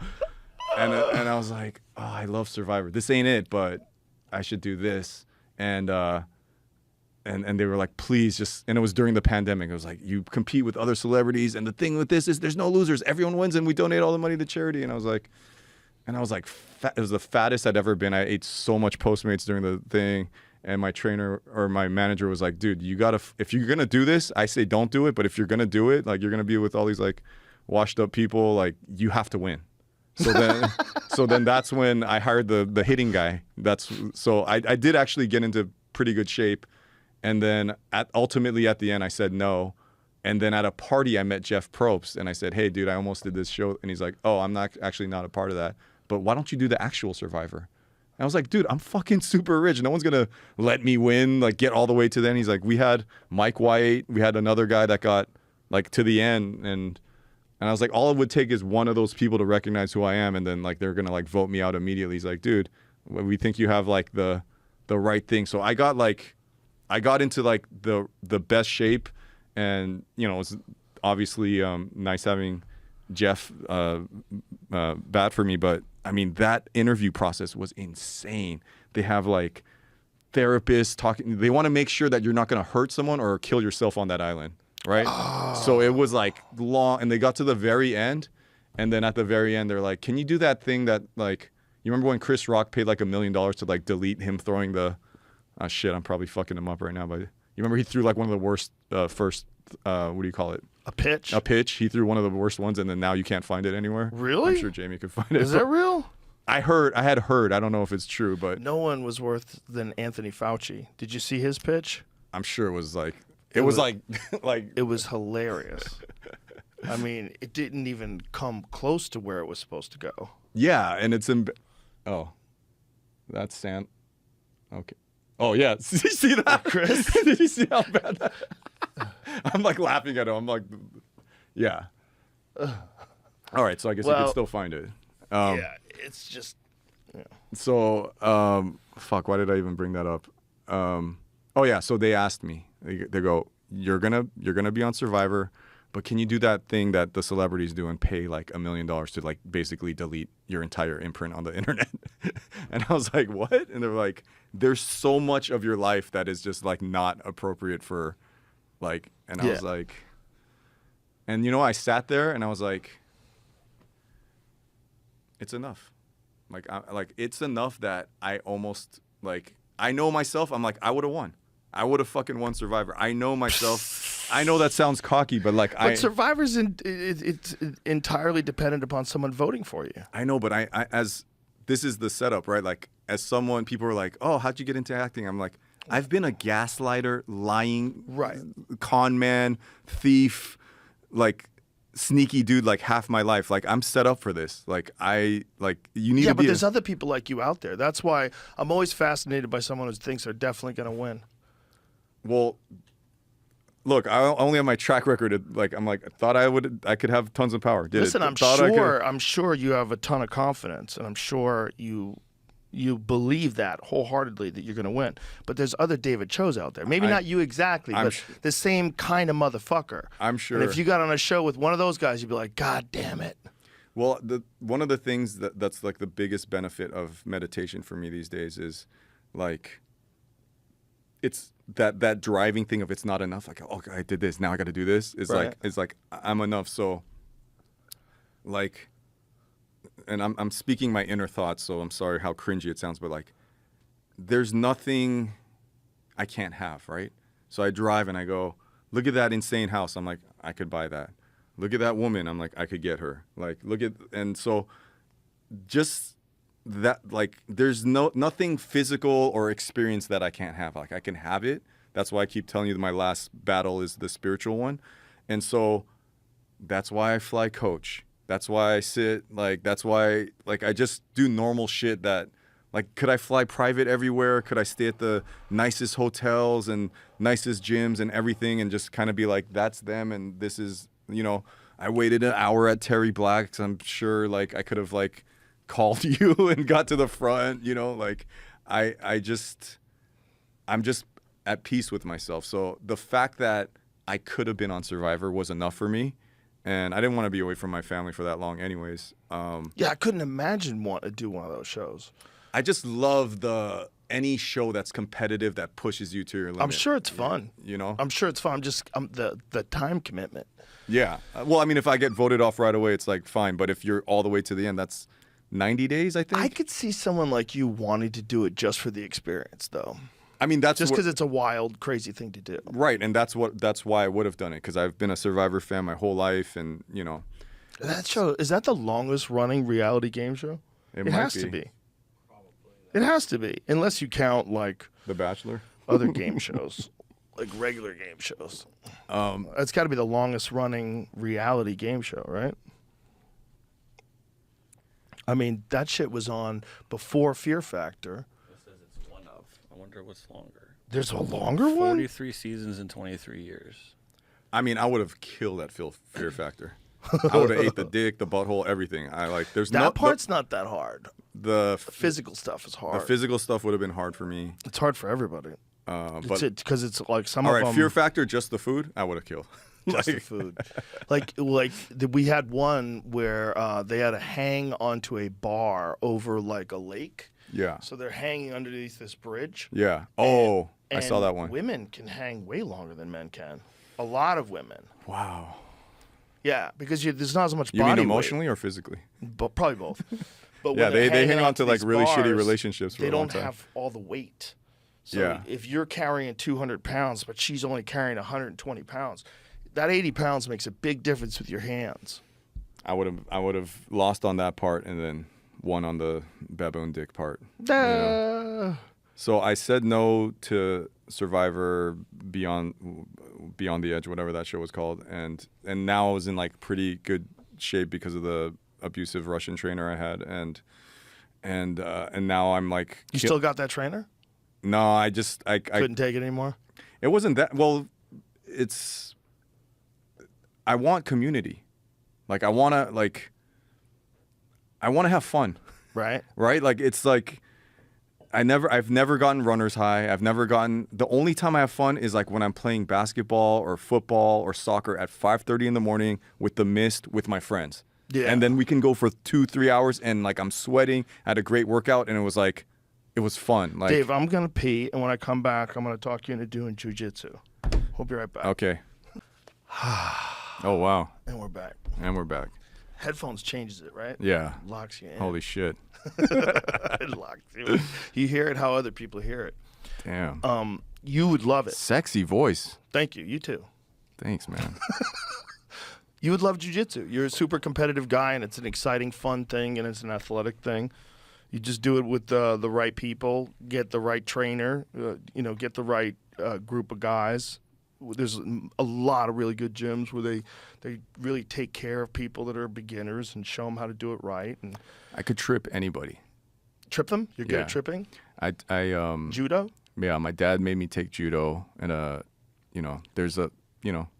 And I was like, oh, I love Survivor. This ain't it, but I should do this. And they were like, please just, and it was during the pandemic. It was like, you compete with other celebrities, and the thing with this is there's no losers. Everyone wins, and we donate all the money to charity. And I was like, it was the fattest I'd ever been. I ate so much Postmates during the thing. And my trainer or my manager was like, dude, you gotta, if you're gonna do this, I say don't do it. But if you're gonna do it, like you're gonna be with all these like washed up people, like you have to win. So then that's when I hired the hitting guy. So I did actually get into pretty good shape. And then ultimately at the end, I said no. And then at a party, I met Jeff Probst. And I said, hey, dude, I almost did this show. And he's like, oh, I'm not a part of that. But why don't you do the actual Survivor? And I was like, dude, I'm fucking super rich. No one's going to let me win, like get all the way to the end. He's like, we had Mike White. We had another guy that got like to the end. And I was like, all it would take is one of those people to recognize who I am. And then like, they're going to like vote me out immediately. He's like, dude, we think you have like the right thing. So I got into like the best shape, and you know, it's obviously nice having Jeff bat for me, but I mean that interview process was insane. They have like therapists talking. They want to make sure that you're not going to hurt someone or kill yourself on that island, right? Oh. So it was like long, and they got to the very end, and then at the very end they're like, "Can you do that thing that like you remember when Chris Rock paid like $1 million to like delete him throwing the shit, I'm probably fucking him up right now, but you remember he threw like one of the worst first, what do you call it? A pitch? A pitch. He threw one of the worst ones, and then now you can't find it anywhere. Really? I'm sure Jamie could find it. Is that real? I had heard. I don't know if it's true, but no one was worse than Anthony Fauci. Did you see his pitch? I'm sure it was like, it was like it was hilarious. I mean, it didn't even come close to where it was supposed to go. Yeah, and it's oh, that's Sam. Okay. Oh yeah, did you see that, Chris? Did you see how bad that? I'm like laughing at him. I'm like, yeah. All right, so I guess you can still find it. Yeah, it's just. Yeah. So, fuck. Why did I even bring that up? Oh yeah. So they asked me. They go, you're gonna be on Survivor, but can you do that thing that the celebrities do and pay like $1 million to like basically delete your entire imprint on the internet? And I was like, what? And they're like, there's so much of your life that is just like not appropriate for like, and I was like, and you know, I sat there and I was like, it's enough. Like, it's enough that I almost like, I know myself. I'm like, I would have won. I would have fucking won Survivor. I know myself. I know that sounds cocky, but like, but Survivor's it's entirely dependent upon someone voting for you. I know, but I as this is the setup, right? Like, as someone, people are like, oh, how'd you get into acting? I'm like, I've been a gaslighter, lying, right, con man, thief, like sneaky dude like half my life. Like I'm set up for this. Like you need Yeah, to but be. there's other people like you out there. That's why I'm always fascinated by someone who thinks they're definitely going to win. Well, look, I only have my track record. Like I'm like, I thought I could have tons of power. Listen, I'm sure you have a ton of confidence, and I'm sure you believe that wholeheartedly that you're going to win. But there's other David Choes out there. Maybe not you exactly, but the same kind of motherfucker. I'm sure. And if you got on a show with one of those guys, you'd be like, God damn it. Well, one of the things that's like the biggest benefit of meditation for me these days is like it's that driving thing of it's not enough. Like, oh, I did this, now I got to do this. It's like I'm enough. So like, and I'm speaking my inner thoughts, so I'm sorry how cringy it sounds, but like there's nothing I can't have, right? So I drive and I go, look at that insane house. I'm like, I could buy that. Look at that woman. I'm like, I could get her. Like, and so just that, like, there's nothing physical or experience that I can't have. Like, I can have it. That's why I keep telling you that my last battle is the spiritual one. And so that's why I fly coach. That's why I sit, like, that's why, like, I just do normal shit that, like, could I fly private everywhere? Could I stay at the nicest hotels and nicest gyms and everything and just kind of be like, that's them and this is, you know, I waited an hour at Terry Black's. I'm sure, like, I could have, like, called you and got to the front, you know, like, I'm just at peace with myself. So the fact that I could have been on Survivor was enough for me. And I didn't want to be away from my family for that long anyways. Yeah, I couldn't imagine wanting to do one of those shows. I just love any show that's competitive that pushes you to your limit. I'm sure it's fun. You know? I'm sure it's fun. I'm the time commitment. Yeah. Well, I mean, if I get voted off right away, it's like fine. But if you're all the way to the end, that's 90 days, I think. I could see someone like you wanting to do it just for the experience, though. I mean, that's just because it's a wild, crazy thing to do. Right, and that's why I would have done it, because I've been a Survivor fan my whole life, and you know. That show, is that the longest running reality game show? It has to be. It has to be, unless you count like The Bachelor, other game shows, like regular game shows. It's got to be the longest running reality game show, right? I mean, that shit was on before Fear Factor. It says it's one of. I wonder what's longer. There's a longer one? 43 seasons in 23 years. I mean, I would have killed that Fear Factor. I would have ate the dick, the butthole, everything. That part's not that hard. The physical stuff is hard. The physical stuff would have been hard for me. It's hard for everybody. Because it's like some all of right, them. Fear Factor, just the food, I would have killed. Just the food. We had one where they had to hang onto a bar over like a lake. Yeah. So they're hanging underneath this bridge. Yeah. Oh, I saw that one. Women can hang way longer than men can. A lot of women. Wow. Yeah, because there's not as much body weight. You mean weight. emotionally or physically? But probably both. But yeah, they hang on to like really bars, shitty relationships for they a long don't time. have all the weight. So yeah. if you're carrying 200 pounds, but she's only carrying 120 pounds, that 80 pounds makes a big difference with your hands. I would have lost on that part and then won on the baboon dick part. You know? So I said no to Survivor Beyond the Edge, whatever that show was called, and now I was in like pretty good shape because of the abusive Russian trainer I had, and now I'm like. You still got that trainer? No, I couldn't take it anymore. It wasn't that well. I want community, like I wanna have fun, right? Right, like it's like. I've never gotten runner's high. The only time I have fun is like when I'm playing basketball or football or soccer at 5:30 in the morning with the mist with my friends. Yeah. And then we can go for 2-3 hours and like I'm sweating, I had a great workout and it was fun. Like, Dave, I'm going to pee and when I come back, I'm going to talk you into doing jujitsu. We'll be right back. Okay. Oh, wow. And we're back. Headphones changes it, right? Yeah. Locks you in. Holy shit. It locks you in. You hear it how other people hear it. Damn. You would love it. Sexy voice. Thank you. You too. Thanks, man. You would love jiu-jitsu. You're a super competitive guy, and it's an exciting, fun thing, and it's an athletic thing. You just do it with the right people, get the right trainer, get the right group of guys. there's a lot of really good gyms where they really take care of people that are beginners and show them how to do it right. And I could trip anybody. trip them? You're good Yeah. at tripping? I Judo? Yeah, my dad made me take judo, and there's a,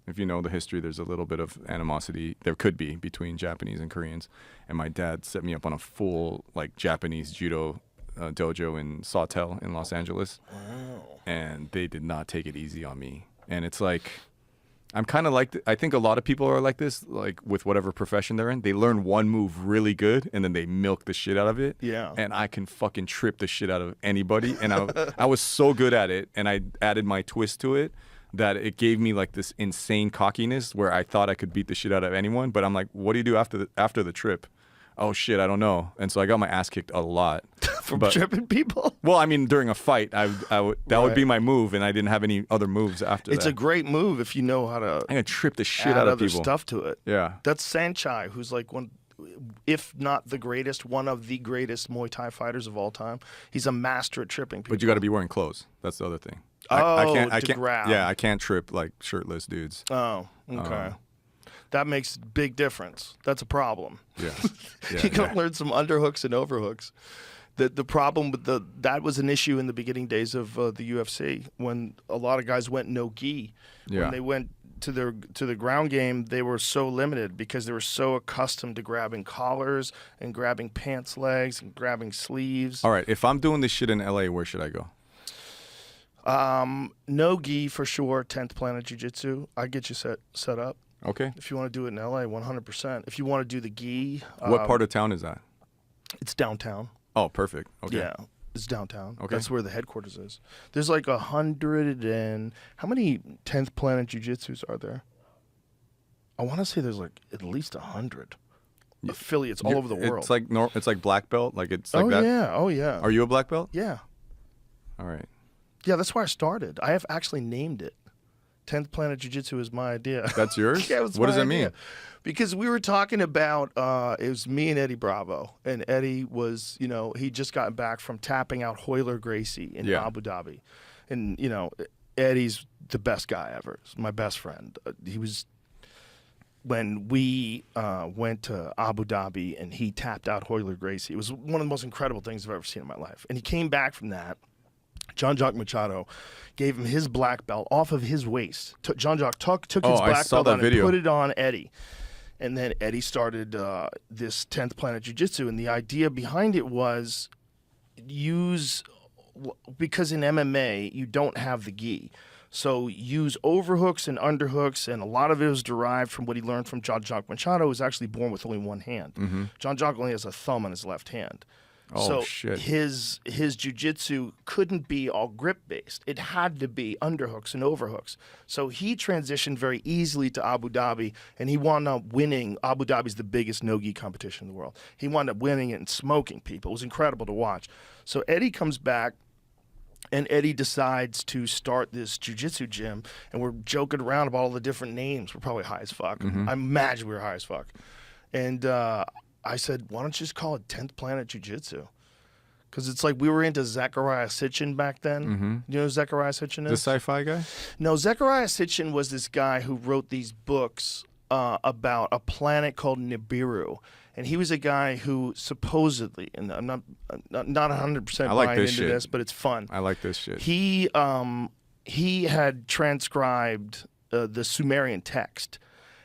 if you know the history, there's a little bit of animosity there could be between Japanese and Koreans, and my dad set me up on a full like Japanese judo dojo in Sawtell in Los Angeles. Wow. And they did not take it easy on me, and it's like. I'm kind of like, I think a lot of people are like this, like with whatever profession they're in. They learn one move really good and then they milk the shit out of it. Yeah. And I can fucking trip the shit out of anybody. And I was so good at it, and I added my twist to it that it gave me like this insane cockiness where I thought I could beat the shit out of anyone. But I'm like, what do you do after the trip? Oh shit, I don't know. And so I got my ass kicked a lot. From tripping people? Well, I mean, during a fight, that would be my move, and I didn't have any other moves after that. It's a great move if you know how to I'm gonna trip the shit add out of other people. stuff to it. Yeah. That's Sanchai, who's like one, if not the greatest, one of the greatest Muay Thai fighters of all time. He's a master at tripping people. But you got to be wearing clothes. That's the other thing. I can't grab. Yeah, I can't trip like shirtless dudes. Oh, okay. That makes a big difference. That's a problem. Yeah. You gotta learn some underhooks and overhooks. The problem with that was an issue in the beginning days of the UFC when a lot of guys went no gi. Yeah. When they went to the ground game, they were so limited because they were so accustomed to grabbing collars and grabbing pants legs and grabbing sleeves. All right. If I'm doing this shit in LA, where should I go? No gi for sure. 10th Planet Jiu-Jitsu. I get you set up. Okay. If you want to do it in LA, 100%. If you want to do the gi, What part of town is that? it's downtown. Oh, perfect. Okay. Yeah, it's downtown. Okay. That's where the headquarters is. There's like 100 and how many 10th Planet Jiu-Jitsus are there? I want to say there's like at least 100 affiliates all over the world. It's like black belt. Like it's like oh that. yeah, oh yeah. Are you a black belt? Yeah, All right. yeah. That's where I started. I have actually named it. 10th Planet Jiu-Jitsu is my idea. That's yours? Yeah, it was What does my that mean? idea. Because we were talking about, it was me and Eddie Bravo. And Eddie was, he'd just gotten back from tapping out Royler Gracie in Abu Dhabi. And, Eddie's the best guy ever. He's my best friend. When we went to Abu Dhabi and he tapped out Royler Gracie, it was one of the most incredible things I've ever seen in my life. And he came back from that. Jean-Jacques Machado gave him his black belt off of his waist. Jean-Jacques took his black belt on and put it on Eddie. And then Eddie started this 10th Planet Jiu-Jitsu. And the idea behind it was because in MMA, you don't have the gi. So use overhooks and underhooks, and a lot of it was derived from what he learned from Jean-Jacques Machado, who was actually born with only one hand. Mm-hmm. Jean-Jacques only has a thumb on his left hand. Oh, so shit. his jiu-jitsu couldn't be all grip-based. It had to be underhooks and overhooks. So he transitioned very easily to Abu Dhabi, and he wound up winning. Abu Dhabi's the biggest no-gi competition in the world. He wound up winning it and smoking people. It was incredible to watch. So Eddie comes back, and Eddie decides to start this jiu-jitsu gym, and we're joking around about all the different names. We're probably high as fuck. Mm-hmm. I imagine we were high as fuck. And I said, why don't you just call it 10th Planet Jiu-Jitsu? Because it's like we were into Zechariah Sitchin back then. Mm-hmm. You know who Zechariah Sitchin The is? sci-fi guy? No, Zechariah Sitchin was this guy who wrote these books about a planet called Nibiru. And he was a guy who supposedly, and I'm not 100% like buying this into shit. this, but it's fun. I like this shit. He had transcribed the Sumerian text,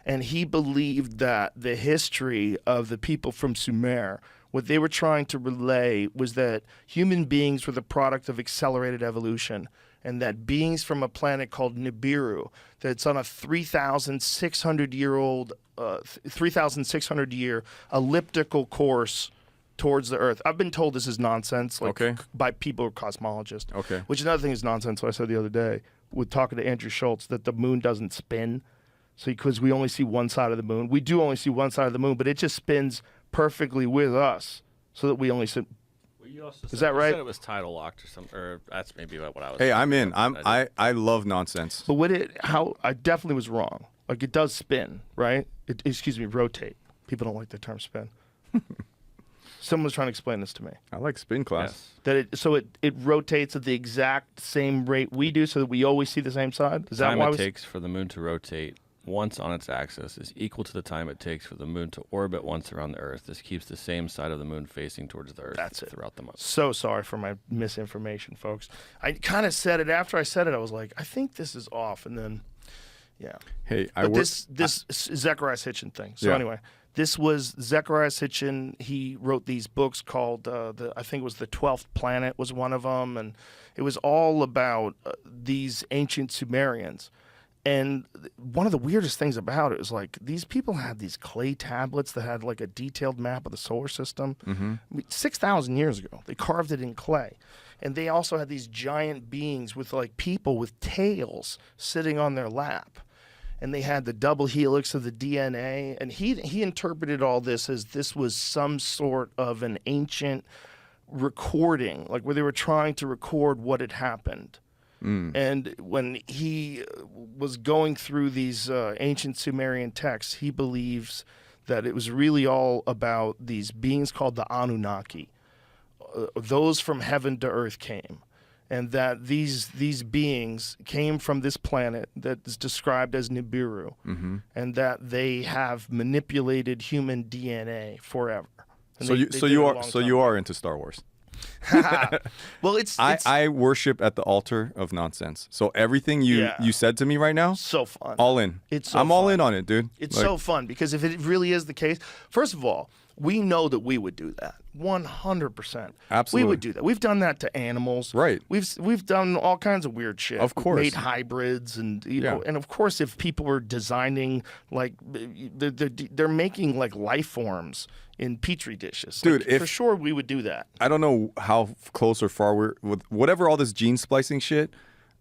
and he believed that the history of the people from Sumer, what they were trying to relay was that human beings were the product of accelerated evolution, and that beings from a planet called Nibiru, that's on a 3,600 year elliptical course towards the Earth. I've been told this is nonsense, by people who are cosmologists. Okay. Which another thing is nonsense. What I said the other day with talking to Andrew Schultz, that the moon doesn't spin. So because we only see one side of the moon, we do only see one side of the moon, but it just spins perfectly with us, so that we only see. Is that right? You said it was tidal locked or something, or that's maybe what I was. Hey, I'm in. I love nonsense. But I definitely was wrong. Like it does spin, right? Rotate. People don't like the term spin. Someone was trying to explain this to me. I like spin class. Yes. That it rotates at the exact same rate we do, so that we always see the same side. Is that Time why it takes for the moon to rotate once on its axis is equal to the time it takes for the moon to orbit once around the Earth. This keeps the same side of the moon facing towards the Earth That's it. throughout the month. So sorry for my misinformation, folks. I kind of said it after I said it. I was like, I think this is off, and then, yeah. Hey, But this Zechariah Hitchin thing. So Yeah. anyway, this was Zechariah Hitchin. He wrote these books called I think it was The 12th Planet was one of them, and it was all about these ancient Sumerians. And one of the weirdest things about it is like these people had these clay tablets that had like a detailed map of the solar system. Mm-hmm. I mean, 6,000 years ago, they carved it in clay. And they also had these giant beings with like people with tails sitting on their lap. And they had the double helix of the DNA. And he interpreted all this as this was some sort of an ancient recording, like where they were trying to record what had happened. And when he was going through these ancient Sumerian texts, he believes that it was really all about these beings called the Anunnaki. Those from heaven to earth came. And that these beings came from this planet that is described as Nibiru. And that they have manipulated human DNA forever. And So they did it a long time you are into Star Wars. Well, it's I worship at the altar of nonsense. So everything you said to me right now, so fun. all in. It's so I'm all fun. in on it, dude. It's so fun because if it really is the case, first of all, we know that we would do that 100%. Absolutely. We would do that. We've done that to animals. Right. We've done all kinds of weird shit. Of course. Made hybrids and you know, and of course, if people were designing like they're making like life forms in petri dishes, Dude, like, for sure we would do that. I don't know how close or far we're with whatever all this gene splicing shit.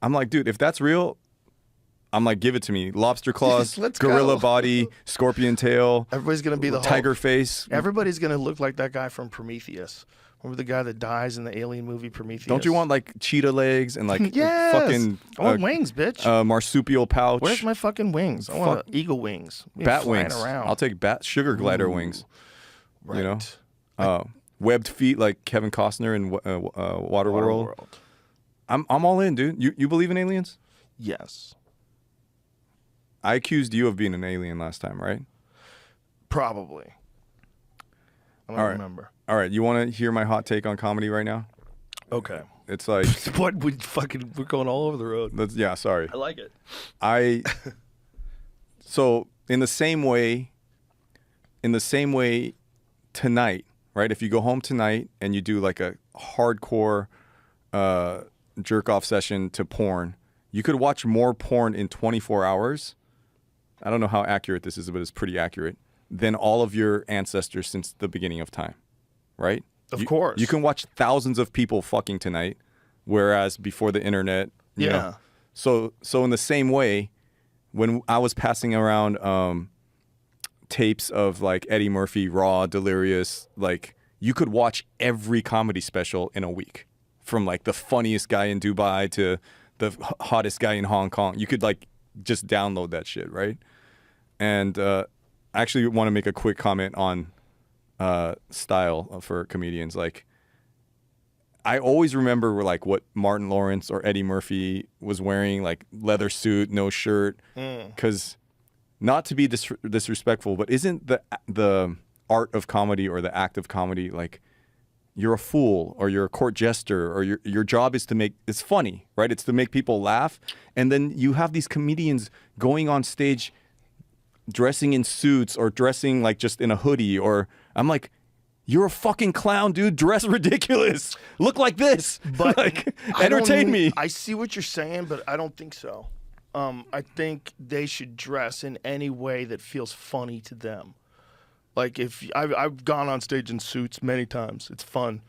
I'm like, dude, if that's real, I'm like, give it to me. Lobster claws, Let's gorilla go. body, scorpion tail, Everybody's gonna be the tiger Hulk. face. Everybody's gonna look like that guy from Prometheus. Remember the guy that dies in the alien movie Prometheus? Don't you want like cheetah legs and like Yes. fucking I want wings, bitch. marsupial pouch? Where's my fucking wings? I want eagle wings. Me bat flying wings? Around. I'll take bat sugar glider wings. Right. You know, webbed feet like Kevin Costner in Waterworld. I'm all in, dude. You believe in aliens? Yes. I accused you of being an alien last time, right? Probably. I don't All right. remember. All right, you want to hear my hot take on comedy right now? Okay. It's like, What we're going all over the road. yeah, sorry. I like it. So in the same way tonight, right? If you go home tonight and you do like a hardcore jerk off session to porn, you could watch more porn in 24 hours. I don't know how accurate this is, but it's pretty accurate, than all of your ancestors since the beginning of time, right? Of course. You can watch thousands of people fucking tonight, whereas before the internet, you know. So in the same way, when I was passing around tapes of like Eddie Murphy, Raw, Delirious, like you could watch every comedy special in a week, from like the funniest guy in Dubai to the hottest guy in Hong Kong. You could like just download that shit, right? And I actually want to make a quick comment on style for comedians. Like, I always remember like what Martin Lawrence or Eddie Murphy was wearing, like leather suit, no shirt, because not to be disrespectful, but isn't the art of comedy or the act of comedy like you're a fool or you're a court jester or your job is to make it's funny, right? It's to make people laugh, and then you have these comedians going on stage dressing in suits or dressing like just in a hoodie, or I'm like, you're a fucking clown, dude. Dress ridiculous. Look like this. But like, entertain me. I see what you're saying, but I don't think so. I think they should dress in any way that feels funny to them. Like if I've gone on stage in suits many times. It's fun.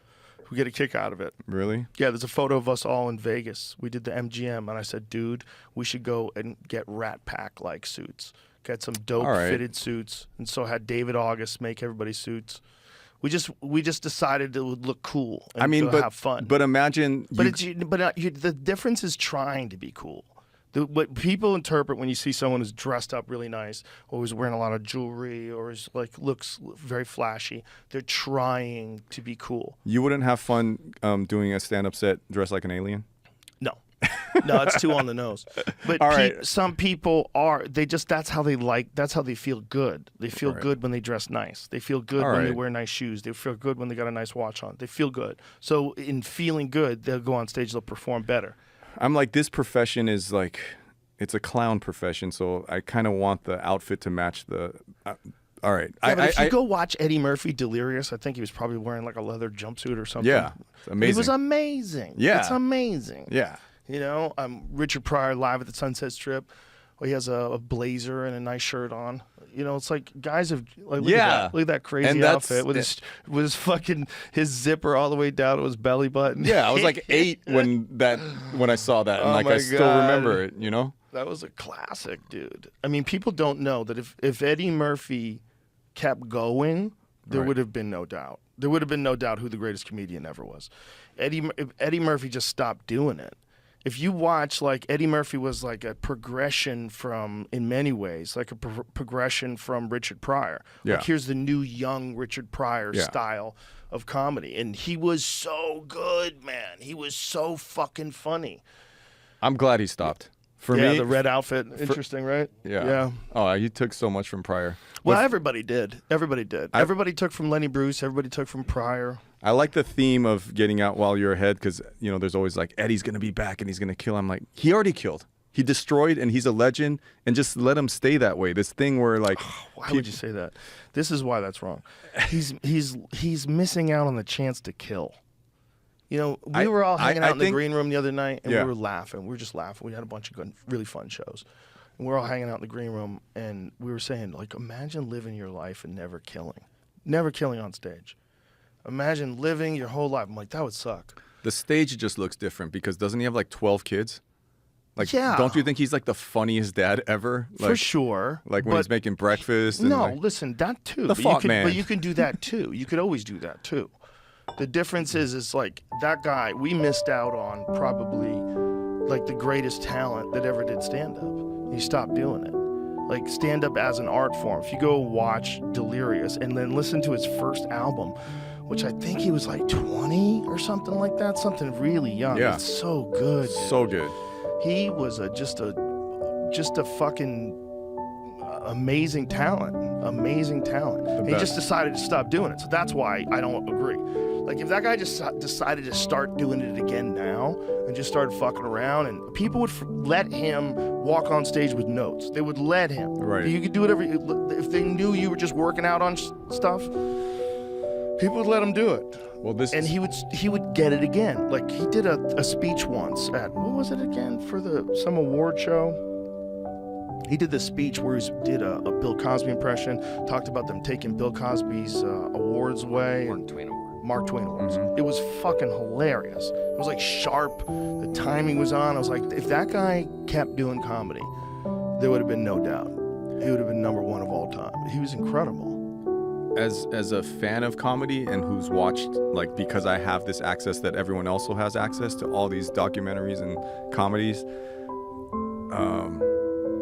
We get a kick out of it. Really? Yeah, there's a photo of us all in Vegas. We did the MGM, and I said, dude, we should go and get Rat Pack-like suits. Get some dope fitted suits. And so had David August make everybody suits. We just decided it would look cool and have fun. But imagine. But the difference is trying to be cool. What people interpret when you see someone who's dressed up really nice, or who's wearing a lot of jewelry, or is like looks very flashy, they're trying to be cool. You wouldn't have fun doing a stand-up set dressed like an alien? No, it's too on the nose. But All right. some people are. That's how they like. That's how they feel good. They feel good when they dress nice. They feel good when they wear nice shoes. They feel good when they got a nice watch on. They feel good. So in feeling good, they'll go on stage. They'll perform better. I'm like, this profession is like, it's a clown profession. So I kind of want the outfit to match the. All right. Yeah, but if you go watch Eddie Murphy Delirious, I think he was probably wearing like a leather jumpsuit or something. Yeah, it's amazing. It was amazing. Yeah, it's amazing. Yeah. You know, Richard Pryor live at the Sunset Strip. Well, he has a blazer and a nice shirt on. You know, it's like guys have like look at that crazy outfit with his fucking his zipper all the way down to his belly button. Yeah, I was like 8 when I saw that, and like I still remember it. You know, that was a classic, dude. I mean, people don't know that if Eddie Murphy kept going, there would have been no doubt. There would have been no doubt who the greatest comedian ever was. If Eddie Murphy just stopped doing it. If you watch, like, Eddie Murphy was like a progression from, in many ways, like a progression from Richard Pryor. Yeah. Like, here's the new young Richard Pryor style of comedy. And he was so good, man. He was so fucking funny. I'm glad he stopped. For me, the red outfit, interesting, right? Yeah. Oh, he took so much from Pryor. Well, everybody did. Everybody did. Everybody took from Lenny Bruce. Everybody took from Pryor. I like the theme of getting out while you're ahead because, you know, there's always like, Eddie's going to be back and he's going to kill. I'm like, he already killed. He destroyed and he's a legend, and just let him stay that way. This thing where like... Why would you say that? This is why that's wrong. He's missing out on the chance to kill. You know, we were all hanging out in the green room the other night, and we were laughing. We were just laughing. We had a bunch of good, really fun shows. And we were all hanging out in the green room, and we were saying, like, imagine living your life and never killing on stage. Imagine living your whole life. I'm like, that would suck. The stage just looks different because doesn't he have like 12 kids? Like, yeah. Don't you think he's like the funniest dad ever? Like, for sure. Like when he's making breakfast. And listen, that too. The fought man. But you can do that too. You could always do that too. The difference is like that guy, we missed out on probably like the greatest talent that ever did stand-up. He stopped doing it. Like stand-up as an art form. If you go watch Delirious and then listen to his first album, which I think he was like 20 or something like that, something really young. Yeah. It's so good. So good. He was just a fucking amazing talent. Amazing talent. And he just decided to stop doing it. So that's why I don't agree. Like, if that guy just decided to start doing it again now and just started fucking around, and people would let him walk on stage with notes. They would let him. Right. You could do whatever. If they knew you were just working out on stuff, people would let him do it. Well, he would get it again. Like, he did a speech once at, what was it again, for some award show? He did this speech where he did a Bill Cosby impression, talked about them taking Bill Cosby's awards away. Mark Twain Awards. Mm-hmm. It was fucking hilarious. It was like sharp. The timing was on. I was like, if that guy kept doing comedy, there would have been no doubt. He would have been number one of all time. He was incredible. As a fan of comedy and who's watched, like, because I have this access that everyone also has access to all these documentaries and comedies,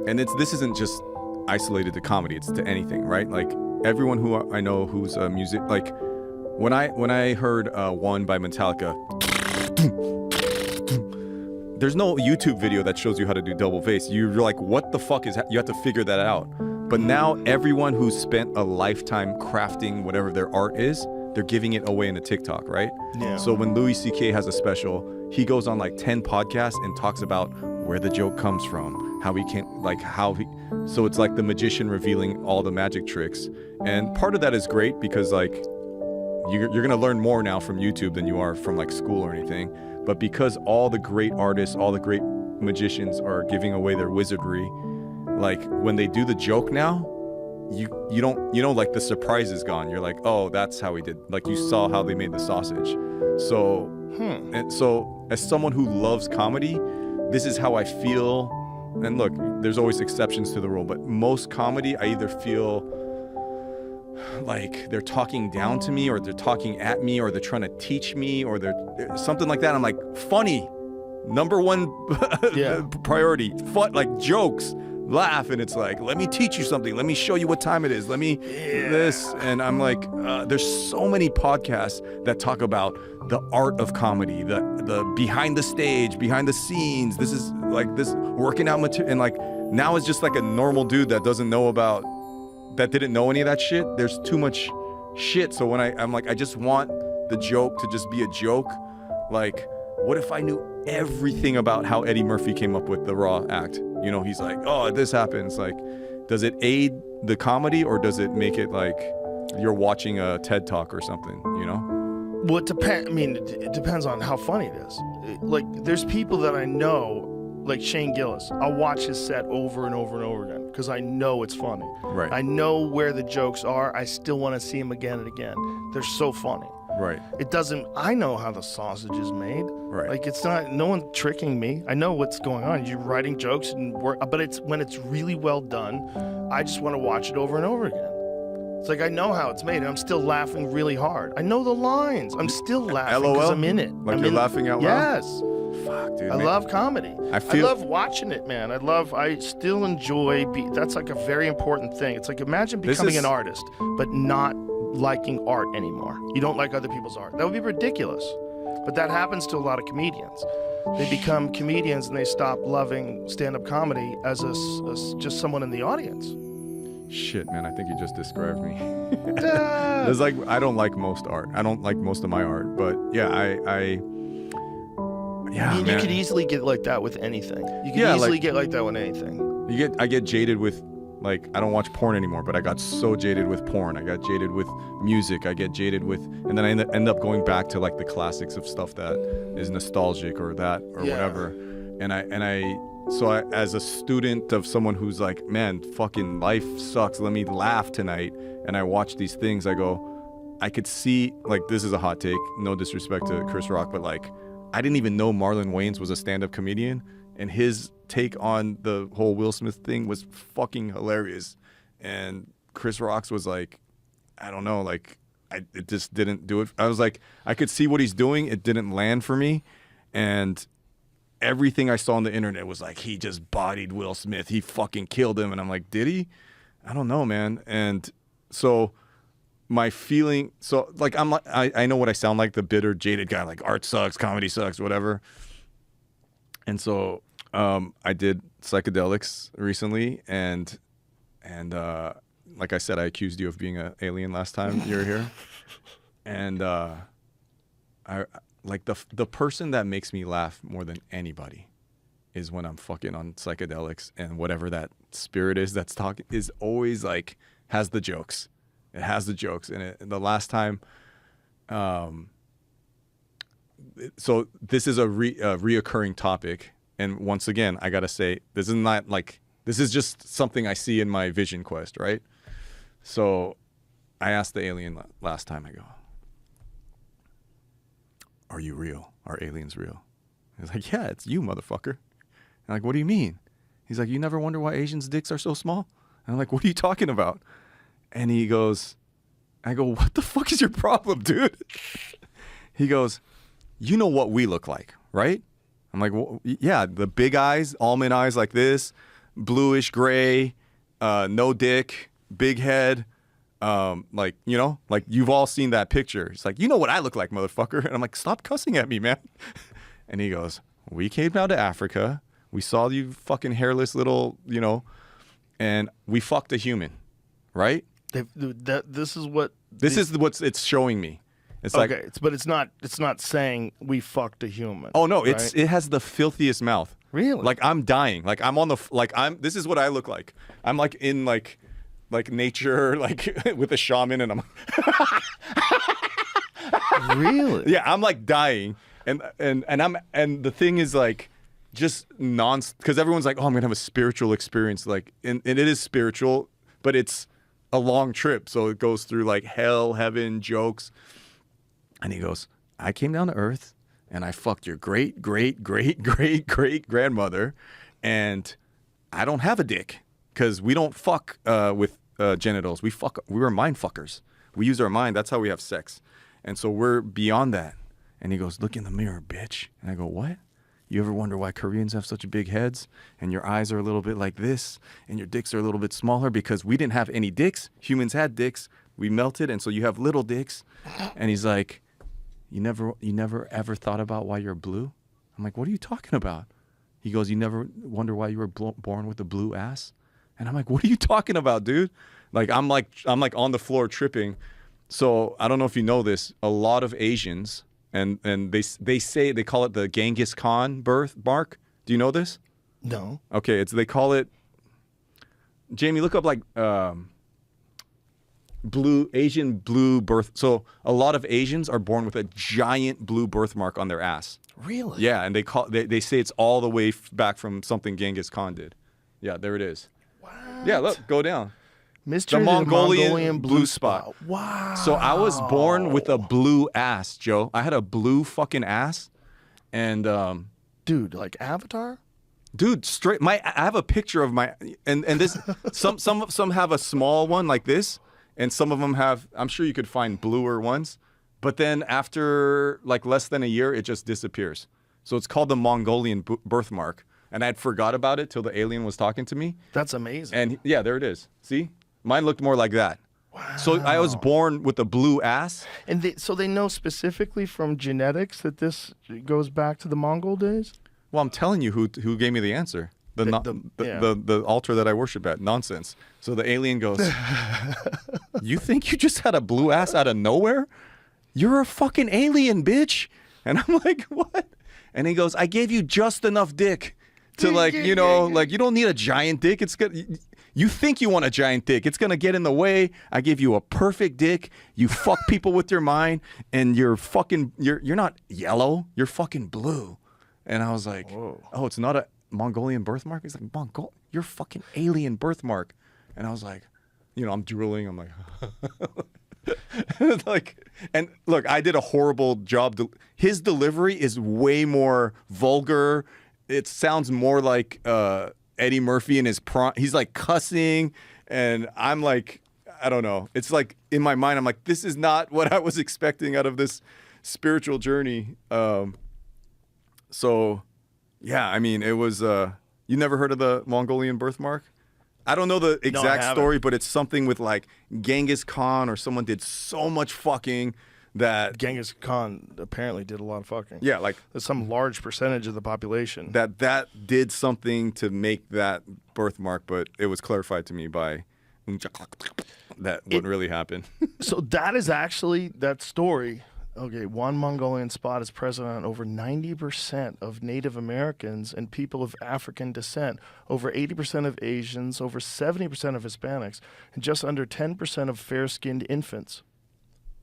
and this isn't just isolated to comedy, it's to anything, right? Like, everyone who I know who's a music, like, when I heard One by Metallica, there's no YouTube video that shows you how to do double bass. You're like, what the fuck you have to figure that out. But now everyone who's spent a lifetime crafting whatever their art is, they're giving it away in a TikTok, right? Yeah. So when Louis C.K. has a special, he goes on like 10 podcasts and talks about where the joke comes from, how he can, like so it's like the magician revealing all the magic tricks. And part of that is great because like you're going to learn more now from YouTube than you are from like school or anything. But because all the great artists, all the great magicians are giving away their wizardry, like when they do the joke now, you don't like the surprise is gone. You're like, oh, that's how he did. Like you saw how they made the sausage. So, and so as someone who loves comedy, this is how I feel. And look, there's always exceptions to the rule, but most comedy, I either feel like they're talking down to me or they're talking at me or they're trying to teach me or they're something like that. I'm like, funny, Number one Yeah. priority. Fun, like jokes, laugh, and it's like, let me teach you something. Let me show you what time it is. Let me this. And I'm like, there's so many podcasts that talk about the art of comedy, the behind the stage, behind the scenes. This is like this working out material, and like now it's just like a normal dude that didn't know any of that shit. There's too much shit. So when I'm like, I just want the joke to just be a joke. Like, what if I knew everything about how Eddie Murphy came up with the Raw act? You know, he's like, oh, this happens. Like, does it aid the comedy, or does it make it like you're watching a TED Talk or something, you know? Well, it depends on how funny it is. Like, there's people that I know, like Shane Gillis. I'll watch his set over and over and over again because I know it's funny. Right. I know where the jokes are. I still want to see them again and again. They're so funny. Right. I know how the sausage is made. Right. Like, it's not, no one tricking me. I know what's going on. You're writing jokes and work, but it's when it's really well done, I just want to watch it over and over again. It's like, I know how it's made, and I'm still laughing really hard. I know the lines. I'm still laughing because I'm in it. Like, you're laughing out loud? Yes. Fuck, dude. I love comedy. I love watching it, man. I still enjoy, that's like a very important thing. It's like, imagine becoming an artist, but not liking art anymore. You don't like other people's art. That would be ridiculous. But that happens to a lot of comedians. They become comedians and they stop loving stand-up comedy as just someone in the audience. Shit, man, I think you just described me. It's like, I don't like most art. I don't like most of my art, but yeah, You could easily get like that with anything. You could easily get like that with anything. I get jaded with, like, I don't watch porn anymore, but I got so jaded with porn. I got jaded with music. I get jaded with, and then I end up going back to like the classics of stuff that is nostalgic or whatever. So as a student of someone who's like, man, fucking life sucks, let me laugh tonight, and I watch these things, I go, I could see, like, this is a hot take, no disrespect to Chris Rock, but like, I didn't even know Marlon Wayans was a stand-up comedian, and his take on the whole Will Smith thing was fucking hilarious. And Chris Rock's was like, I don't know, like, it just didn't do it. I was like, I could see what he's doing, it didn't land for me, and everything I saw on the internet was like, he just bodied Will Smith, he fucking killed him, and I'm like, did he? I don't know, man. And so my feeling, so like, I'm like, I know what I sound like, the bitter, jaded guy, like, art sucks, comedy sucks, whatever. And so I did psychedelics recently, and like I said, I accused you of being an alien last time you were here. And I like, the person that makes me laugh more than anybody is when I'm fucking on psychedelics, and whatever that spirit is that's talking is always like, has the jokes. It has the jokes. And the last time, so this is a reoccurring topic. And once again, I got to say, this is not like, this is just something I see in my vision quest, right? So I asked the alien last time, I go, are you real? Are aliens real? He's like, yeah, it's you, motherfucker. I'm like, what do you mean? He's like, you never wonder why Asians' dicks are so small? And I'm like, what are you talking about? And he goes, I go, what the fuck is your problem, dude? He goes, you know what we look like, right? I'm like, well, yeah, the big eyes, almond eyes like this, bluish gray, no dick, big head. Like, you know, like, you've all seen that picture. It's like, you know what I look like, motherfucker. And I'm like, stop cussing at me, man. And he goes, we came down to Africa. We saw you fucking hairless little, you know, and we fucked a human, right? This is what it's showing me. It's okay, like, but it's not saying we fucked a human. oh no, right? it has the filthiest mouth. Really? Like, I'm dying. Like, I'm on the, like, this is what I look like. I'm like in like nature, like with a shaman, and I'm really? Yeah, I'm like dying, and the thing is, like, just because everyone's like, oh, I'm gonna have a spiritual experience, like, and it is spiritual, but it's a long trip, so it goes through like hell, heaven, jokes. And he goes, I came down to earth and I fucked your great grandmother, and I don't have a dick because we don't fuck with genitals. We were mind fuckers. We use our mind. That's how we have sex. And so we're beyond that. And he goes, look in the mirror, bitch. And I go, what? You ever wonder why Koreans have such big heads and your eyes are a little bit like this and your dicks are a little bit smaller? Because we didn't have any dicks. Humans had dicks. We melted, and so you have little dicks. And he's like, you never ever thought about why you're blue? I'm like, what are you talking about? He goes, you never wonder why you were born with a blue ass? And I'm like, what are you talking about, dude? Like, I'm like on the floor tripping. So I don't know if you know this. A lot of Asians, and they call it the Genghis Khan birthmark. Do you know this? No. Okay, they call it. Jamie, look up like Asian blue birth. So a lot of Asians are born with a giant blue birthmark on their ass. Really? Yeah, and they say it's all the way back from something Genghis Khan did. Yeah, there it is. Wow. Yeah, look, go down. Mystery The of the Mongolian blue spot. Wow. So I was born with a blue ass, Joe. I had a blue fucking ass, and dude, like Avatar. dude, straight. I have a picture of my and this. some have a small one like this, and some of them have. I'm sure you could find bluer ones, but then after like less than a year, it just disappears. So it's called the Mongolian birthmark, and I'd forgot about it till the alien was talking to me. That's amazing. And yeah, there it is. See? Mine looked more like that. Wow. So I was born with a blue ass. And so they know specifically from genetics that this goes back to the Mongol days? Well, I'm telling you who gave me the answer. The altar that I worship at. Nonsense. So the alien goes, you think you just had a blue ass out of nowhere? You're a fucking alien, bitch. And I'm like, what? And he goes, I gave you just enough dick to like, you know, like you don't need a giant dick. It's good. You think you want a giant dick. It's going to get in the way. I gave you a perfect dick. You fuck people with your mind, and you're not yellow. You're fucking blue. And I was like, whoa. Oh, it's not a Mongolian birthmark? He's like, you're fucking alien birthmark. And I was like, you know, I'm drooling. I'm like, and look, I did a horrible job. His delivery is way more vulgar. It sounds more like Eddie Murphy in his prime. He's like cussing, and I'm like, I don't know. It's like in my mind, I'm like, this is not what I was expecting out of this spiritual journey. So, yeah, I mean, it was. You never heard of the Mongolian birthmark? I don't know the exact story, but it's something with like Genghis Khan or someone did so much fucking that Genghis Khan apparently did a lot of fucking. Yeah, like there's some large percentage of the population that did something to make that birthmark, but it was clarified to me by that wouldn't really happen. So that is actually that story. Okay, one Mongolian spot is present on over 90% of Native Americans and people of African descent, over 80% of Asians, over 70% of Hispanics, and just under 10% of fair-skinned infants.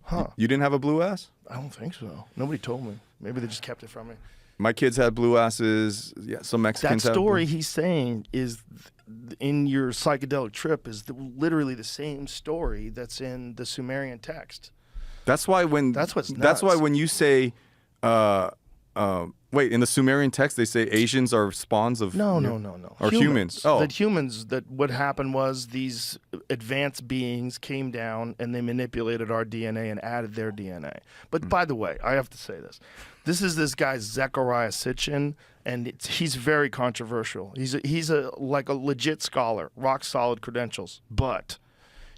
Huh. You didn't have a blue ass? I don't think so. Nobody told me. Maybe they just kept it from me. My kids had blue asses. Yeah, some Mexicans that have story he's saying is in your psychedelic trip is literally the same story that's in the Sumerian text. That's why when you say wait, in the Sumerian text they say Asians are spawns of no. Or humans. Oh. That humans, that what happened was these advanced beings came down and they manipulated our DNA and added their DNA. But by the way, I have to say this. This is this guy Zechariah Sitchin, and he's very controversial. He's a legit scholar, rock solid credentials, but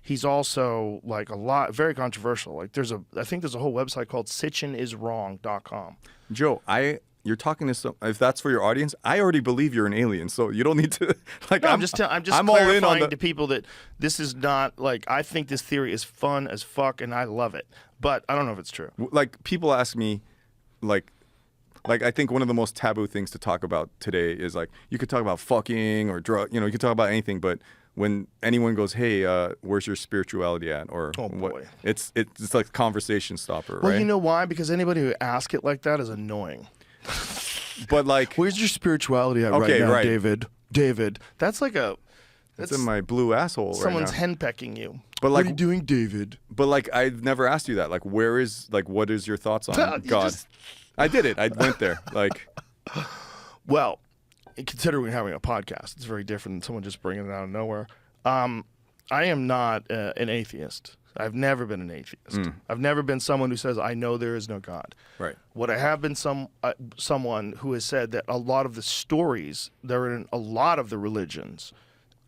he's also like very controversial. Like I think there's a whole website called sitchiniswrong.com. Joe, you're talking to if that's for your audience, I already believe you're an alien, so you don't need to like. No, I'm just clarifying to people that this is not like I think this theory is fun as fuck and I love it, but I don't know if it's true. Like people ask me, like I think one of the most taboo things to talk about today is like you could talk about fucking or drug, you know, you could talk about anything, but when anyone goes, hey, where's your spirituality at? Or what? It's like a conversation stopper, well, right? You know why? Because anybody who asks it like that is annoying. But like, where's your spirituality at right now, David? David, that's like that's in my blue asshole. Someone's right now. henpecking you. But like, what are you doing, David? But like, I've never asked you that. Like, what is your thoughts on God? I did it. I went there. Like, well, considering we're having a podcast, it's very different than someone just bringing it out of nowhere. I am not an atheist. I've never been an atheist. I've never been someone who says, I know there is no God. Right. What I have been someone who has said that a lot of the stories that are in a lot of the religions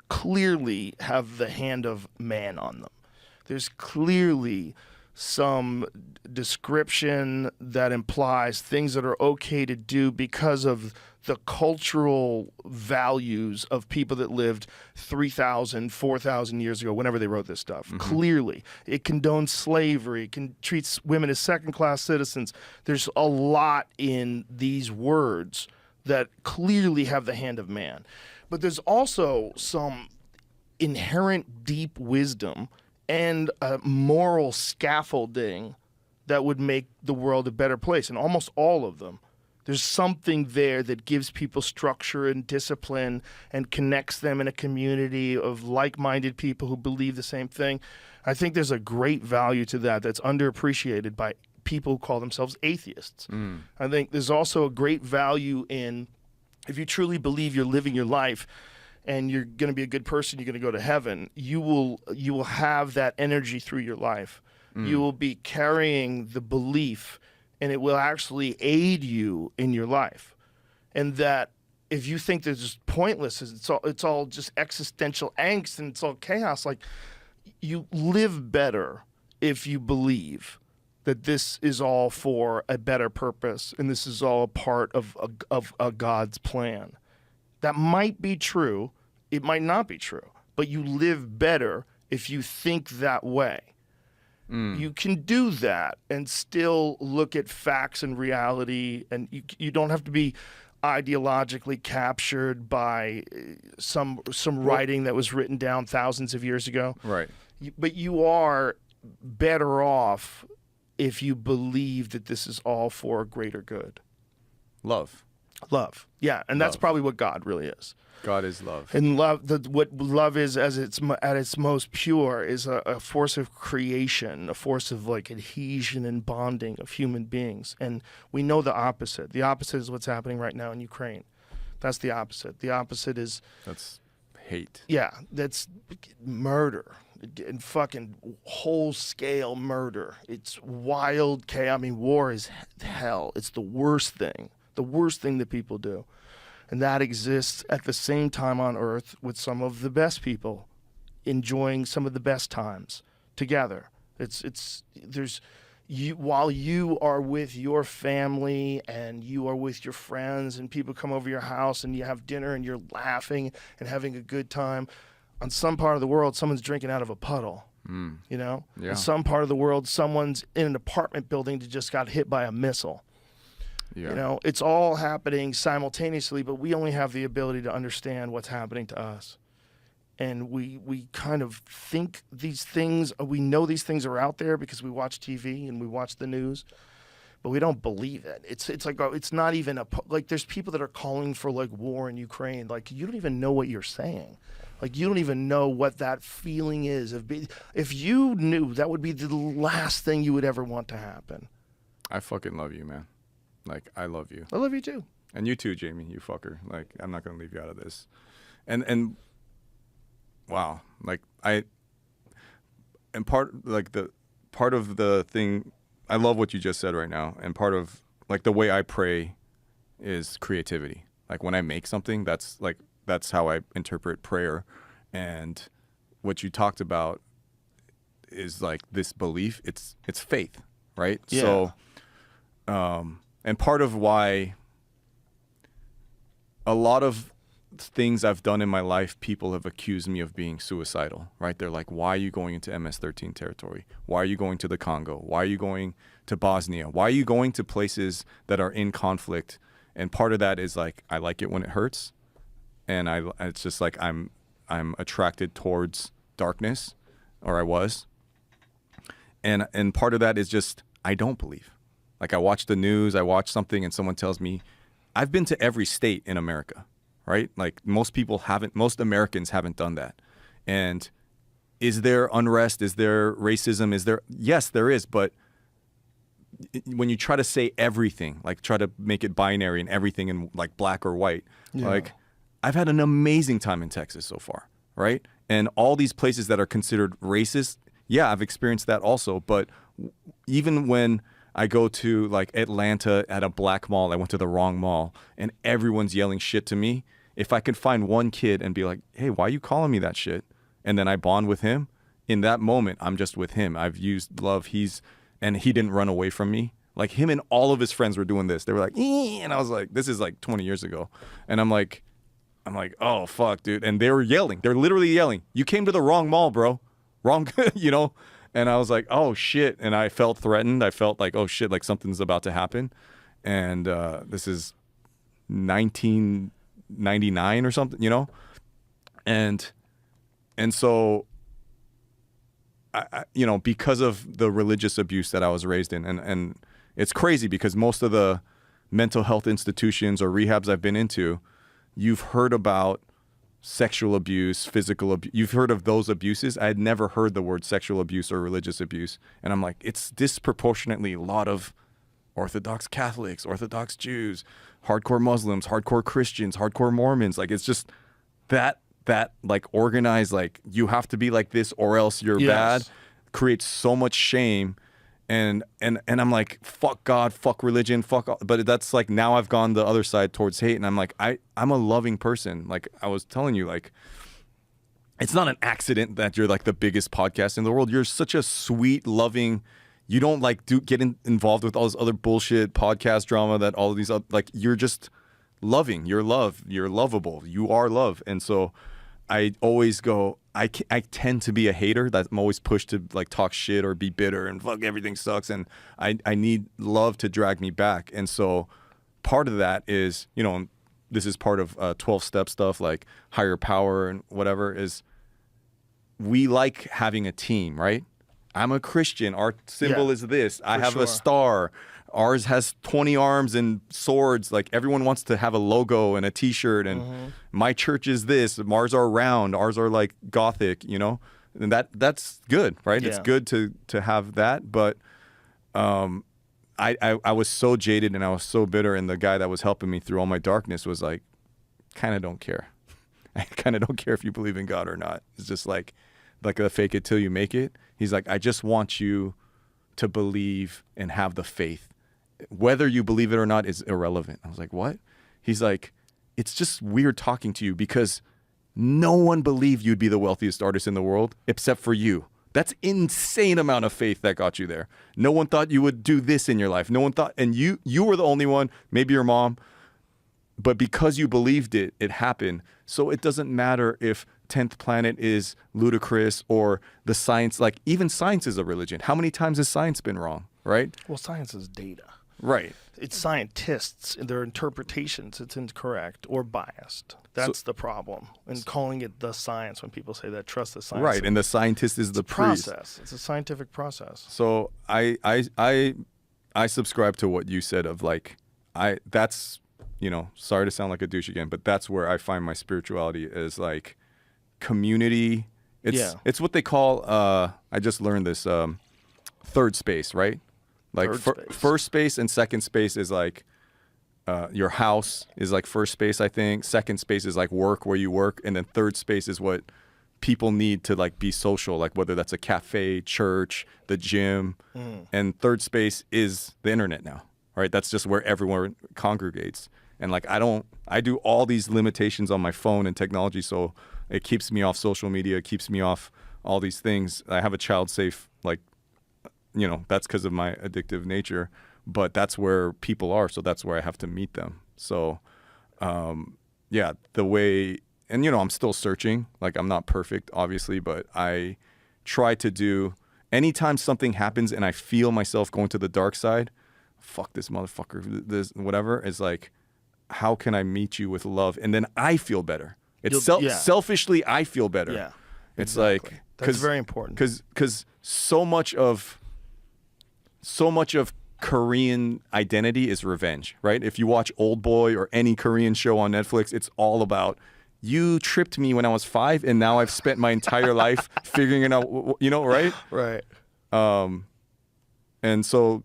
clearly have the hand of man on them. There's clearly some description that implies things that are okay to do because of the cultural values of people that lived 3,000, 4,000 years ago, whenever they wrote this stuff. Clearly. It condones slavery, it treats women as second-class citizens. There's a lot in these words that clearly have the hand of man. But there's also some inherent deep wisdom and a moral scaffolding that would make the world a better place. And almost all of them, there's something there that gives people structure and discipline and connects them in a community of like-minded people who believe the same thing. I think there's a great value to that that's underappreciated by people who call themselves atheists. I think there's also a great value in, if you truly believe you're living your life and you're going to be a good person, you're going to go to heaven, you will have that energy through your life. You will be carrying the belief, and it will actually aid you in your life. And that if you think that it's pointless, it's all just existential angst and it's all chaos, like, you live better if you believe that this is all for a better purpose and this is all a part of a God's plan. That might be true. It might not be true. But you live better if you think that way. You can do that and still look at facts and reality, and you don't have to be ideologically captured by some writing that was written down thousands of years ago. Right. But you are better off if you believe that this is all for a greater good. Love. Love. Yeah, and that's Love. probably what God really is. God is love. And love, what love is at its most pure is a force of creation, a force of like adhesion and bonding of human beings. And we know the opposite. The opposite is what's happening right now in Ukraine. That's the opposite. The opposite is... That's hate. Yeah, that's murder. And fucking whole-scale murder. It's wild chaos. I mean, war is hell. It's the worst thing that people do. And that exists at the same time on Earth with some of the best people enjoying some of the best times together. While you are with your family and you are with your friends and people come over your house and you have dinner and you're laughing and having a good time, on some part of the world, someone's drinking out of a puddle. You know? Yeah. In some part of the world, someone's in an apartment building that just got hit by a missile. Yeah. You know, it's all happening simultaneously, but we only have the ability to understand what's happening to us. And we kind of think these things, we know these things are out there because we watch TV and we watch the news, but we don't believe it. It's like, it's not even like there's people that are calling for like war in Ukraine. Like, you don't even know what you're saying. Like, you don't even know what that feeling is. If you knew, that would be the last thing you would ever want to happen. I fucking love you, man. Like, I love you. I love you too. And you too, Jamie, you fucker. Like, I'm not going to leave you out of this. And wow. Like, part of the thing, I love what you just said right now. And part of, like, the way I pray is creativity. Like, when I make something, that's how I interpret prayer. And what you talked about is, like, this belief. It's faith, right? Yeah. So, and part of why a lot of things I've done in my life, people have accused me of being suicidal, right? They're like, why are you going into MS-13 territory? Why are you going to the Congo? Why are you going to Bosnia? Why are you going to places that are in conflict? And part of that is like, I like it when it hurts. And it's just like, I'm attracted towards darkness, or I was. And part of that is just, I don't believe. Like, I watch the news, I watch something, and someone tells me, I've been to every state in America, right? Like, most Americans haven't done that. And is there unrest? Is there racism? Yes, there is. But when you try to say everything, like try to make it binary and everything in like black or white, like, I've had an amazing time in Texas so far, right? and all these places that are considered racist. Yeah, I've experienced that also. But even when I go to like Atlanta at a black mall, I went to the wrong mall, and everyone's yelling shit to me. If I could find one kid and be like, hey, why are you calling me that shit? And then I bond with him, in that moment, I'm just with him. I've used love. And he didn't run away from me. Like him and all of his friends were doing this. They were like, and I was like, this is like 20 years ago. And I'm like, oh, fuck, dude. And they were yelling. They're literally yelling. You came to the wrong mall, bro. Wrong, you know? And I was like, oh, shit. And I felt threatened. I felt like, oh, shit, like something's about to happen. And this is 1999 or something, you know? And so, I you know, because of the religious abuse that I was raised in, and it's crazy because most of the mental health institutions or rehabs I've been into, you've heard about sexual abuse, physical abuse. You've heard of those abuses. I had never heard the word sexual abuse or religious abuse. And I'm like, it's disproportionately a lot of Orthodox Catholics, Orthodox Jews, hardcore Muslims, hardcore Christians, hardcore Mormons. Like, it's just that like organized, like you have to be like this or else you're bad, creates so much shame. And I'm like, fuck God, fuck religion, fuck all. But that's like, now I've gone the other side towards hate, and I'm like, I'm a loving person. Like I was telling you, like, it's not an accident that you're like the biggest podcast in the world. You're such a sweet, loving, you don't like get involved with all this other bullshit podcast drama that all of these other, like, you're just loving. You're lovable. You are love. And so I always go, I tend to be a hater. That I'm always pushed to like talk shit or be bitter and fuck everything sucks. And I need love to drag me back. And so part of that is, you know, this is part of 12-step stuff, like higher power and whatever, is we like having a team, right? I'm a Christian. Our symbol is this. I have a star. Ours has 20 arms and swords. Like everyone wants to have a logo and a T-shirt. And my church is this. Ours are round. Ours are like Gothic. You know, and that's good, right? Yeah. It's good to have that. But I was so jaded and I was so bitter. And the guy that was helping me through all my darkness was like, kind of don't care. I kind of don't care if you believe in God or not. It's just like a fake it till you make it. He's like, I just want you to believe and have the faith. Whether you believe it or not is irrelevant. I was like, what? He's like, it's just weird talking to you because no one believed you'd be the wealthiest artist in the world except for you. That's insane amount of faith that got you there. No one thought you would do this in your life. No one thought, and you were the only one, maybe your mom, but because you believed it, it happened. So it doesn't matter if 10th Planet is ludicrous or the science, like even science is a religion. How many times has science been wrong, right? Well, science is data. Right. It's scientists, their interpretations, it's incorrect or biased. That's the problem. And calling it the science, when people say that, trust the science. Right, and the scientist is the priest. Process. It's a scientific process. So I subscribe to what you said of like, that's, you know, sorry to sound like a douche again, but that's where I find my spirituality is like community. It's what they call, I just learned this, third space, right? Like first space and second space is like your house is like first space, I think. Second space is like work, where you work, and then third space is what people need to like be social, like whether that's a cafe, church, the gym, and third space is the internet now, right? That's just where everyone congregates. And like I do all these limitations on my phone and technology, so it keeps me off social media, it keeps me off all these things. I have a child safe, like, you know, that's because of my addictive nature, but that's where people are. So that's where I have to meet them. So, yeah, the way, and, you know, I'm still searching, like I'm not perfect, obviously, but I try to do, anytime something happens and I feel myself going to the dark side, fuck this motherfucker, this, whatever, is like, how can I meet you with love? And then I feel better. It's selfishly, I feel better. Yeah. It's exactly. like, that's very important. Because so much of Korean identity is revenge, right? If you watch Old Boy or any Korean show on Netflix, it's all about, you tripped me when I was 5 and now I've spent my entire life figuring it out, you know, right? Right. And so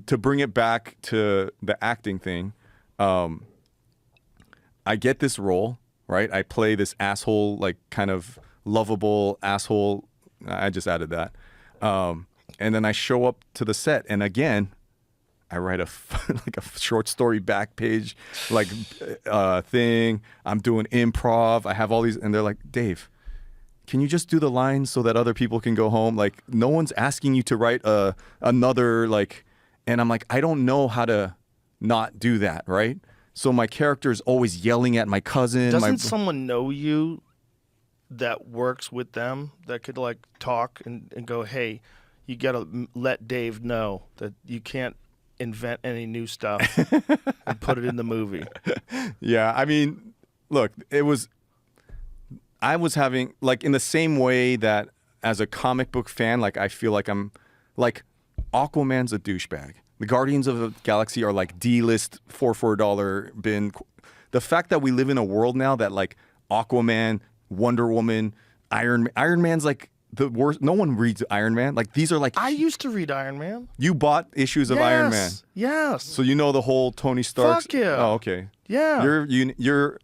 to bring it back to the acting thing, I get this role, right? I play this asshole, like kind of lovable asshole. I just added that. And then I show up to the set, and again, I write like a short story back page, like thing. I'm doing improv. I have all these, and they're like, Dave, can you just do the lines so that other people can go home? Like, no one's asking you to write another, like, and I'm like, I don't know how to not do that, right? So my character is always yelling at my cousin. Doesn't someone know you that works with them that could like talk and go, hey, you got to let Dave know that you can't invent any new stuff and put it in the movie. Yeah, I mean, look, I was having, like, in the same way that as a comic book fan, like, I feel like I'm, like, Aquaman's a douchebag. The Guardians of the Galaxy are, like, D-list $4 bin. The fact that we live in a world now that, like, Aquaman, Wonder Woman, Iron Man's, like, the worst. No one reads Iron Man. Like, these are, like... I used to read Iron Man. You bought issues of Iron Man. Yes. So you know the whole Tony Stark. Fuck yeah. Oh, okay. Yeah. You're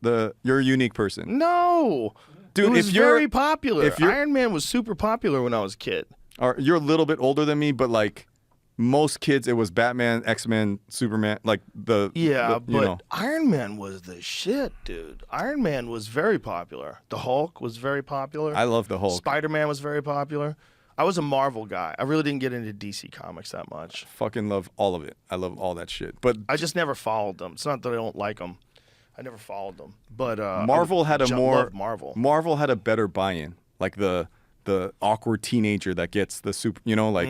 a unique person. No. Dude, it was if you're very popular. if you're- Iron Man was super popular when I was a kid. Or you're a little bit older than me, but like most kids, it was Batman, X-Men, Superman, like Yeah, you but know. Iron Man was the shit, dude. Iron Man was very popular. The Hulk was very popular. I love the Hulk. Spider-Man was very popular. I was a Marvel guy. I really didn't get into DC comics that much. Fucking love all of it. I love all that shit. But I just never followed them. It's not that I don't like them. I never followed them. But Marvel had a loved Marvel. Marvel had a better buy-in. Like the awkward teenager that gets the super, you know, like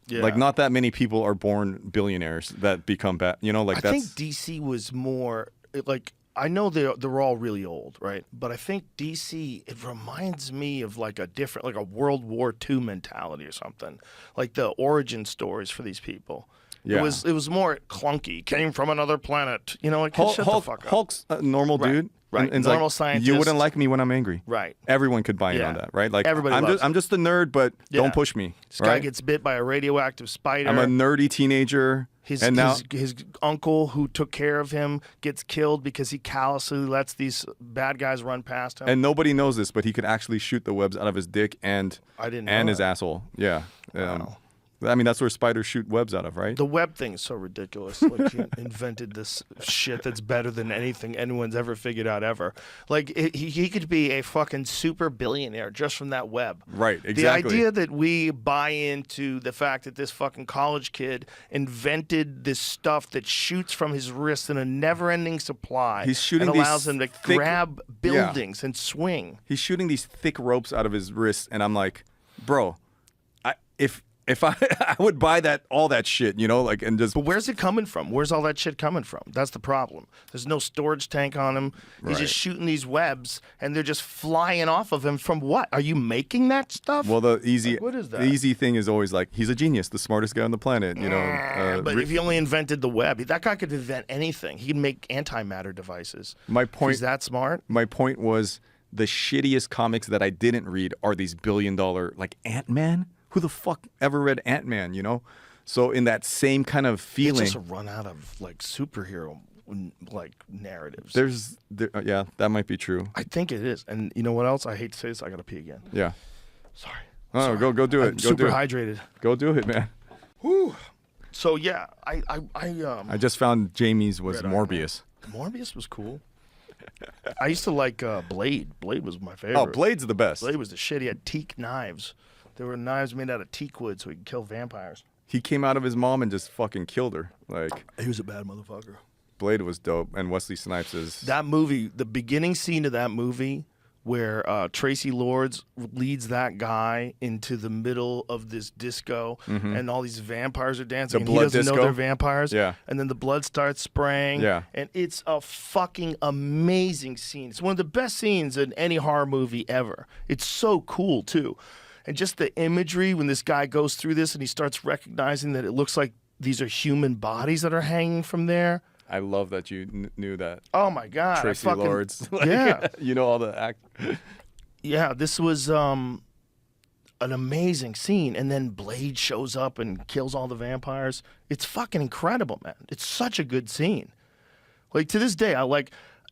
Yeah. like not that many people are born billionaires that become you know, like I that's think DC was more like, I know they're all really old, right? But I think DC, it reminds me of like a different, like a World War II mentality or something. Like the origin stories for these people. Yeah. It was more clunky. Came from another planet. You know, like shut the fuck up. Hulk's a normal Right, dude. right. And it's Normal like, scientist. You wouldn't like me when I'm angry. Right. Everyone could buy in Yeah. on that, right? Like Everybody I'm loves I'm just a nerd, but Yeah. don't push me. This guy right? gets bit by a radioactive spider. I'm a nerdy teenager. And now His uncle who took care of him gets killed because he callously lets these bad guys run past him. and nobody knows this, but he could actually shoot the webs out of his dick and I didn't know and his that. asshole. Yeah. Wow. I mean, that's where spiders shoot webs out of, right? The web thing is so ridiculous. Like, he invented this shit that's better than anything anyone's ever figured out ever. Like, he could be a fucking super billionaire just from that web. Right, The exactly. idea that we buy into the fact that this fucking college kid invented this stuff that shoots from his wrist in a never-ending supply. He's shooting and allows these him to thick- grab buildings and swing. He's shooting these thick ropes out of his wrists, and I'm like, bro, if I I would buy all that shit, you know, like, and just But where's it coming from? Where's all that shit coming from? That's the problem. There's no storage tank on him. He's Right. just shooting these webs, and they're just flying off of him from what? Are you making that stuff? well, the easy Like, what is that? the easy thing is always like he's a genius, the smartest guy on the planet, you know. But if he only invented the web, that guy could invent anything. He could make antimatter devices. My point- He's that smart. My point was the shittiest comics that I didn't read are these $1 billion, like Ant-Man. Who the fuck ever read Ant-Man, you know? So in that same kind of It's feeling, just a run out of like superhero like narratives. yeah, that might be true. I think it is. And you know what else? I hate to say this. I gotta pee again. Yeah. Sorry. Oh, Sorry. go do it. I'm Go super do it. hydrated. Go do it, man. So yeah, I I just found Jamie's was Red Iron Morbius. Morbius was cool. I used to like Blade. Blade was my favorite. Oh, Blade's the best. Blade was the shit. He had teak knives. There were knives made out of teak wood so he could kill vampires. He came out of his mom and just fucking killed her. Like, He was a bad motherfucker. Blade was dope, and Wesley Snipes is. That movie, the beginning scene of that movie where Tracy Lords leads that guy into the middle of this disco and all these vampires are dancing The and he blood doesn't know disco? they're vampires. Yeah. And then the blood starts spraying. Yeah. And it's a fucking amazing scene. It's one of the best scenes in any horror movie ever. It's so cool too. And just the imagery when this guy goes through this and he starts recognizing that it looks like these are human bodies that are hanging from there. I love that you knew that. Oh my God. Tracy Lords. Like, Yeah. you know all the act. Yeah, this was an amazing scene. And then Blade shows up and kills all the vampires. It's fucking incredible, man. It's such a good scene. Like, to this day,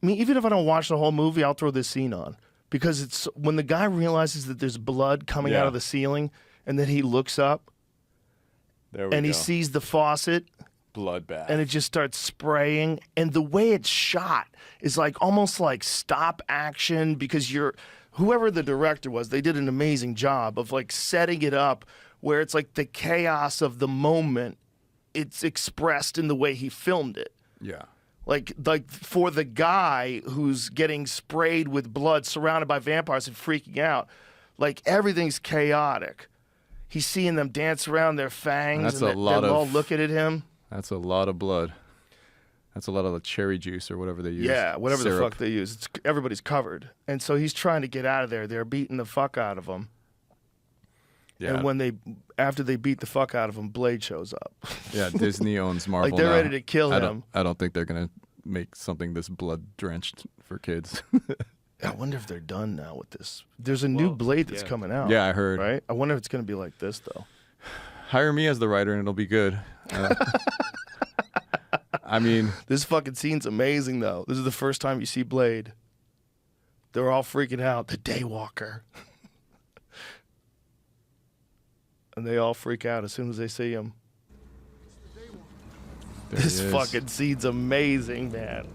even if I don't watch the whole movie, I'll throw this scene on because it's when the guy realizes that there's blood coming out of the ceiling, and then he looks up and he sees the faucet, bloodbath, and it just starts spraying. And the way it's shot is like almost like stop action, because whoever the director was, they did an amazing job of like setting it up where it's like the chaos of the moment, it's expressed in the way he filmed it. Yeah. Like for the guy who's getting sprayed with blood, surrounded by vampires and freaking out, like everything's chaotic. He's seeing them dance around their fangs, and they're all looking at him. That's a lot of blood. That's a lot of the cherry juice or whatever they use. Yeah, whatever Syrup. the fuck they use. Everybody's covered, and so he's trying to get out of there. They're beating the fuck out of him. Yeah. And after they beat the fuck out of him, Blade shows up. Yeah, Disney owns Marvel. Like they're now. ready to kill him. I don't think they're gonna make something this blood drenched for kids. I wonder if they're done now with this. There's a new Blade that's coming out. Yeah, I heard. Right? I wonder if it's gonna be like this though. Hire me as the writer and it'll be good. I mean, this fucking scene's amazing though. This is the first time you see Blade. They're all freaking out. The Daywalker. And they all freak out as soon as they see him. This fucking scene's amazing, man.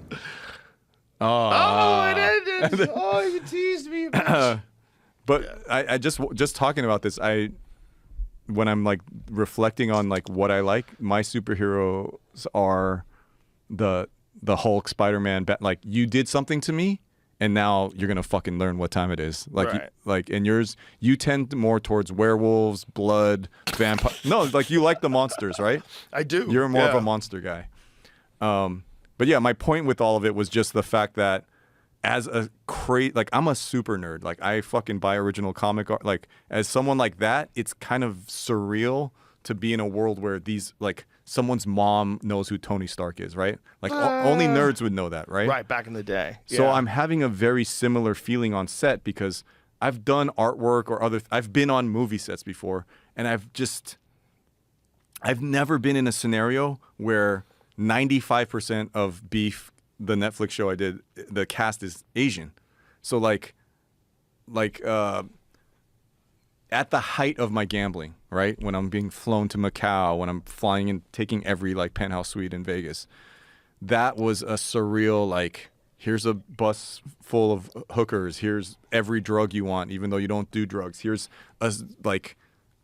Oh, it ended. Oh, you teased me. But I just talking about this, when I'm like reflecting on like what I like, my superheroes are the Hulk, Spider-Man, like you did something to me and now you're gonna fucking learn what time it is. Like, right. Like in yours, you tend more towards werewolves, blood, vampire. No, like you like the monsters, right? I do. You're more of a monster guy. But yeah, my point with all of it was just the fact that as a like I'm a super nerd. Like I fucking buy original comic art. Like as someone like that, it's kind of surreal to be in a world where these like someone's mom knows who Tony Stark is, right? Like only nerds would know that, right? Right, back in the day. So Yeah. I'm having a very similar feeling on set because I've done artwork or I've been on movie sets before, and I've never been in a scenario where 95% of Beef, the Netflix show I did, the cast is Asian. So like at the height of my gambling, right? When I'm being flown to Macau, when I'm flying and taking every like penthouse suite in Vegas, that was a surreal, like, here's a bus full of hookers. Here's every drug you want, even though you don't do drugs. Here's like,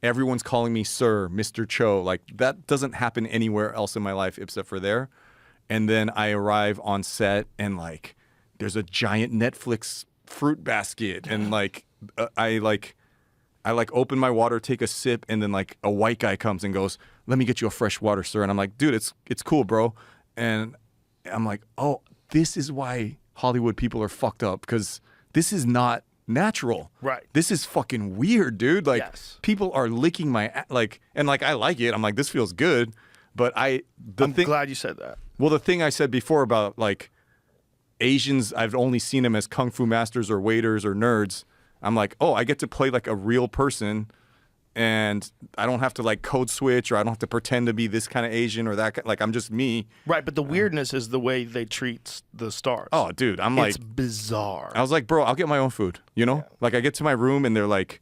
everyone's calling me Sir, Mr. Choe. Like that doesn't happen anywhere else in my life except for there. And then I arrive on set and like, there's a giant Netflix fruit basket. And like, I open my water, take a sip, and then like a white guy comes and goes, "Let me get you a fresh water, sir." And I'm like, "Dude, it's cool, bro." And I'm like, "Oh, this is why Hollywood people are fucked up, because this is not natural. Right. This is fucking weird, dude. Like Yes. people are licking my like, and like I like it. I'm like, this feels good, but I'm glad you said that. Well, the thing I said before about like Asians, I've only seen them as kung fu masters or waiters or nerds. I'm like, oh, I get to play like a real person, and I don't have to like code switch, or I don't have to pretend to be this kind of Asian or that. Like I'm just me. Right, but the weirdness is the way they treat the stars. Oh, dude, I'm it's like bizarre. I was like, bro, I'll get my own food. You know, like I get to my room and they're like,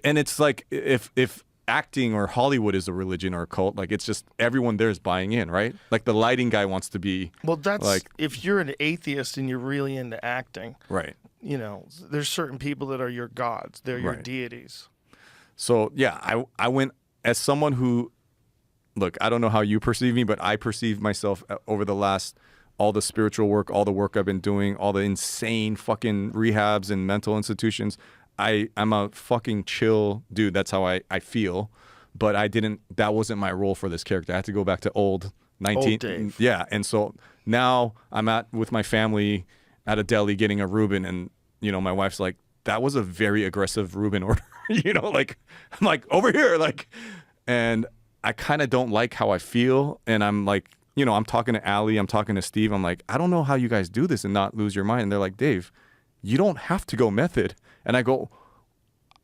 and it's like if acting or Hollywood is a religion or a cult, like it's just everyone there is buying in, right? Like the lighting guy wants to be. Well, that's like, if you're an atheist and you're really into acting, right? You know, there's certain people that are your gods. They're your Right. deities. So yeah, I went as someone who, look, I don't know how you perceive me, but I perceive myself over the last, all the spiritual work, all the work I've been doing, all the insane fucking rehabs and mental institutions. I'm a fucking chill dude. That's how I feel. But that wasn't my role for this character. I had to go back to old 19. Old Dave. Yeah. And so now I'm with my family at a deli getting a Reuben, and you know, my wife's like, that was a very aggressive Reuben order. You know, like I'm like, over here, like, and I kind of don't like how I feel. And I'm like, you know, I'm talking to Allie, I'm talking to Steve. I'm like, I don't know how you guys do this and not lose your mind. And they're like, Dave, you don't have to go method. And I go,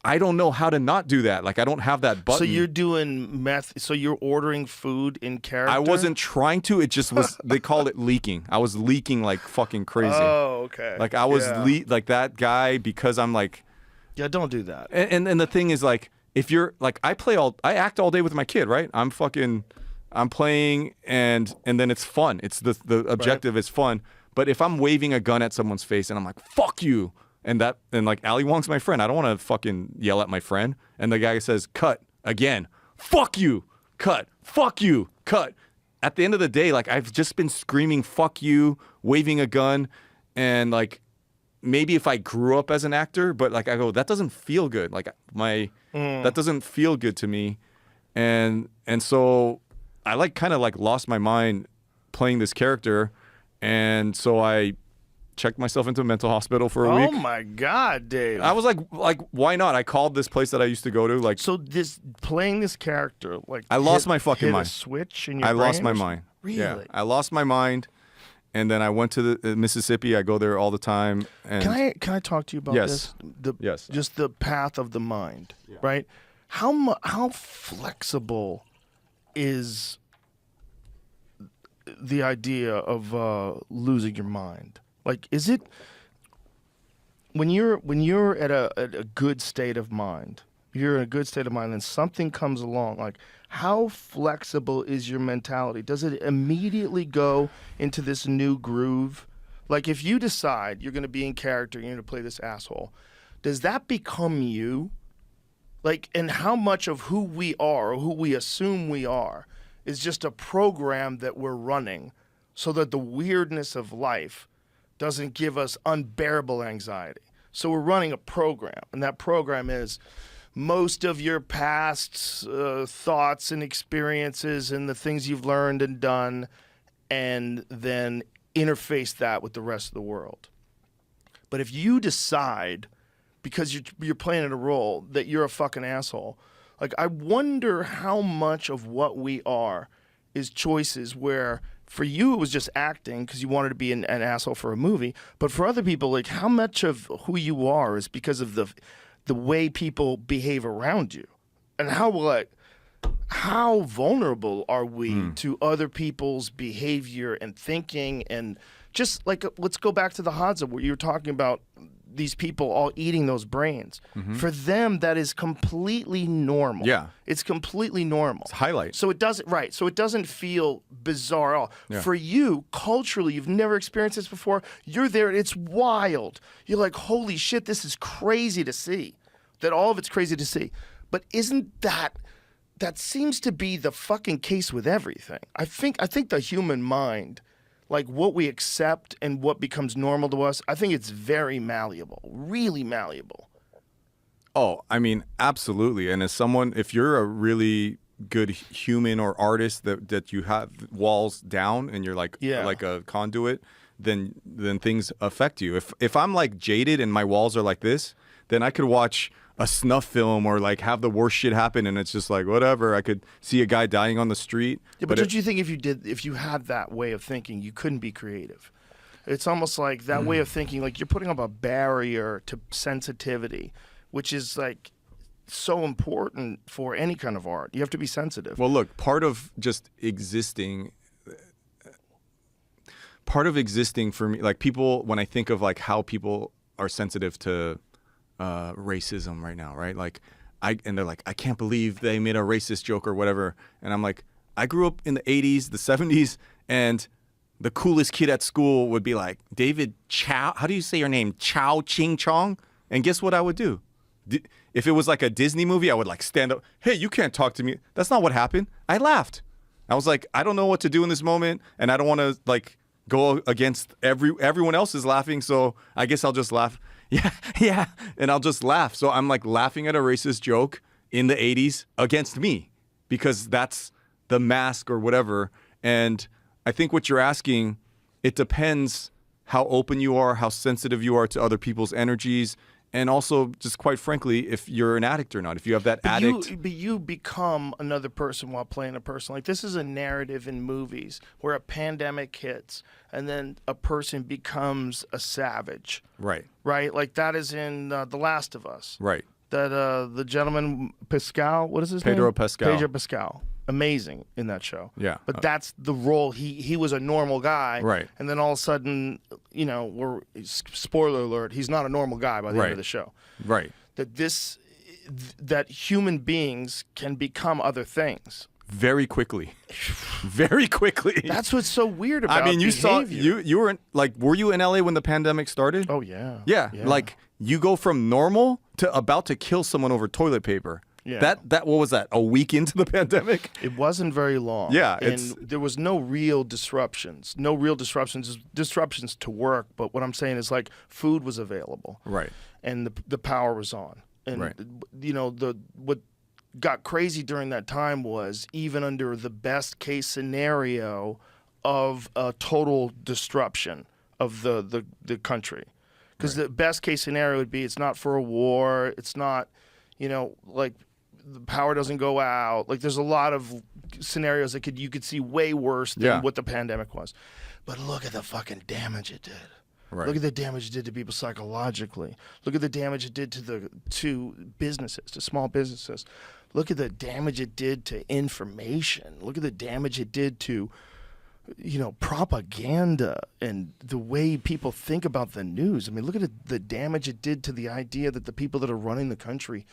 I don't know how to not do that. Like, I don't have that button. So you're doing meth. So you're ordering food in character. I wasn't trying to. It just was. They called it leaking. I was leaking like fucking crazy. Oh, okay. Like I was like that guy because I'm like. Yeah, don't do that. And the thing is, like, if you're like, I act all day with my kid, right? I'm playing, and then it's fun. It's the objective is fun. But if I'm waving a gun at someone's face and I'm like, fuck you. And like Ali Wong's my friend. I don't want to fucking yell at my friend. And the guy says, cut again. Fuck you. Cut. Fuck you. Cut. At the end of the day, like, I've just been screaming, fuck you, waving a gun. And like, maybe if I grew up as an actor, but like, I go, that doesn't feel good. Like that doesn't feel good to me. And so I like kind of like lost my mind playing this character. And so I checked myself into a mental hospital for a week. Oh my God, Dave! I was like, why not? I called this place that I used to go to. Like, so playing this character, like, I lost my fucking mind. A switch in your I brain lost my or mind. Really? Yeah, I lost my mind, and then I went to the Mississippi. I go there all the time. And Can I talk to you about Yes. this? Yes. Just the path of the mind, right? How flexible is the idea of losing your mind? Like, is it when you're at a good state of mind, you're in a good state of mind, and something comes along, like, how flexible is your mentality? Does it immediately go into this new groove? Like, if you decide you're going to be in character, you're going to play this asshole, does that become you? Like, and how much of who we are, or who we assume we are, is just a program that we're running so that the weirdness of life doesn't give us unbearable anxiety. So we're running a program, and that program is most of your past thoughts and experiences and the things you've learned and done, and then interface that with the rest of the world. But if you decide, because you're playing in a role, that you're a fucking asshole, like, I wonder how much of what we are is choices where, for you, it was just acting because you wanted to be an asshole for a movie. But for other people, like, how much of who you are is because of the way people behave around you, and how vulnerable are we to other people's behavior and thinking? And just like, let's go back to the Hadza where you were talking about these people all eating those brains. For them, that is completely normal. Yeah. It's completely normal. It's a highlight. So it doesn't feel bizarre at all. Yeah. For you, culturally, you've never experienced this before. You're there, it's wild. You're like, holy shit, this is crazy to see. That all of it's crazy to see. But isn't that seems to be the fucking case with everything. I think the human mind, like what we accept and what becomes normal to us, I think it's very malleable, really malleable. Oh, I mean, absolutely. And as someone, if you're a really good human or artist that you have walls down and you're like a conduit, then things affect you. If I'm like jaded and my walls are like this, then I could watch a snuff film or like have the worst shit happen and it's just like whatever. I could see a guy dying on the street. Yeah, but don't you think if you had that way of thinking, you couldn't be creative? It's almost like that way of thinking, like you're putting up a barrier to sensitivity, which is like so important for any kind of art. You have to be sensitive. Well, look, part of existing for me, like people, when I think of like how people are sensitive to racism right now, right? Like and they're like, I can't believe they made a racist joke or whatever. And I'm like, I grew up in the 80s, the 70s, and the coolest kid at school would be like, David Chow, how do you say your name? Chow Ching Chong? And guess what I would do? If it was like a Disney movie, I would like stand up. Hey, you can't talk to me. That's not what happened. I laughed. I was like, I don't know what to do in this moment, and I don't want to like go against everyone else is laughing, so I guess I'll just laugh. Yeah, and I'll just laugh. So I'm like laughing at a racist joke in the 80s against me because that's the mask or whatever. And I think what you're asking, it depends how open you are, how sensitive you are to other people's energies, and also, just quite frankly, if you're an addict or not, if you have that addict. But you become another person while playing a person. Like, this is a narrative in movies where a pandemic hits and then a person becomes a savage. Right. Right? Like, that is in The Last of Us. Right. the gentleman Pascal, what is his name? Pedro Pascal. Pedro Pascal. Amazing in that show. Yeah. But that's the role. He was a normal guy. Right. And then all of a sudden, spoiler alert, he's not a normal guy by the end of the show. Right. That human beings can become other things. Very quickly. Very quickly. That's what's so weird about I mean, you behavior. you were in, were you in LA when the pandemic started? Oh, yeah. Yeah. Like, you go from normal to about to kill someone over toilet paper. Yeah. What was that? A week into the pandemic? It wasn't very long. Yeah, and there was no real disruptions. Disruptions to work. But what I'm saying is, like, food was available. Right. And the power was on. And, right. What got crazy during that time was, even under the best case scenario of a total disruption of the country. Because the best case scenario would be, it's not for a war. It's not, like, the power doesn't go out. Like, there's a lot of scenarios that you could see way worse than what the pandemic was. But look at the fucking damage it did. Right. Look at the damage it did to people psychologically. Look at the damage it did to businesses, to small businesses. Look at the damage it did to information. Look at the damage it did to, propaganda and the way people think about the news. I mean, look at the damage it did to the idea that the people that are running the country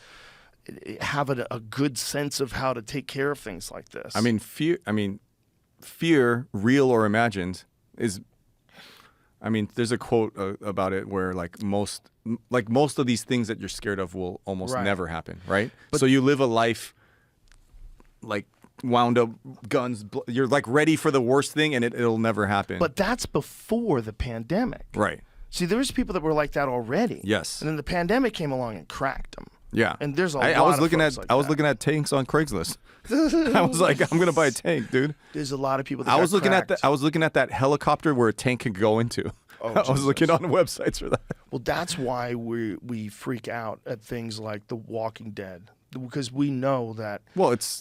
have a good sense of how to take care of things like this. I mean, fear, real or imagined, is. I mean, there's a quote about it where most of these things that you're scared of will almost never happen, right? So you live a life like wound up, guns. You're like ready for the worst thing, and it'll never happen. But that's before the pandemic, right? See, there's people that were like that already. Yes. And then the pandemic came along and cracked them. Yeah. And there's I was looking at tanks on Craigslist. I was like, I'm gonna buy a tank, dude. There's a lot of people that I was looking at that helicopter where a tank could go into. Oh, I was looking on websites for that. Well, that's why we freak out at things like The Walking Dead, because we know that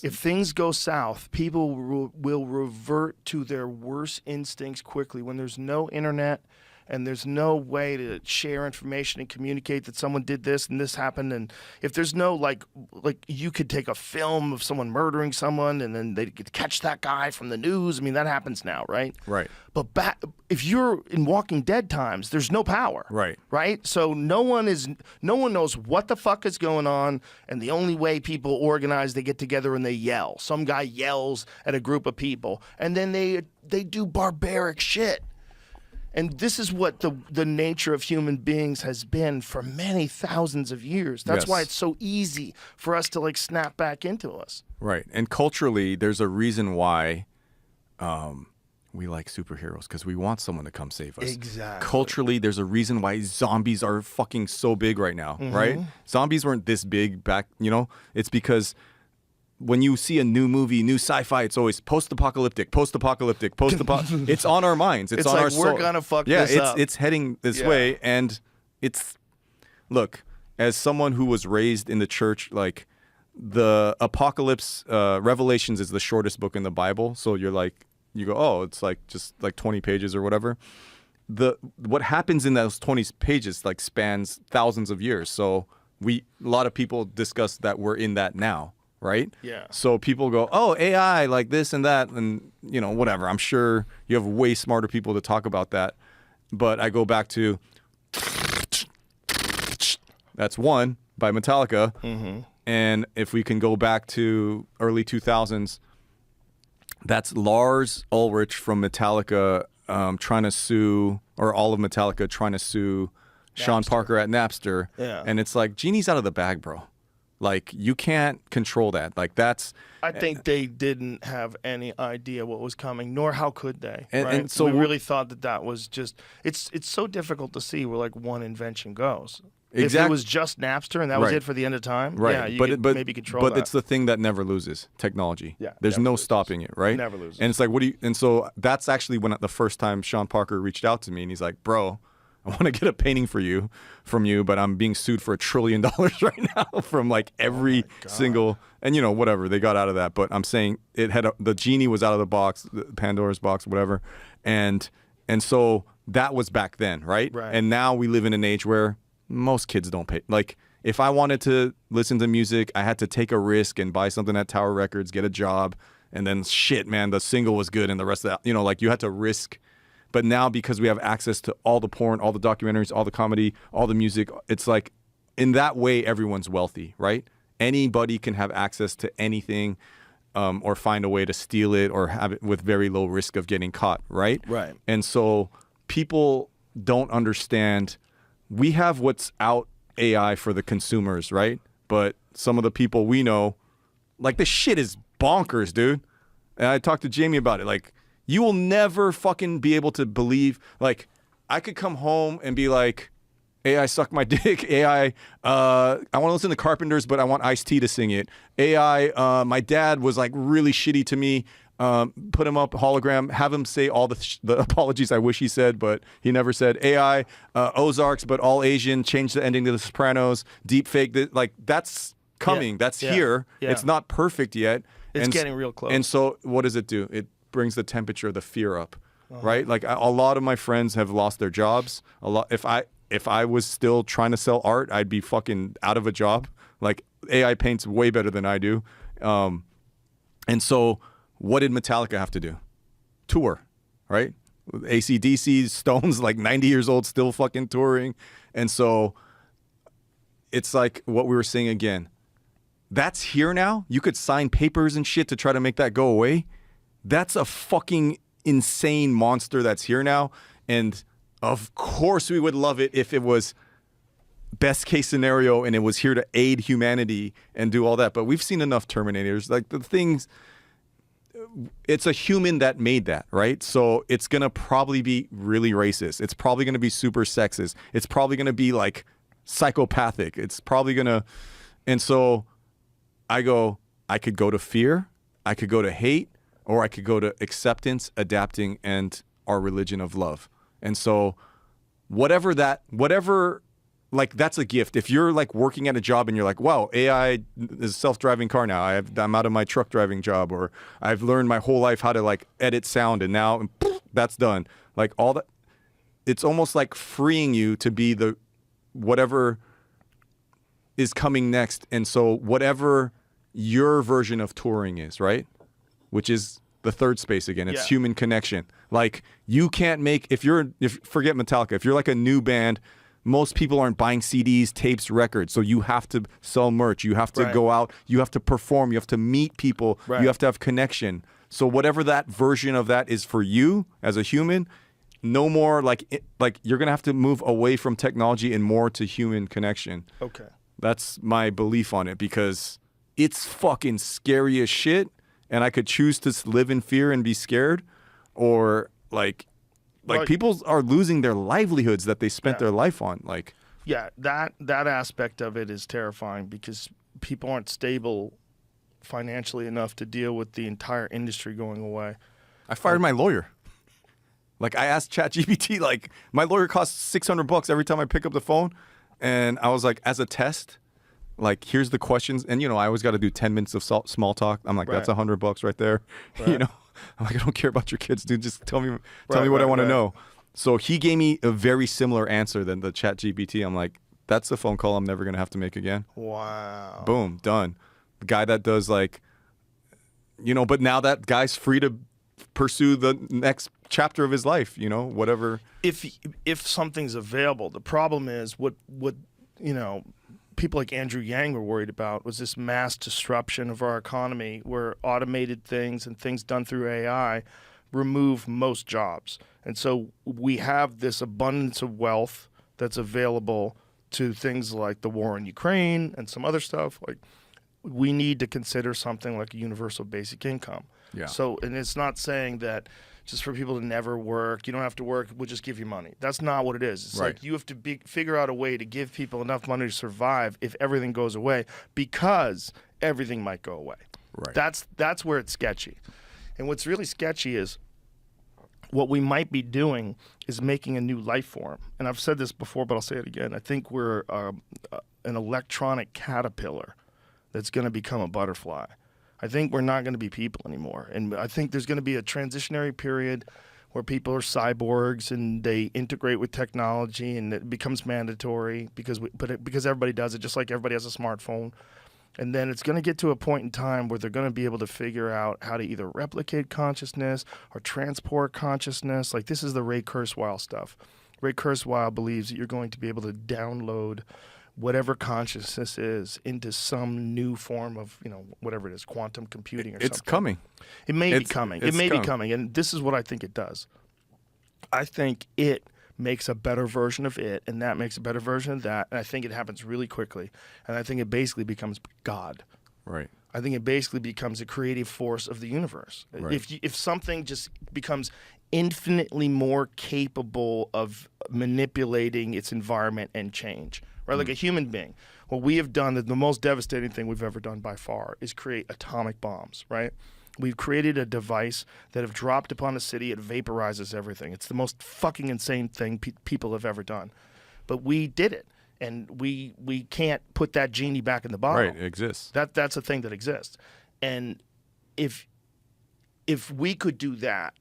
if things go south, people will revert to their worst instincts quickly. When there's no internet and there's no way to share information and communicate that someone did this and this happened, and if there's no like you could take a film of someone murdering someone and then they could catch that guy from the news. I mean, that happens now, right? Right. But if you're in Walking Dead times, there's no power. Right. Right? So no one knows what the fuck is going on, and the only way people organize, they get together and they yell. Some guy yells at a group of people, and then they do barbaric shit. And this is what the nature of human beings has been for many thousands of years. That's why it's so easy for us to like snap back into us. Right. And culturally, there's a reason why we like superheroes, because we want someone to come save us. Exactly. Culturally, there's a reason why zombies are fucking so big right now, right? Zombies weren't this big back, It's because when you see a new movie, new sci-fi, it's always post-apocalyptic. It's on our minds. It's on like our soul. we're gonna fuck this up. It's heading this way, and look, as someone who was raised in the church, like the Apocalypse, Revelations is the shortest book in the Bible. So you go, oh, it's like just like 20 pages or whatever. What happens in those 20 pages like spans thousands of years. So a lot of people discuss that we're in that now. Right? Yeah. So people go, oh, AI, like this and that, and, whatever. I'm sure you have way smarter people to talk about that. But I go back to, that's one by Metallica. Mm-hmm. And if we can go back to early 2000s, that's Lars Ulrich from Metallica trying to sue, or all of Metallica trying to sue Sean Parker at Napster. Yeah. And it's like, genie's out of the bag, bro. Like, you can't control that. Like, I think they didn't have any idea what was coming, nor how could they. And, right? and so we really thought that was just. It's so difficult to see where like one invention goes. If it was just Napster and that was it for the end of time, yeah, you could maybe control that. But it's the thing that never loses: technology. Yeah, there's no stopping it, right? Never loses. And it's like, and so that's actually when the first time Sean Parker reached out to me, and he's like, "Bro, I want to get a painting from you, but I'm being sued for $1 trillion right now from like every single, and whatever they got out of that. But I'm saying the genie was out of the box, the Pandora's box, whatever, and so that was back then, right? Right. And now we live in an age where most kids don't pay. Like, if I wanted to listen to music, I had to take a risk and buy something at Tower Records, get a job, and then shit, man, the single was good and the rest of that, like you had to risk. But now because we have access to all the porn, all the documentaries, all the comedy, all the music, it's like in that way, everyone's wealthy, right? Anybody can have access to anything or find a way to steal it or have it with very low risk of getting caught, right? Right. And so people don't understand. We have what's out AI for the consumers, right? But some of the people we know, like this shit is bonkers, dude. And I talked to Jamie about it. Like, you will never fucking be able to believe. Like, I could come home and be like, AI, suck my dick. AI, I want to listen to Carpenters, but I want Ice-T to sing it. AI, my dad was like really shitty to me. Put him up, hologram, have him say all the apologies I wish he said, but he never said. AI, Ozarks, but all Asian, change the ending to The Sopranos, deep fake. Like, that's coming. Yeah. That's Yeah. here. Yeah. It's not perfect yet. It's getting real close. And so what does it do? It brings the temperature of the fear up, right? Like a lot of my friends have lost their jobs. If I was still trying to sell art, I'd be fucking out of a job. Like, AI paints way better than I do. And so what did Metallica have to do? Tour, right? AC/DC, Stones, like 90 years old, still fucking touring. And so it's like what we were saying again. That's here now. You could sign papers and shit to try to make that go away. That's a fucking insane monster that's here now. And of course we would love it if it was best case scenario and it was here to aid humanity and do all that. But we've seen enough Terminators. Like, the things, it's a human that made that, right? So it's going to probably be really racist. It's probably going to be super sexist. It's probably going to be like psychopathic. It's probably going to, and so I could go to fear, I could go to hate, or I could go to acceptance, adapting, and our religion of love. And so whatever, like, that's a gift. If you're like working at a job and you're like, wow, AI is a self-driving car now. I'm out of my truck driving job, or I've learned my whole life how to like edit sound, and now that's done. Like, all that, it's almost like freeing you to be the whatever is coming next. And so whatever your version of touring is, right? Which is the third space again. It's human connection. Like, you can't make, if forget Metallica, if you're like a new band, most people aren't buying CDs, tapes, records. So you have to sell merch. You have to go out. You have to perform. You have to meet people. Right. You have to have connection. So whatever that version of that is for you as a human, no more like you're going to have to move away from technology and more to human connection. Okay. That's my belief on it, because it's fucking scary as shit. And I could choose to live in fear and be scared, or like people are losing their livelihoods that they spent their life on. Like, yeah, that aspect of it is terrifying, because people aren't stable financially enough to deal with the entire industry going away. I fired my lawyer. Like, I asked ChatGPT, like, my lawyer costs $600 every time I pick up the phone, and I was like, as a test, like, here's the questions, and I always got to do 10 minutes of small talk. I'm like, that's $100 right there. Right. I'm like, I don't care about your kids, dude. Just tell me what I want to know. So he gave me a very similar answer than the ChatGPT. I'm like, that's a phone call I'm never gonna have to make again. Wow. Boom, done. The guy that does like, but now that guy's free to pursue the next chapter of his life. Whatever. If something's available, the problem is what people like Andrew Yang were worried about was this mass disruption of our economy, where automated things and things done through AI remove most jobs. And so we have this abundance of wealth that's available to things like the war in Ukraine and some other stuff. Like, we need to consider something like a universal basic income. Yeah. So, and it's not saying that just for people to never work, you don't have to work, we'll just give you money. That's not what it is. It's right. like you have to figure out a way to give people enough money to survive if everything goes away, because everything might go away. Right. That's where it's sketchy. And what's really sketchy is what we might be doing is making a new life form. And I've said this before, but I'll say it again. I think we're an electronic caterpillar that's going to become a butterfly. I think we're not going to be people anymore. And I think there's going to be a transitionary period where people are cyborgs and they integrate with technology and it becomes mandatory because because everybody does it, just like everybody has a smartphone. And then it's going to get to a point in time where they're going to be able to figure out how to either replicate consciousness or transport consciousness. Like, this is the Ray Kurzweil stuff. Ray Kurzweil believes that you're going to be able to download whatever consciousness is into some new form of, whatever it is, quantum computing or something. It's coming. It may be coming. It may be coming. And this is what I think it does. I think it makes a better version of it, and that makes a better version of that. And I think it happens really quickly. And I think it basically becomes God. Right. I think it basically becomes a creative force of the universe. Right. If something just becomes infinitely more capable of manipulating its environment and change, right? Like a human being. What we have done, the most devastating thing we've ever done by far, is create atomic bombs, right? We've created a device that if dropped upon a city, it vaporizes everything. It's the most fucking insane thing people have ever done. But we did it, and we can't put that genie back in the bottle. Right, it exists. That's a thing that exists. And if we could do that,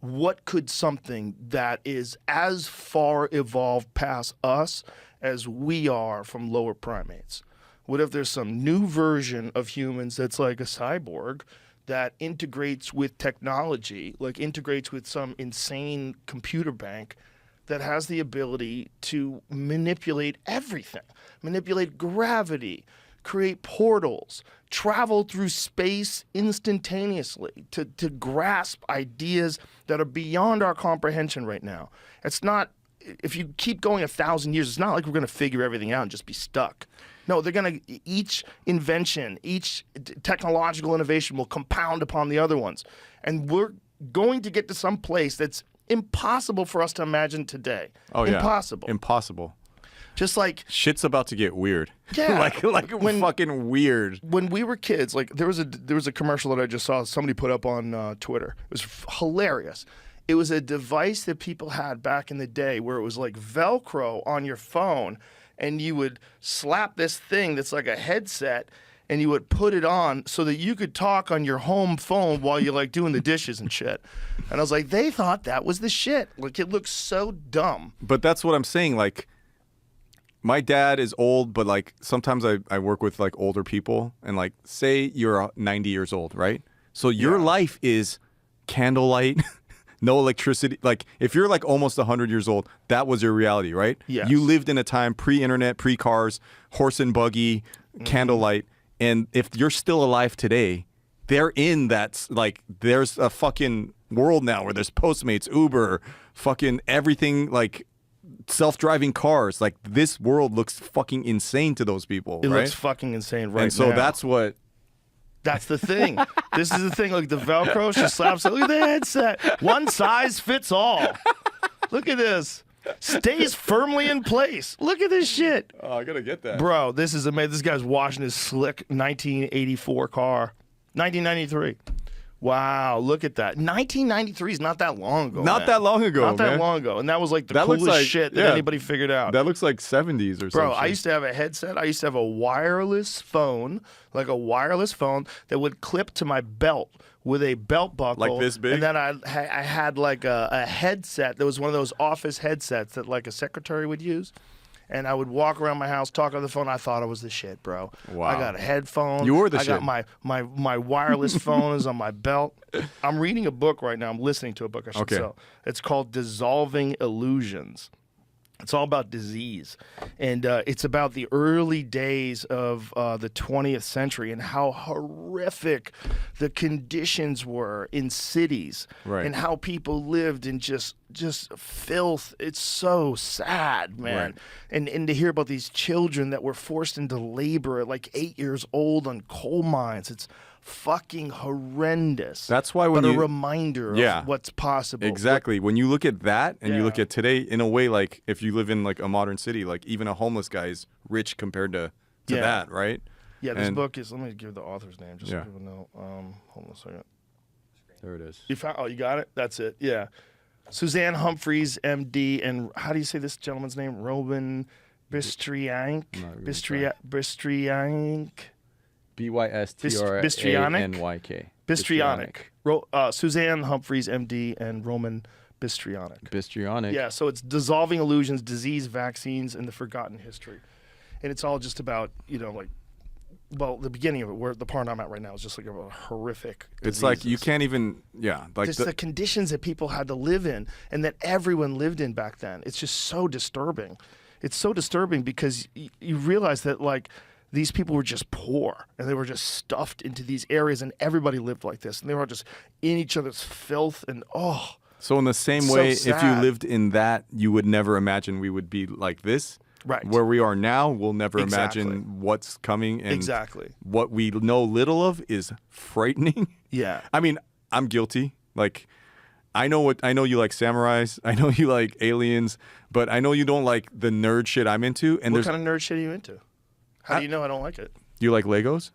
what could something that is as far evolved past us as we are from lower primates? What if there's some new version of humans that's like a cyborg that integrates with technology, like integrates with some insane computer bank that has the ability to manipulate everything, manipulate gravity, create portals, travel through space instantaneously to grasp ideas that are beyond our comprehension right now. It's not, if you keep going 1,000 years, it's not like we're going to figure everything out and just be stuck. No, they're going to, each invention, each technological innovation will compound upon the other ones. And we're going to get to some place that's impossible for us to imagine today. Oh, yeah. Impossible. Impossible. Just like, Shit's about to get weird. Yeah. like fucking weird. when we were kids, like there was a commercial that I just saw somebody put up on Twitter. It was hilarious. It was a device that people had back in the day where it was like Velcro on your phone, and you would slap this thing that's like a headset, and you would put it on so that you could talk on your home phone while you're like doing the dishes and shit. And I was like, they thought that was the shit. Like, it looks so dumb. But that's what I'm saying. Like, my dad is old, but like sometimes I work with like older people, and like say you're 90 years old, right? So your life is candlelight, no electricity. Like if you're like almost 100 years old, that was your reality, right? Yes. You lived in a time pre-internet, pre-cars, horse and buggy, candlelight. And if you're still alive today, they're in that, like, there's a fucking world now where there's Postmates, Uber, fucking everything, like self-driving cars. Like, this world looks fucking insane to those people, It right? looks fucking insane right now. And so that's what... That's the thing. This is the thing. Like the Velcro, she slaps it. Look at the headset. One size fits all. Look at this. Stays firmly in place. Look at this shit. Oh, I gotta get that. Bro, this is amazing. This guy's washing his slick 1984 car. 1993. Wow, look at that. 1993 is not that long ago. Not that long ago, Not that man. long ago. And that was like the That looks coolest like- shit that yeah. anybody figured out. That looks like 70s or something. Bro, I used to have a headset. I used to have a wireless phone, like a wireless phone that would clip to my belt with a belt buckle. Like this big? And then I had like a headset that was one of those office headsets that like a secretary would use. And I would walk around my house, talk on the phone. I thought I was the shit, bro. Wow. I got a headphone. You were the I shit. got my wireless phone is on my belt. I'm reading a book right now. I'm listening to a book, I should Okay. say. It's called Dissolving Illusions. It's all about disease. And it's about the early days of the 20th century and how horrific the conditions were in cities. Right. And how people lived in just filth. It's so sad, man. Right. And to hear about these children that were forced into labor at like 8 years old on coal mines. It's fucking horrendous. That's why when but you... a reminder Yeah. of what's possible. Exactly. When you look at that and you Yeah. look at today, in a way, like if you live in like a modern city, like even a homeless guy is rich compared to Yeah. that, right? Yeah, this And- book is. Let me give the author's name just Yeah. so people know. Hold on a second. There it is. You found? Oh, you got it. That's it. Yeah, Suzanne Humphreys, M.D. And how do you say this gentleman's name? Robin Bistriank. not really Bistriank. BYSTRANYK. Bystrionic. Suzanne Humphreys, MD, and Roman Bystrionic. Bystrionic. Yeah, so it's dissolving illusions, disease, vaccines, and the forgotten history. And it's all just about, the beginning of it, where the part I'm at right now is just like a horrific It's like you diseases. can't even, like Just the conditions that people had to live in and that everyone lived in back then. It's just so disturbing. It's so disturbing because you realize that, like, these people were just poor and they were just stuffed into these areas and everybody lived like this. And they were all just in each other's filth and, So in the same So way, if you sad. lived in that, you would never imagine we would be like this. Right. Where we are now, we'll never Exactly. imagine what's coming. And Exactly. what we know little of is frightening. Yeah. I mean, I'm guilty. Like, I know you like samurais. I know you like aliens, but I know you don't like the nerd shit I'm into. And What kind of nerd shit are you into? How do you know I don't like it? you like Legos?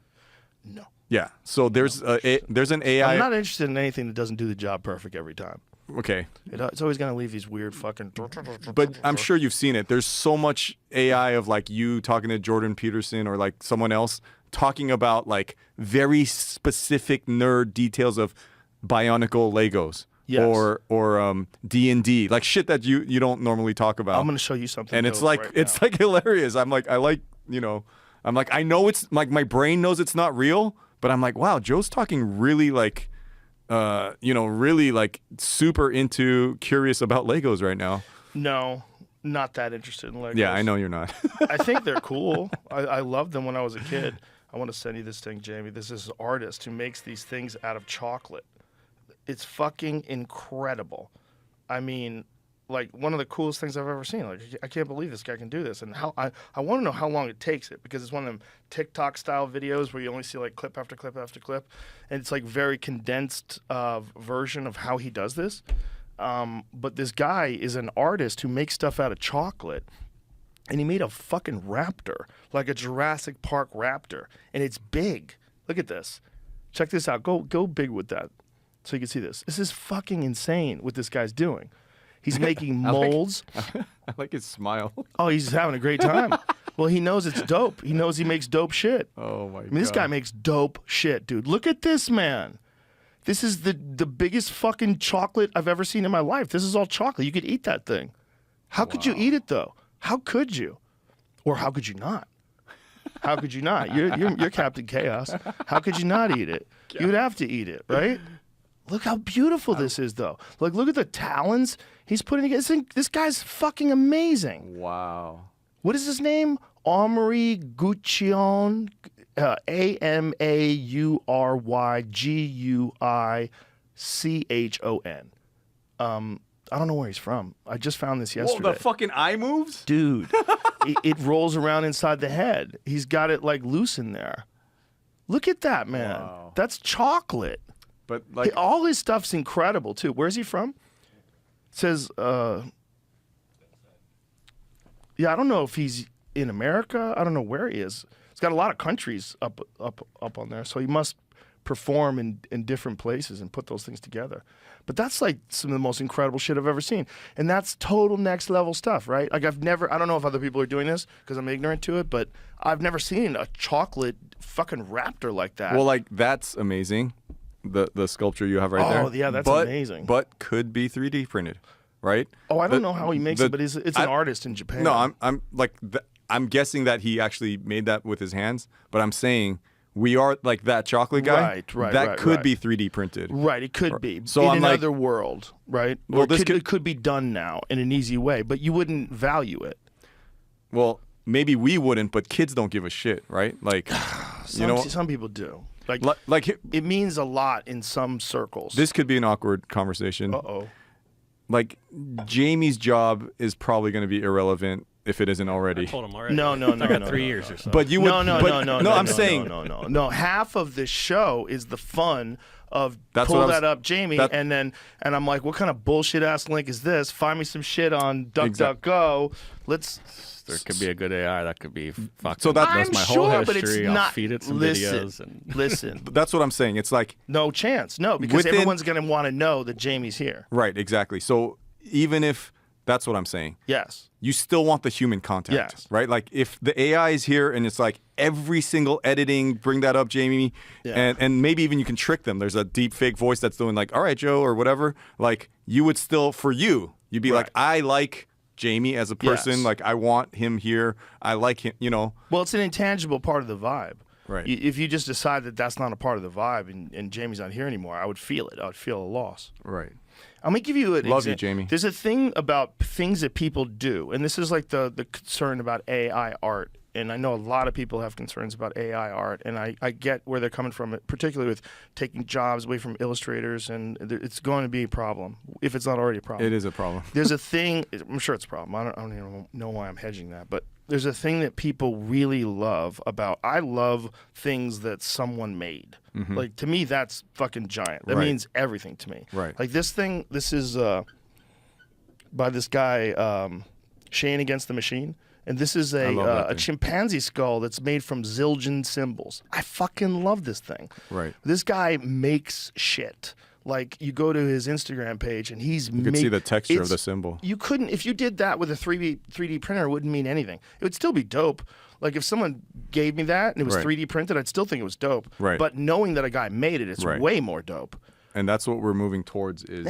No. Yeah. So there's an AI. I'm not interested in anything that doesn't do the job perfect every time. Okay. It's always going to leave these weird fucking... But I'm sure you've seen it. There's so much AI of like you talking to Jordan Peterson or like someone else talking about like very specific nerd details of Bionicle Legos. Yes. Or D&D, like shit that you don't normally talk about. I'm going to show you something. And it's dope like right it's now. like hilarious. I'm like I know it's like my brain knows it's not real, but I'm like, wow, Joe's talking really like really like super into curious about Legos right now. No, not that interested in Legos. Yeah, I know you're not. I think they're cool. I loved them when I was a kid. I want to send you this thing, Jamie. This is an artist who makes these things out of chocolate. It's fucking incredible. I mean, like, one of the coolest things I've ever seen. Like, I can't believe this guy can do this. And how I want to know how long it takes it, because it's one of them TikTok style videos where you only see like clip after clip after clip, and it's like very condensed version of how he does this. But this guy is an artist who makes stuff out of chocolate, and he made a fucking raptor, like a Jurassic Park raptor, and it's big. Look at this. Check this out. Go big with that, so you can see this. This is fucking insane what this guy's doing. He's making molds. I like his smile. Oh, he's having a great time. Well, he knows it's dope. He knows he makes dope shit. Oh my god. I mean, this guy makes dope shit, dude. Look at this, man. This is the biggest fucking chocolate I've ever seen in my life. This is all chocolate. You could eat that thing. How could you eat it, though? How could you? Or how could you not? How could you not? You're Captain Chaos. How could you not eat it? You would have to eat it, right? Look how beautiful this is, though. Like, look at the talons he's putting together. This guy's fucking amazing. Wow. What is his name? Amaury Guichon, AMAURYGUICHON. I don't know where he's from. I just found this yesterday. Whoa, the fucking eye moves? Dude, it rolls around inside the head. He's got it like loose in there. Look at that, man. Wow. That's chocolate. But like All his stuff's incredible too. Where's he from? It says, yeah, I don't know if he's in America. I don't know where he is. He's got a lot of countries up on there, so he must perform in different places and put those things together. But that's like some of the most incredible shit I've ever seen. And that's total next level stuff, right? Like I don't know if other people are doing this because I'm ignorant to it, but I've never seen a chocolate fucking raptor like that. well, like that's amazing. The sculpture you have right there. Oh, yeah, that's But- amazing. But could be 3D printed, right? Oh, I don't know how he makes it, but it's an artist in Japan. No, I'm guessing that he actually made that with his hands, but I'm saying we are like that chocolate guy. Right, That could right. be 3D printed. Right, it could be. So in I'm like- another world, right? Well, Or this it could be done now in an easy way, but you wouldn't value it. Well, maybe we wouldn't, but kids don't give a shit, right? Like, Some people do. like It means a lot in some circles. this could be an awkward conversation. Uh-oh. Like, Jamie's job is probably going to be irrelevant if it isn't already. I told him already. No, I got 3 no, years or so. But you would. No, I'm saying. No. Half of the show is the fun of That's pull what I was- that up, Jamie, that- and I'm like, what kind of bullshit ass link is this? Find me some shit on DuckDuckGo. Let's. there could be a good AI that could be fucking So that- knows I'm my sure, whole but history. it's I'll not. feed it some listen, videos and listen. That's what I'm saying. It's like, No chance. No, because Within- everyone's gonna want to know that Jamie's here. right, exactly. So even if That's what I'm saying. Yes. You still want the human contact, Yes. right? Like if the AI is here and it's like every single editing, bring that up, Jamie, and maybe even you can trick them. There's a deep fake voice that's doing like, all right, Joe, or whatever. Like you would still, for you, you'd be like, I like Jamie as a person. Yes. Like I want him here. I like him, you know. Well, it's an intangible part of the vibe. Right. If you just decide that that's not a part of the vibe and Jamie's not here anymore, I would feel it. I would feel a loss. Right. I'm going to give you an Love you, Jamie. There's a thing about things that people do, and this is like the concern about AI art. And I know a lot of people have concerns about AI art, and I get where they're coming from, particularly with taking jobs away from illustrators, and it's going to be a problem, if it's not already a problem. It is a problem. There's a thing, I'm sure it's a problem. I don't even know why I'm hedging that, but there's a thing that people really love about, I love things that someone made. Mm-hmm. Like, to me, that's fucking giant. That means everything to me. Right. Like, this thing, this is by this guy, Shane Against the Machine. And this is a chimpanzee skull that's made from Zildjian symbols. I fucking love this thing. Right. This guy makes shit. Like, you go to his Instagram page and he's You could see the texture of the symbol. You couldn't, if you did that with a 3D printer, it wouldn't mean anything. It would still be dope. Like, if someone gave me that and it was 3D printed, I'd still think it was dope. Right. But knowing that a guy made it, it's way more dope. And that's what we're moving towards is...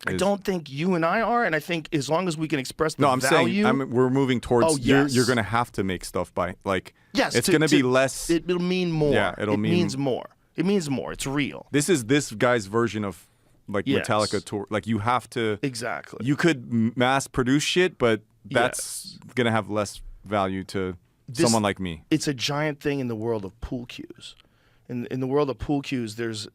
I don't think you and I are, and I think as long as we can express the value... saying we're moving towards... Oh, yes. You're going to have to make stuff by... Like, yes, it's going to be less... It'll mean more. Yeah, it means more. It means more. It's real. This is this guy's version of, like, Metallica tour. Like, you have to... Exactly. You could mass produce shit, but that's going to have less value to someone like me. It's a giant thing in the world of pool cues. In the world of pool cues, there's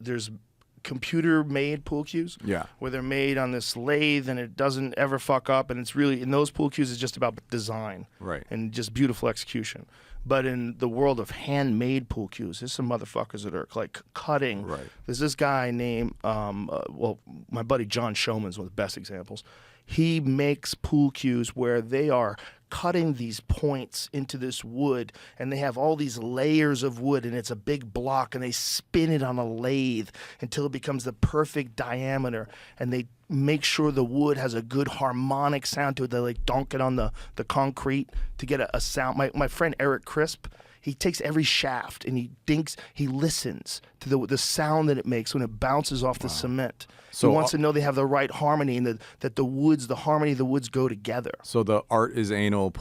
computer-made pool cues, where they're made on this lathe and it doesn't ever fuck up, and it's really, in those pool cues, it's just about design, and just beautiful execution. But in the world of handmade pool cues, there's some motherfuckers that are like cutting. There's this guy named, well, my buddy John Showman's one of the best examples. He makes pool cues where they are cutting these points into this wood, and they have all these layers of wood, and it's a big block, and they spin it on a lathe until it becomes the perfect diameter, and they make sure the wood has a good harmonic sound to it. They like dunk it on the concrete to get a sound. My friend Eric Crisp, he takes every shaft and he listens to the sound that it makes when it bounces off the cement. So he wants to know they have the right harmony and that the harmony of the woods go together. So the artisanal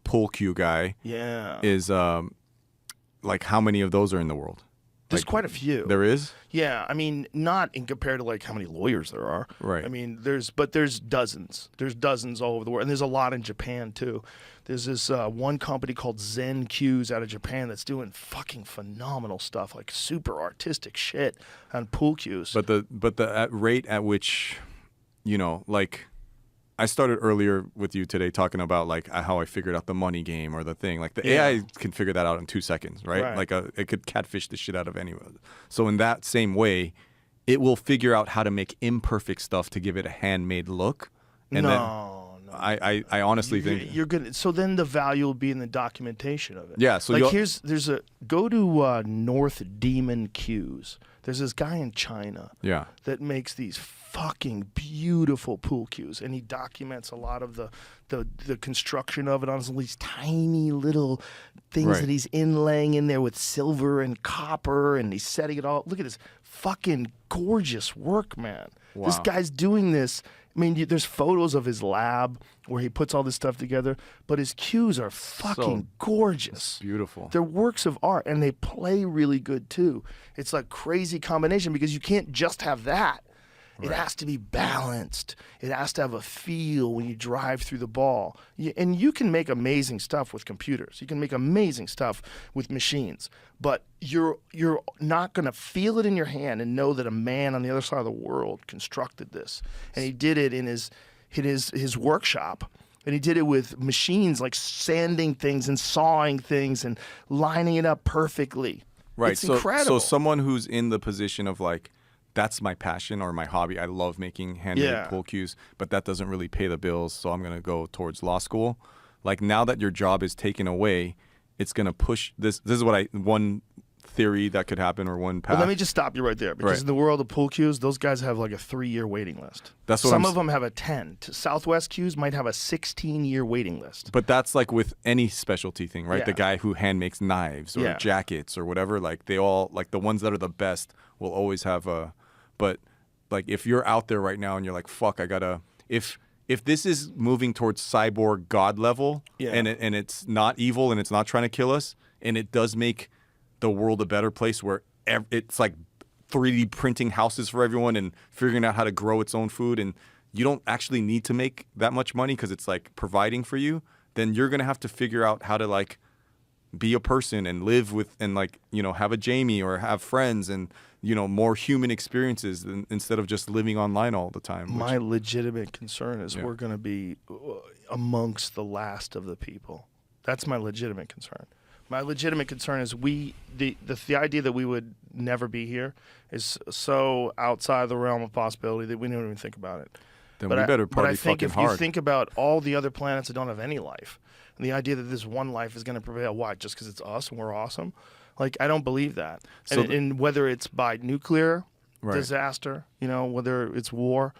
pool cue guy is like, how many of those are in the world? There's quite a few. There is? Yeah, I mean, not in compared to like how many lawyers there are. Right. I mean, there's dozens. There's dozens all over the world, and there's a lot in Japan too. There's this one company called Zen Cues out of Japan that's doing fucking phenomenal stuff, like super artistic shit on pool cues. But the rate at which, you know, like, I started earlier with you today talking about like how I figured out the money game or the thing. Like the AI can figure that out in 2 seconds, right? Like it could catfish the shit out of anyone. So in that same way, it will figure out how to make imperfect stuff to give it a handmade look. And I honestly think you're good. So then the value will be in the documentation of it. Yeah. So like go to North Demon Cues. There's this guy in China that makes these fucking beautiful pool cues, and he documents a lot of the construction of it on these tiny little things that he's inlaying in there with silver and copper, and he's setting it all. Look at this fucking gorgeous work, man. Wow. This guy's doing this. I mean, there's photos of his lab where he puts all this stuff together, but his cues are fucking gorgeous. Beautiful. They're works of art, and they play really good too. It's like crazy combination because you can't just have that. It has to be balanced. It has to have a feel when you drive through the ball. And you can make amazing stuff with computers. You can make amazing stuff with machines. But you're not going to feel it in your hand and know that a man on the other side of the world constructed this. And he did it in his workshop. And he did it with machines, like sanding things and sawing things and lining it up perfectly. Right. It's incredible. So someone who's in the position of like, that's my passion or my hobby. I love making handmade pool cues, but that doesn't really pay the bills, so I'm going to go towards law school. Like, now that your job is taken away, it's going to push this. This is what one theory that could happen or one path. Well, let me just stop you right there, because Right. in the world of pool cues, those guys have like a 3-year waiting list. That's what Some I'm of them have a 10. Southwest cues might have a 16-year waiting list. But that's like with any specialty thing, right? Yeah. The guy who hand makes knives or Yeah. jackets or whatever, like they all, like the ones that are the best will always have a, but like if you're out there right now and you're like, fuck, I gotta, if this is moving towards cyborg god level Yeah. and it's not evil and it's not trying to kill us and it does make the world a better place where it's like 3D printing houses for everyone and figuring out how to grow its own food and you don't actually need to make that much money because it's like providing for you, then you're going to have to figure out how to like be a person and live with and like, you know, have a Jamie or have friends and, you know, more human experiences instead of just living online all the time. My legitimate concern is Yeah. we're going to be amongst the last of the people. That's my legitimate concern. My legitimate concern is the idea that we would never be here is so outside the realm of possibility that we don't even think about it. Then we better but I party think fucking if hard. you think about all the other planets that don't have any life, and the idea that this one life is going to prevail, why? Just because it's us and we're awesome? Like, I don't believe that. So And whether it's by nuclear Right. disaster, you know, whether it's war,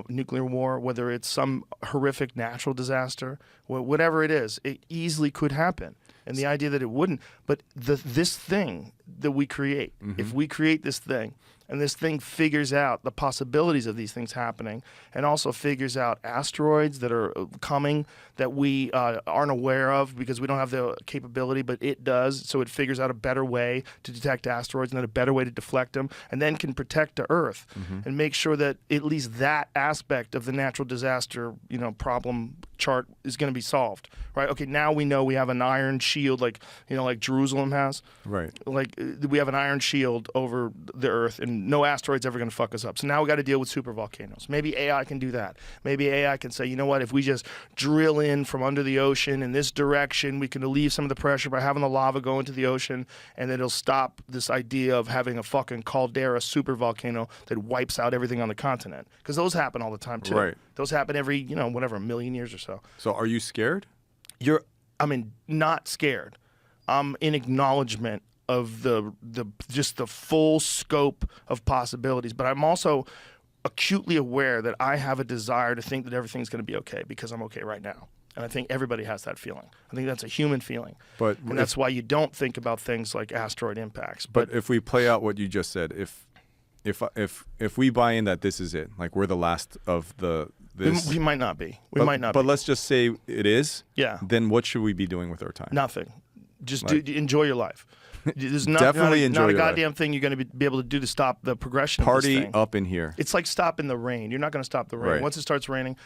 nuclear war, whether it's some horrific natural disaster, whatever it is, it easily could happen. And the idea that it wouldn't, but this thing that we create, if we create this thing, and this thing figures out the possibilities of these things happening, and also figures out asteroids that are coming that we aren't aware of because we don't have the capability, but it does. So it figures out a better way to detect asteroids and then a better way to deflect them, and then can protect the Earth and make sure that at least that aspect of the natural disaster, you know, problem chart is going to be solved, right? Okay, now we know we have an iron shield, like, you know, like Jerusalem has. Right. Like we have an iron shield over the Earth, and no asteroid's ever going to fuck us up. So now we got to deal with super volcanoes. Maybe AI can do that. Maybe AI can say, you know what, if we just drill in from under the ocean in this direction, we can relieve some of the pressure by having the lava go into the ocean, and it'll stop this idea of having a fucking caldera super volcano that wipes out everything on the continent. Because those happen all the time too. Right. Those happen every, you know, whatever, 1 million years or so. So are you scared? Not scared. I'm in acknowledgement of the just the full scope of possibilities, but I'm also acutely aware that I have a desire to think that everything's going to be okay because I'm okay right now. And I think everybody has that feeling. I think that's a human feeling. And that's why you don't think about things like asteroid impacts. But if we play out what you just said, if we buy in that this is it, like we're the last of this, we might not be. We might not But be. let's just say it is. Yeah. Then what should we be doing with our time? Nothing. Just Like- enjoy your life. There's Definitely enjoy not a your life. goddamn thing you're going to be able to do to stop the progression of this Party thing. up in here. It's like stopping the rain. You're not going to stop the rain. Right. Once it starts raining,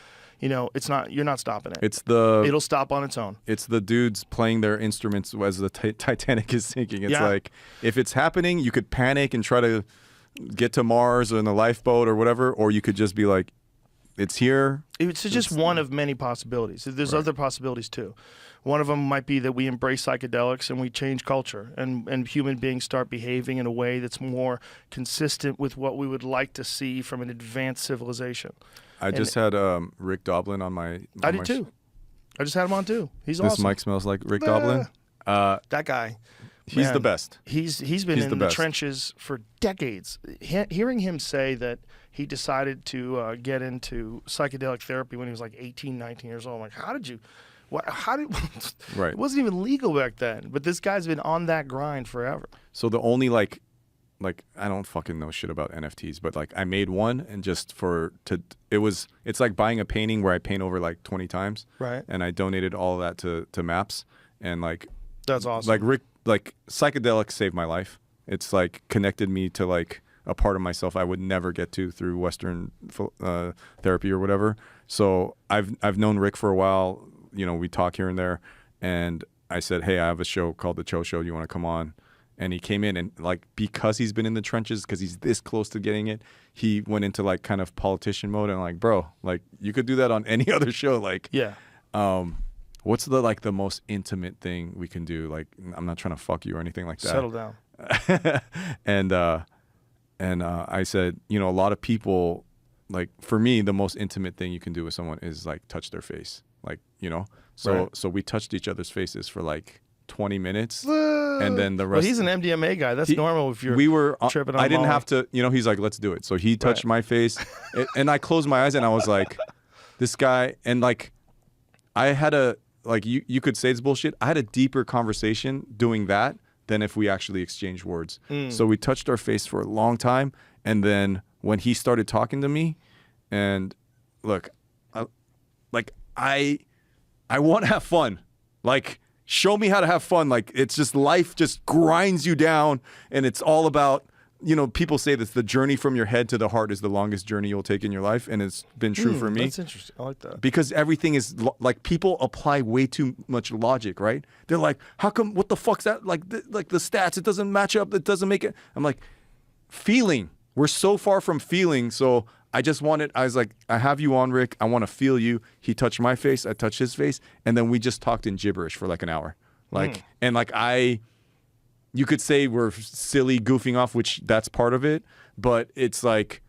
you know, you're not stopping it. It'll stop on its own. It's the dudes playing their instruments as the Titanic is sinking. It's Yeah. like if it's happening, you could panic and try to get to Mars or in the lifeboat or whatever, or you could just be like, it's here. It's just one of many possibilities. There's other possibilities too. One of them might be that we embrace psychedelics and we change culture, and human beings start behaving in a way that's more consistent with what we would like to see from an advanced civilization. I just had Rick Doblin on my. I did too. I just had him on too. He's This awesome. mic smells like Rick Doblin. That guy. He's Man, the best. He's been in the best. trenches for decades. Hearing him say that he decided to get into psychedelic therapy when he was like 18, 19 years old, I'm like, how did you? Right. It wasn't even legal back then. But this guy's been on that grind forever. So the only like I don't fucking know shit about NFTs, but like I made one and just it's like buying a painting where I paint over like 20 times. Right. And I donated all of that to Maps, and like That's awesome. like psychedelics saved my life. It's like connected me to like a part of myself I would never get to through Western therapy or whatever. So I've known Rick for a while. You know, we talk here and there, and I said, hey, I have a show called The Choe Show. Do you want to come on? And he came in, and like because he's been in the trenches, because he's this close to getting it, he went into like kind of politician mode, and like, bro, like you could do that on any other show. Like, yeah. What's the most intimate thing we can do? Like, I'm not trying to fuck you or anything like that. Settle down. and I said, you know, a lot of people, like for me, the most intimate thing you can do with someone is like touch their face, like, you know. So Right. so we touched each other's faces for like 20 minutes, and then the rest. Well, he's an MDMA guy. That's normal if you're tripping on I didn't Molly. have to. He's like, let's do it. So he touched my face, and I closed my eyes, and I was like, this guy, and like, I had you could say it's bullshit. I had a deeper conversation doing that than if we actually exchanged words. So we touched our face for a long time, and then when he started talking to me, and look, I want to have fun. Like, show me how to have fun. Like, it's just life just grinds you down, and it's all about, people say this, the journey from your head to the heart is the longest journey you'll take in your life, and it's been true for me. That's interesting. I like that. Because everything is, like, people apply way too much logic, right? They're like, how come, what the fuck's that? Like the stats, it doesn't match up, it doesn't make it. I'm like, feeling. We're so far from feeling, so I was like, I have you on, Rick. I want to feel you. He touched my face. I touched his face. And then we just talked in gibberish for like an hour. And like you could say we're silly, goofing off, which that's part of it. But it's like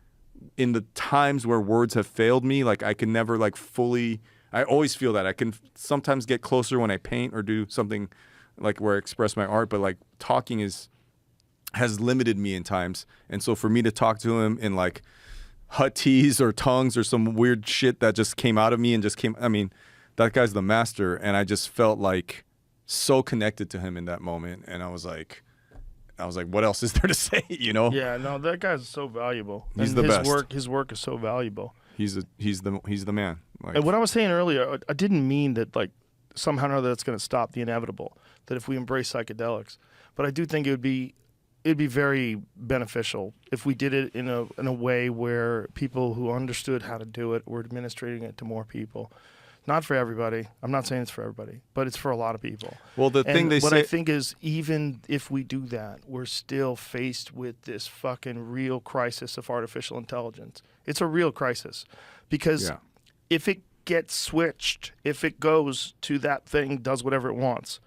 in the times where words have failed me, like I can never like fully, I always feel that. I can sometimes get closer when I paint or do something like where I express my art. But like talking has limited me in times. And so for me to talk to him in like hutties or tongues or some weird shit that just came out of me and that guy's the master. And I just felt like so connected to him in that moment. And I was like, what else is there to say? Yeah, no, that guy's so valuable. He's and the best. His work is so valuable. He's the man. Like, and what I was saying earlier, I didn't mean that like somehow or other that's going to stop the inevitable. That if we embrace psychedelics, but I do think it'd be very beneficial if we did it in a way where people who understood how to do it were administrating it to more people. Not for everybody. I'm not saying it's for everybody, but it's for a lot of people. Well, I think is, even if we do that, we're still faced with this fucking real crisis of artificial intelligence. It's a real crisis because if it gets switched, if it goes to that thing, does whatever it wants,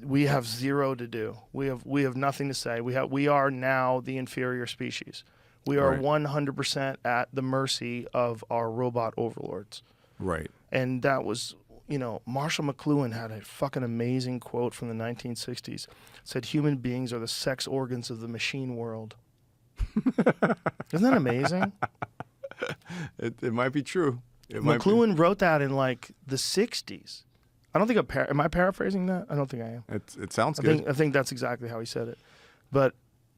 we have zero to do. We have nothing to say. We are now the inferior species. We are 100% at the mercy of our robot overlords. Right. And that was, Marshall McLuhan had a fucking amazing quote from the 1960s. It said, human beings are the sex organs of the machine world. Isn't that amazing? It might be true. McLuhan wrote that in like the 60s. I don't think am I paraphrasing that? I don't think I am. It sounds good. I think that's exactly how he said it. But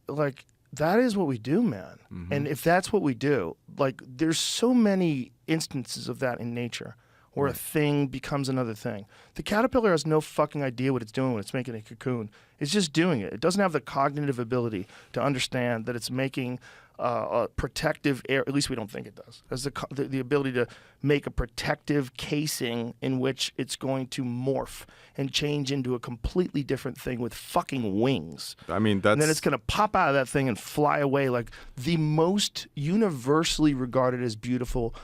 like that is what we do, man. Mm-hmm. And if that's what we do, like there's so many instances of that in nature where a thing becomes another thing. The caterpillar has no fucking idea what it's doing when it's making a cocoon. It's just doing it. It doesn't have the cognitive ability to understand that it's making a protective air. At least we don't think it does. It has the ability to make a protective casing in which it's going to morph and change into a completely different thing with fucking wings. And then it's going to pop out of that thing and fly away like the most universally regarded as beautiful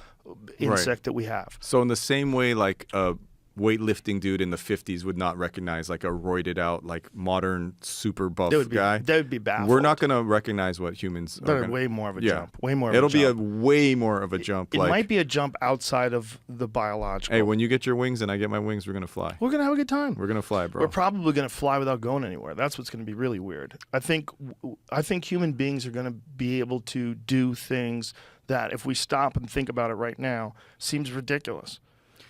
insect that we have. So in the same way, like a weightlifting dude in the 50s would not recognize like a roided out, like modern super buff guy. They would be baffled. We're not going to recognize what humans are. Way more of a jump. It'll be a way more of a jump. It might be a jump outside of the biological. Hey, when you get your wings and I get my wings, we're going to fly. We're going to have a good time. We're going to fly, bro. We're probably going to fly without going anywhere. That's what's going to be really weird. I think human beings are going to be able to do things that if we stop and think about it right now, seems ridiculous.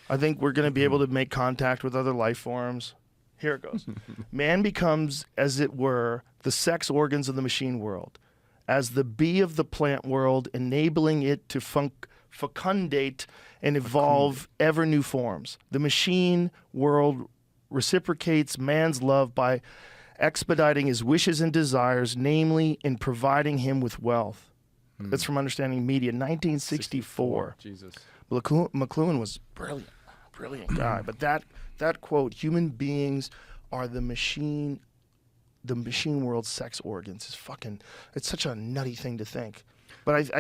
I think we're going to be able to make contact with other life forms. Here it goes. Man becomes, as it were, the sex organs of the machine world, as the bee of the plant world, enabling it to fecundate and evolve ever new forms. The machine world reciprocates man's love by expediting his wishes and desires, namely in providing him with wealth. That's from Understanding Media, 1964. Jesus. McLuhan was brilliant guy. But that quote, human beings are the machine world's sex organs, it's such a nutty thing to think. But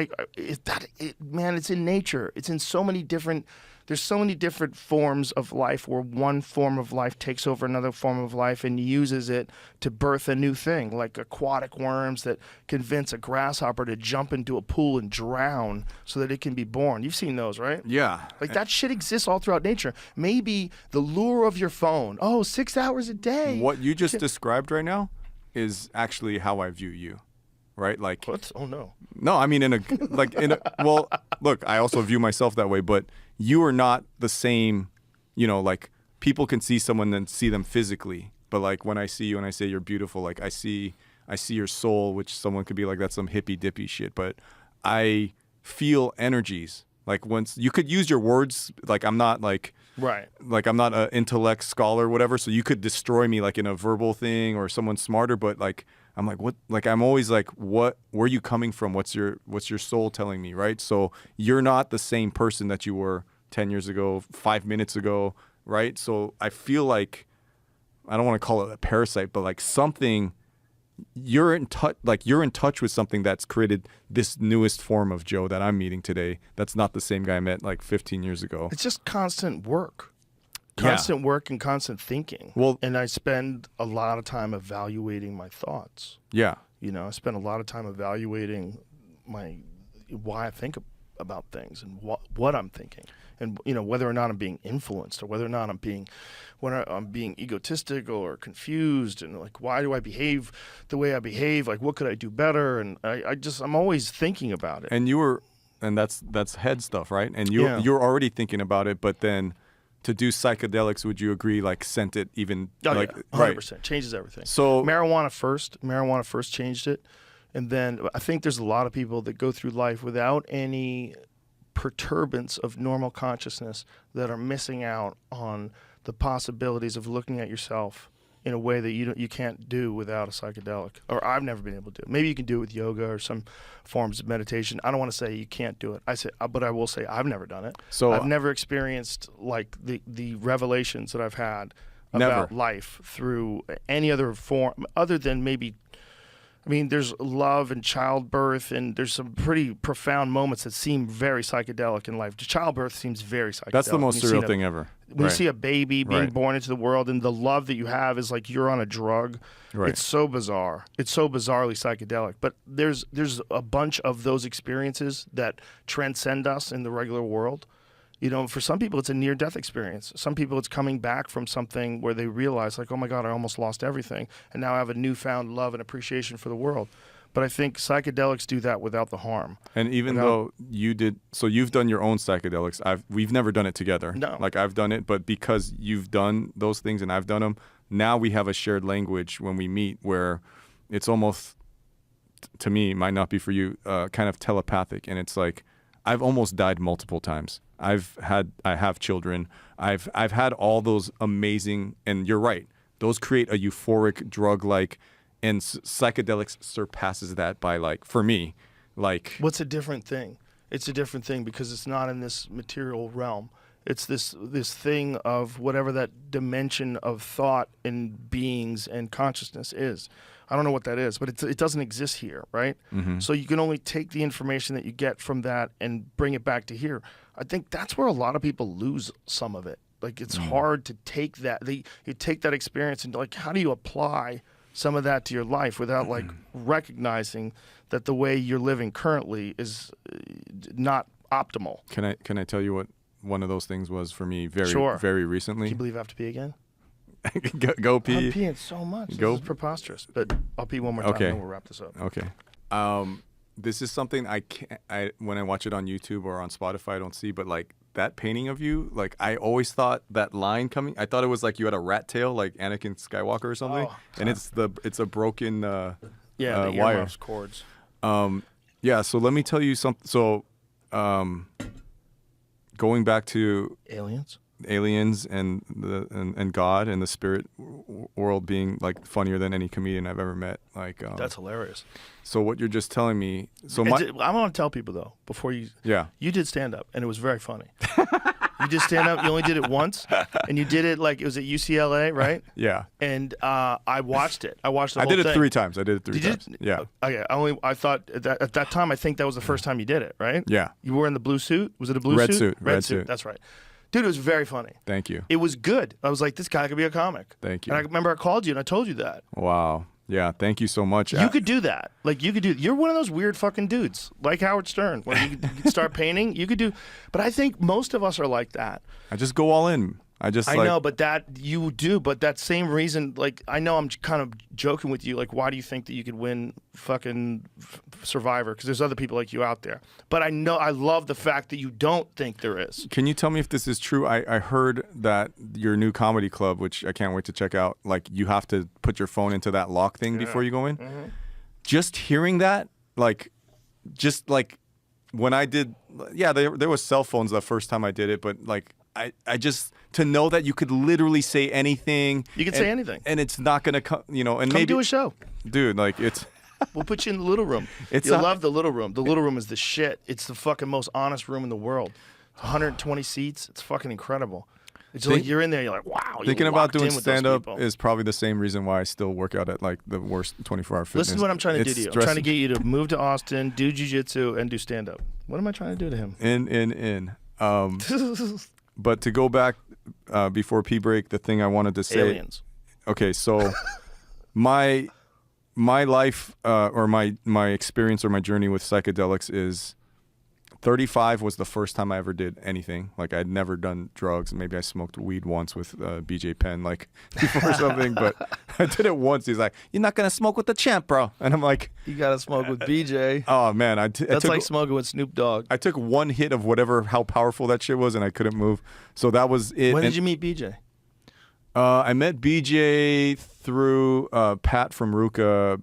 man, it's in nature. It's in so many different there's so many different forms of life where one form of life takes over another form of life and uses it to birth a new thing, like aquatic worms that convince a grasshopper to jump into a pool and drown so that it can be born. You've seen those, right? Yeah. Like that shit exists all throughout nature. Maybe the lure of your phone, 6 hours a day. What you just described right now is actually how I view you, right? Like, What? Oh, no. no, I mean, well, look, I also view myself that way, but you are not the same, like people can see someone and see them physically, but like when I see you and I say you're beautiful, like I see your soul, which someone could be like, that's some hippy dippy shit, but I feel energies. Like once you could use your words, like I'm not like, Right. like I'm not an intellect scholar or whatever, so you could destroy me like in a verbal thing or someone smarter, but like I'm like, what? Like I'm always like, what? Where are you coming from? What's your soul telling me, right? So you're not the same person that you were 10 years ago, 5 minutes ago, right? So I feel like, I don't want to call it a parasite, but like something, you're in touch with something that's created this newest form of Joe that I'm meeting today. That's not the same guy I met like 15 years ago. It's just constant work. Yeah. Constant work and constant thinking. Well- and I spend a lot of time evaluating my thoughts. Yeah. I spend a lot of time evaluating why I think about things and what I'm thinking, and whether or not I'm being influenced or whether or not I'm being egotistical or confused, and like why do I behave the way I behave? Like what could I do better? And I'm always thinking about it. And that's head stuff, right? And you're already thinking about it, but then to do psychedelics, would you agree, like sent it even like 100% right. changes everything. So marijuana first changed it, and then I think there's a lot of people that go through life without any perturbance of normal consciousness that are missing out on the possibilities of looking at yourself in a way that you can't do without a psychedelic, or I've never been able to do it. Maybe you can do it with yoga or some forms of meditation. I don't want to say you can't do it. But I will say I've never done it. So I've never experienced like the revelations that I've had about life through any other form other than maybe. I mean, there's love and childbirth, and there's some pretty profound moments that seem very psychedelic in life. Childbirth seems very psychedelic. that's the most surreal thing ever. When you see a baby being Right. born into the world, and the love that you have is like you're on a drug. Right. It's so bizarre. It's so bizarrely psychedelic. But there's a bunch of those experiences that transcend us in the regular world. For some people, it's a near-death experience. Some people, it's coming back from something where they realize, like, oh my God, I almost lost everything, and now I have a newfound love and appreciation for the world. But I think psychedelics do that without the harm. And even though you've done your own psychedelics, we've never done it together. No. Like I've done it, but because you've done those things and I've done them, now we have a shared language when we meet where it's almost, to me, might not be for you, kind of telepathic. And it's like, I've almost died multiple times. I have children. I've had all those amazing, and you're right, those create a euphoric drug-like, and psychedelics surpasses that by for me, What's a different thing? It's a different thing because it's not in this material realm. It's this thing of whatever that dimension of thought and beings and consciousness is. I don't know what that is, but it doesn't exist here, right? Mm-hmm. So you can only take the information that you get from that and bring it back to here. I think that's where a lot of people lose some of it. Like it's hard to take that. You take that experience and how do you apply some of that to your life without recognizing that the way you're living currently is not optimal? Can I tell you what one of those things was for me very Sure. very recently? Can you believe I have to pee again? Go pee. I'm peeing so much. Go. This is preposterous. But I'll pee one more time Okay. and then we'll wrap this up. Okay. This is something when I watch it on YouTube or on Spotify, I don't see, but that painting of you, I always thought that line coming, I thought it was like you had a rat tail, like Anakin Skywalker or something, and it's a broken The wire. earmuffs cords. Yeah, so let me tell you something. So, going back to aliens and God and the spirit world being funnier than any comedian I've ever met. That's hilarious. So what you're just telling me. So I want to tell people though before you. Yeah. You did stand up and it was very funny. You did stand up. You only did it once, and you did it it was at UCLA, right? Yeah. And I watched it. I watched the whole I did it thing. 3 times. Did you? Times. Yeah. Okay. I thought at that time I think that was the first time you did it, right? Yeah. You were in the blue suit. Was it a blue Red suit? suit. Red suit. That's right. Dude, it was very funny. Thank you. It was good. I was like, this guy could be a comic. Thank you. And I remember I called you and I told you that. Wow. Yeah, thank you so much. You could do that. Like, you're one of those weird fucking dudes, like Howard Stern. When you could start painting, you could do. But I think most of us are like that. I just go all in. I know, but that you do. But that same reason, like, I know I'm kind of joking with you. Like, why do you think that you could win fucking Survivor? Because there's other people like you out there. But I know, I love the fact that you don't think there is. Can you tell me if this is true? I heard that your new comedy club, which I can't wait to check out, like, you have to put your phone into that lock thing before you go in. Mm-hmm. Just hearing that, like, just like when I did, yeah, there was cell phones the first time I did it, but like, I just, to know that you could literally say anything. You can say anything. And it's not going to come, and Come maybe do a show. Dude, like, it's. We'll put you in the little room. You'll love the little room. The little room is the shit. It's the fucking most honest room in the world. 120 seats. It's fucking incredible. It's like you're in there, you're like, wow. Thinking about doing stand-up is probably the same reason why I still work out at like the worst 24-hour fitness. Listen to what I'm trying to do to you. I'm trying to get you to move to Austin, do jiu-jitsu, and do stand-up. What am I trying to do to him? But to go back before P-break, the thing I wanted to say. Aliens. Okay, so my life or my experience or my journey with psychedelics is 35 was the first time I ever did anything. Like, I'd never done drugs. Maybe I smoked weed once with BJ Penn, like, before something, but I did it once. He's like, "You're not going to smoke with the champ, bro." And I'm like, you got to smoke with BJ. Oh, man. That's like smoking with Snoop Dogg. I took one hit of how powerful that shit was, and I couldn't move. So that was it. When did you meet BJ? I met BJ through Pat from Ruka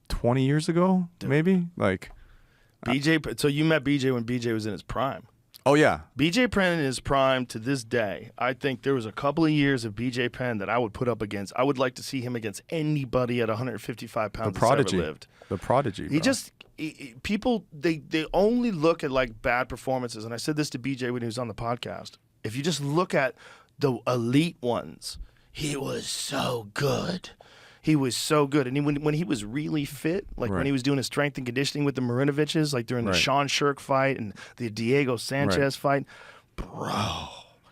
20 years ago, maybe? Like, BJ. So you met BJ when BJ was in his prime. Oh, yeah. BJ Penn in his prime to this day. I think there was a couple of years of BJ Penn that I would put up against. I would like to see him against anybody at 155 pounds that's ever lived. The Prodigy. People, they only look at like bad performances. And I said this to BJ when he was on the podcast. If you just look at the elite ones, he was so good. He was so good. And when he was really fit, like when he was doing his strength and conditioning with the Marinoviches, like during the Sean Shirk fight and the Diego Sanchez fight, bro,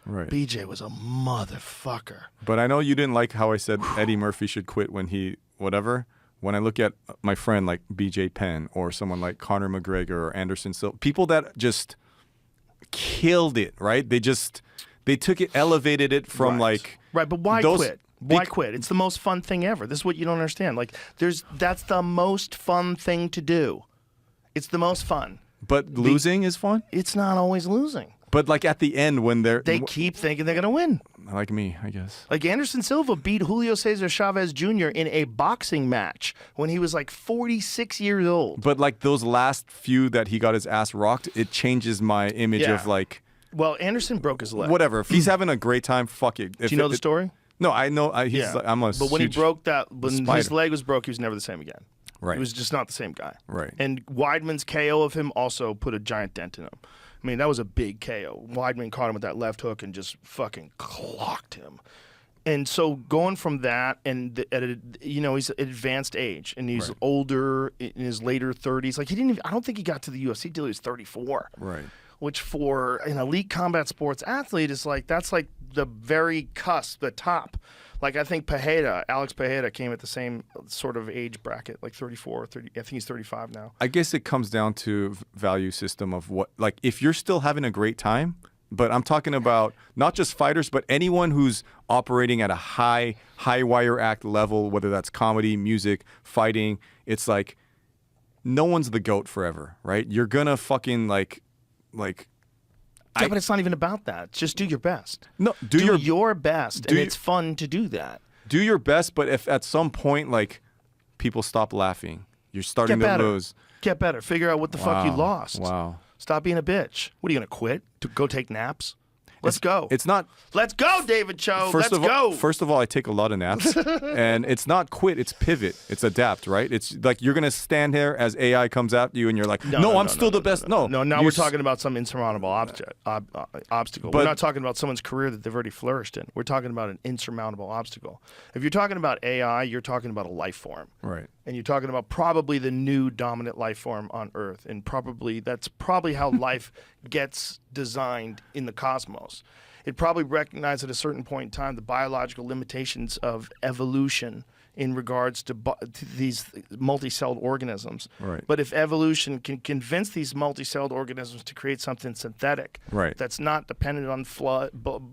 BJ was a motherfucker. But I know you didn't like how I said Eddie Murphy should quit when he whatever. When I look at my friend like BJ Penn or someone like Conor McGregor or Anderson Silva, people that just killed it, right? They took it, elevated it from like... Right, but why quit? Why quit? It's the most fun thing ever. This is what you don't understand. Like, that's the most fun thing to do. It's the most fun. But losing is fun? It's not always losing. But like at the end when they keep thinking they're going to win. Like me, I guess. Like Anderson Silva beat Julio Cesar Chavez Jr. in a boxing match when he was like 46 years old. But like those last few that he got his ass rocked, it changes my image of like... Well, Anderson broke his leg. Whatever. If he's having a great time, fuck it. Do you know the story? No, I know. I'm a But when he broke when his leg was broke, he was never the same again. Right. He was just not the same guy. Right. And Weidman's KO of him also put a giant dent in him. I mean, that was a big KO. Weidman caught him with that left hook and just fucking clocked him. And so going from that, and he's at advanced age, and he's older in his later 30s. Like I don't think he got to the UFC till he was 34. Right. Which for an elite combat sports athlete is like, that's like the very cusp, the top. Like I think Alex Pereira came at the same sort of age bracket, like 34, 30. I think he's 35 now. I guess it comes down to value system of what, like if you're still having a great time, but I'm talking about not just fighters, but anyone who's operating at a high wire act level, whether that's comedy, music, fighting, it's like no one's the GOAT forever, right? You're gonna fucking like yeah, but it's not even about that. Just do your best. No, do your best, and it's fun to do that. Do your best, but if at some point like people stop laughing, you're starting to lose. Get better. Figure out what the fuck you lost. Wow. Stop being a bitch. What are you gonna quit? To go take naps? Let's go. It's not. Let's go, David Choe. Let's go. First of all, I take a lot of naps, and it's not quit. It's pivot. It's adapt. Right? It's like you're gonna stand there as AI comes at you, and you're like, "No, I'm still the best." No. Now we're talking about some insurmountable obstacle. We're not talking about someone's career that they've already flourished in. We're talking about an insurmountable obstacle. If you're talking about AI, you're talking about a life form. Right. And you're talking about probably the new dominant life form on Earth, and that's probably how life gets designed in the cosmos. It probably recognized at a certain point in time the biological limitations of evolution in regards to these multi-celled organisms. Right. But if evolution can convince these multi-celled organisms to create something synthetic Right. that's not dependent on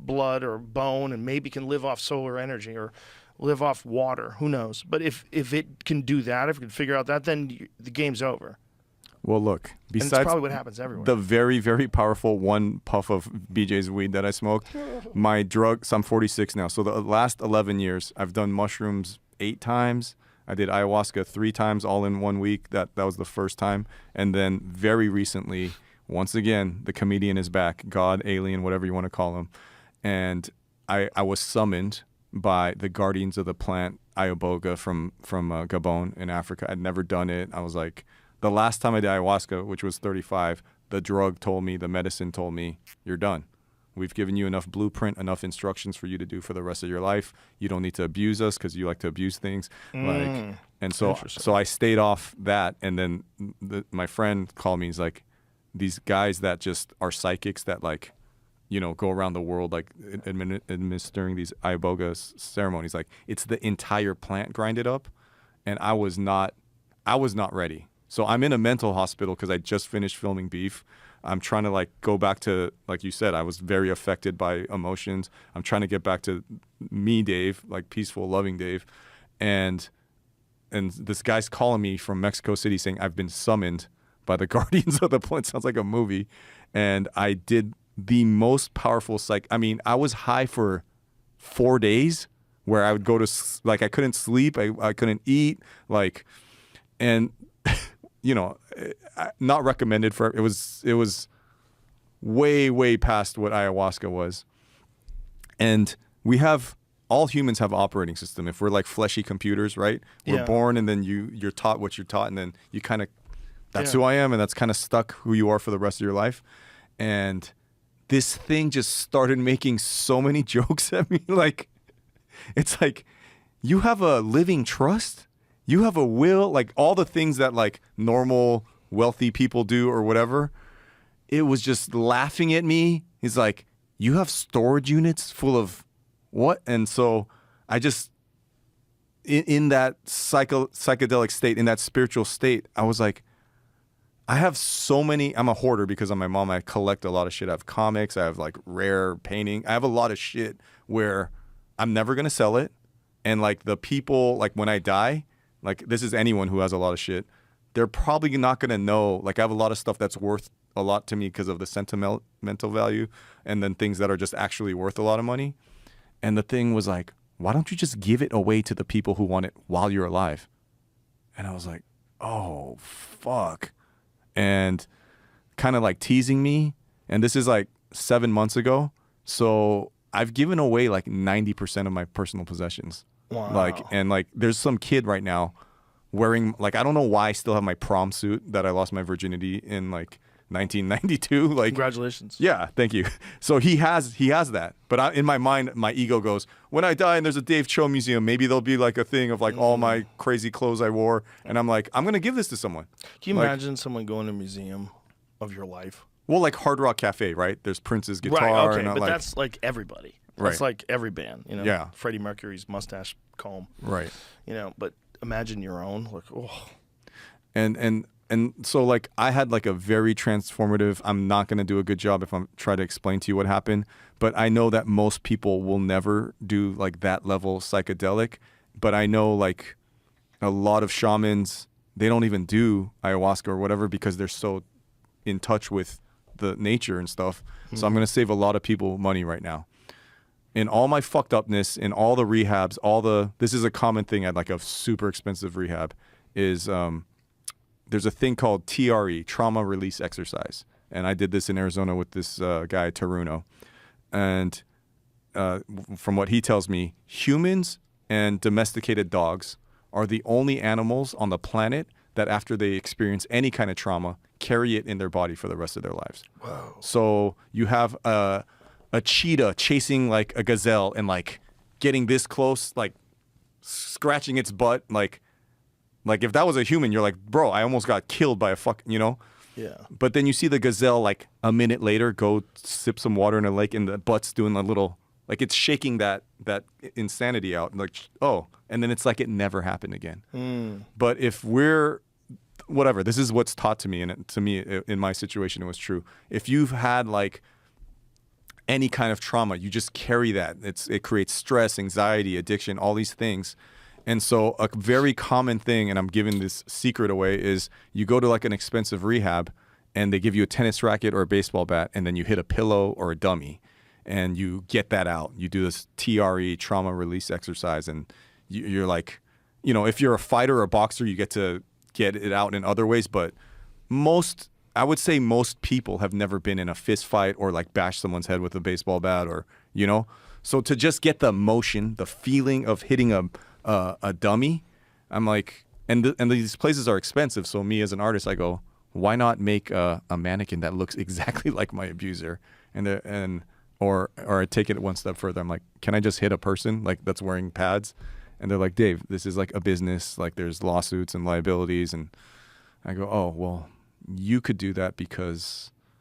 blood or bone, and maybe can live off solar energy or live off water, who knows? But if it can do that, if it can figure out that, then the game's over. Well, look, And besides it's probably what happens everywhere. the very, very powerful one puff of BJ's weed that I smoked, my drug, so I'm 46 now. So the last 11 years, I've done mushrooms 8 times. I did ayahuasca 3 times all in 1 week. That was the first time. And then very recently, once again, the comedian is back, God, alien, whatever you want to call him. And I was summoned by the guardians of the plant, Iboga from Gabon in Africa. I'd never done it. I was like, the last time I did ayahuasca, which was 35, the drug told me, the medicine told me, you're done. We've given you enough blueprint, enough instructions for you to do for the rest of your life. You don't need to abuse us because you like to abuse things. And so I stayed off that. And then my friend called me. He's like, these guys that just are psychics that like, you know, go around the world like administering these iboga ceremonies. Like it's the entire plant grinded up, and I was not ready. So I'm in a mental hospital because I just finished filming Beef. I'm trying to like go back to, like you said, I was very affected by emotions. I'm trying to get back to me, Dave, like peaceful, loving Dave, and this guy's calling me from Mexico City saying I've been summoned by the guardians of the plant. Sounds like a movie, and I did the most powerful I mean, I was high for 4 days where I would go to, like, I couldn't sleep. I couldn't eat, like, and, you know, not recommended for, it was way, way past what ayahuasca was. And all humans have an operating system. If we're like fleshy computers, right? We're born and then you're taught what you're taught, and then you kind of, that's who I am, and that's kind of stuck who you are for the rest of your life. And this thing just started making so many jokes at me. Like, it's like, you have a living trust, you have a will, like all the things that like normal wealthy people do or whatever. It was just laughing at me. He's like, you have storage units full of what? And so I just, in that psychedelic state, in that spiritual state, I was like, I have so many. I'm a hoarder because of my mom. I collect a lot of shit. I have comics. I have like rare painting. I have a lot of shit where I'm never going to sell it. And like the people, like when I die, like this is anyone who has a lot of shit, they're probably not going to know. Like I have a lot of stuff that's worth a lot to me because of the sentimental value, and then things that are just actually worth a lot of money. And the thing was like, why don't you just give it away to the people who want it while you're alive? And I was like, oh, fuck. And kind of like teasing me. And this is like 7 months ago. So I've given away like 90% of my personal possessions. Wow. Like, and like there's some kid right now wearing, like, I don't know why I still have my prom suit that I lost my virginity in like 1992. Like, congratulations. Yeah, thank you. So he has that. But in my mind, my ego goes, when I die and there's a Dave Choe museum, maybe there'll be like a thing of like all my crazy clothes I wore. And I'm like, I'm going to give this to someone. Can you imagine someone going to a museum of your life? Well, like Hard Rock Cafe, right? There's Prince's guitar. Right, okay, and but like, that's like everybody. Right. That's like every band, you know? Yeah. Freddie Mercury's mustache comb. Right. You know, but imagine your own. Like, oh. And so like I had like a very transformative, I'm not going to do a good job if I'm trying to explain to you what happened, but I know that most people will never do like that level psychedelic. But I know like a lot of shamans, they don't even do ayahuasca or whatever because they're so in touch with the nature and stuff. Mm-hmm. So I'm going to save a lot of people money right now. In all my fucked upness, in all the rehabs, this is a common thing at like a super expensive rehab is, there's a thing called TRE, trauma release exercise. And I did this in Arizona with this guy, Taruno. And from what he tells me, humans and domesticated dogs are the only animals on the planet that after they experience any kind of trauma, carry it in their body for the rest of their lives. Whoa. So you have a cheetah chasing like a gazelle and like getting this close, like scratching its butt, like Like if that was a human, you're like, bro, I almost got killed by a Yeah. But then you see the gazelle like a minute later go sip some water in a lake, and the butt's doing a little, like it's shaking that insanity out. Like, oh, and then it's like it never happened again. But if we're, whatever, this is what's taught to me, and to me, in my situation, it was true. If you've had like any kind of trauma, you just carry that. It creates stress, anxiety, addiction, all these things. And so a very common thing, and I'm giving this secret away, is you go to like an expensive rehab and they give you a tennis racket or a baseball bat, and then you hit a pillow or a dummy and you get that out. You do this TRE, trauma release exercise, and you're like, you know, if you're a fighter or a boxer, you get to get it out in other ways. But I would say most people have never been in a fist fight or like bash someone's head with a baseball bat, or, you know. So to just get the emotion, the feeling of hitting a dummy, I'm like, and these places are expensive. So me as an artist, I go, why not make a mannequin that looks exactly like my abuser? Or I take it one step further. I'm like, can I just hit a person like that's wearing pads? And they're like, Dave, this is like a business. Like there's lawsuits and liabilities. And I go, oh, well, you could do that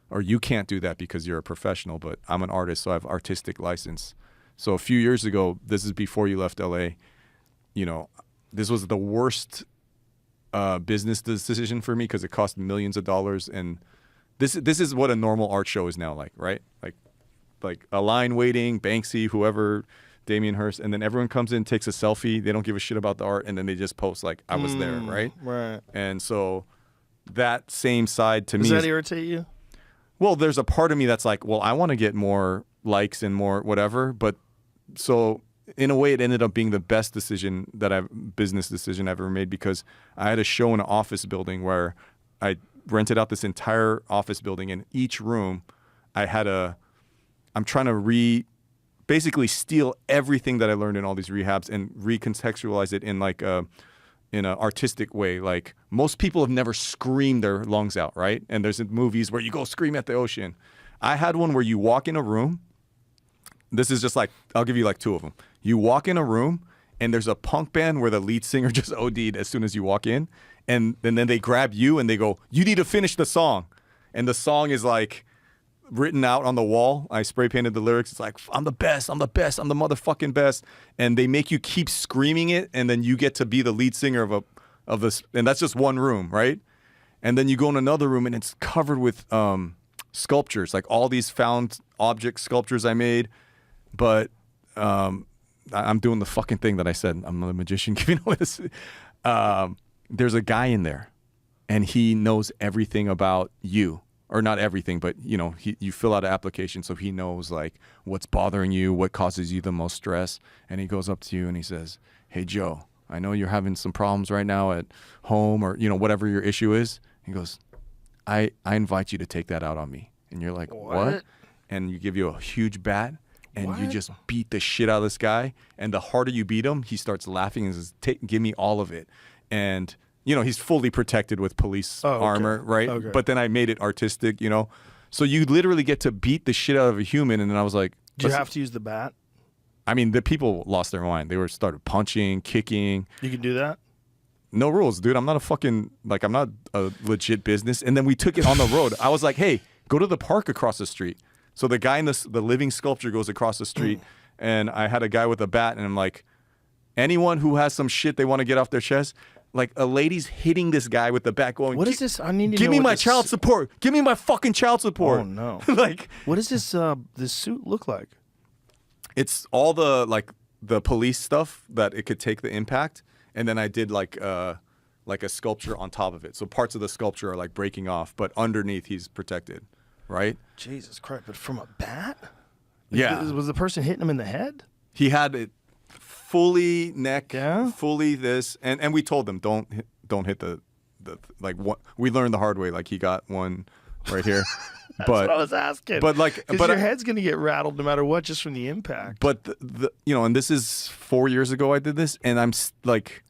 or you can't do that because you're a professional, but I'm an artist, so I have artistic license. So a few years ago, this is before you left LA, you know, this was the worst business decision for me because it cost millions of dollars. And this is what a normal art show is now like, right? Like a line waiting, Banksy, whoever, Damien Hirst, and then everyone comes in, takes a selfie. They don't give a shit about the art, and then they just post like, I was there, right? Right. And so that same side to me Does that irritate you? Well, there's a part of me that's like, well, I want to get more likes and more whatever. But so in a way, it ended up being the best business decision I've ever made, because I had a show in an office building where I rented out this entire office building. In each room, I'm trying to basically steal everything that I learned in all these rehabs and recontextualize it in like in an artistic way. Like most people have never screamed their lungs out, right? And there's movies where you go scream at the ocean. I had one where you walk in a room. This is just like, I'll give you like two of them. You walk in a room and there's a punk band where the lead singer just OD'd as soon as you walk in. And then they grab you and they go, you need to finish the song. And the song is like written out on the wall. I spray painted the lyrics. It's like, I'm the best, I'm the best, I'm the motherfucking best. And they make you keep screaming it, and then you get to be the lead singer of this, and that's just one room, right? And then you go in another room and it's covered with sculptures, like all these found object sculptures I made. But I'm doing the fucking thing that I said. I'm a magician giving away this. There's a guy in there, and he knows everything about you. Or not everything, but you know, you fill out an application, so he knows like what's bothering you, what causes you the most stress. And he goes up to you and he says, hey Joe, I know you're having some problems right now at home, or you know, whatever your issue is. He goes, I invite you to take that out on me. And you're like, what? And you give you a huge bat, and you just beat the shit out of this guy. And the harder you beat him, he starts laughing and says, give me all of it. And you know, he's fully protected with police armor, right? Okay. But then I made it artistic, you know? So you literally get to beat the shit out of a human. And then I was like, do you have to use the bat? I mean, the people lost their mind. They started punching, kicking. You can do that? No rules, dude. I'm not I'm not a legit business. And then we took it on the road. I was like, hey, go to the park across the street. So the guy in the living sculpture goes across the street, and I had a guy with a bat, and I'm like, anyone who has some shit they want to get off their chest, like a lady's hitting this guy with the bat going, what is this? I need to give know me my child support. Give me my fucking child support. Oh no. Like, what does this suit look like? It's all the police stuff that it could take the impact. And then I did like a sculpture on top of it. So parts of the sculpture are like breaking off, but underneath he's protected. Right? Jesus Christ. But from a bat? Yeah. Was the person hitting him in the head? He had it fully neck, fully this, and we told them don't hit the like what we learned the hard way. Like he got one right here. That's what I was asking. But like, because your head's gonna get rattled no matter what, just from the impact. But the you know, and this is 4 years ago I did this, and I'm like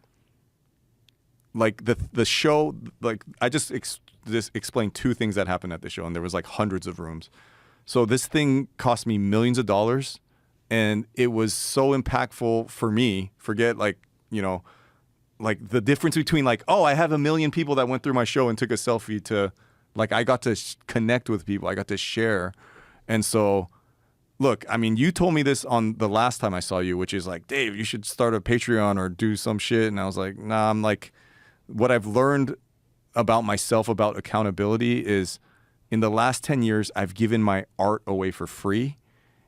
the show, like I just explained two things that happened at the show, and there was like hundreds of rooms. So this thing cost me millions of dollars. And it was so impactful for me. Forget like, you know, like the difference between like, oh, I have 1 million people that went through my show and took a selfie to like, I got to connect with people. I got to share. And so, look, I mean, you told me this on the last time I saw you, which is like, Dave, you should start a Patreon or do some shit. And I was like, nah, I'm like, what I've learned about myself about accountability is in the last 10 years, I've given my art away for free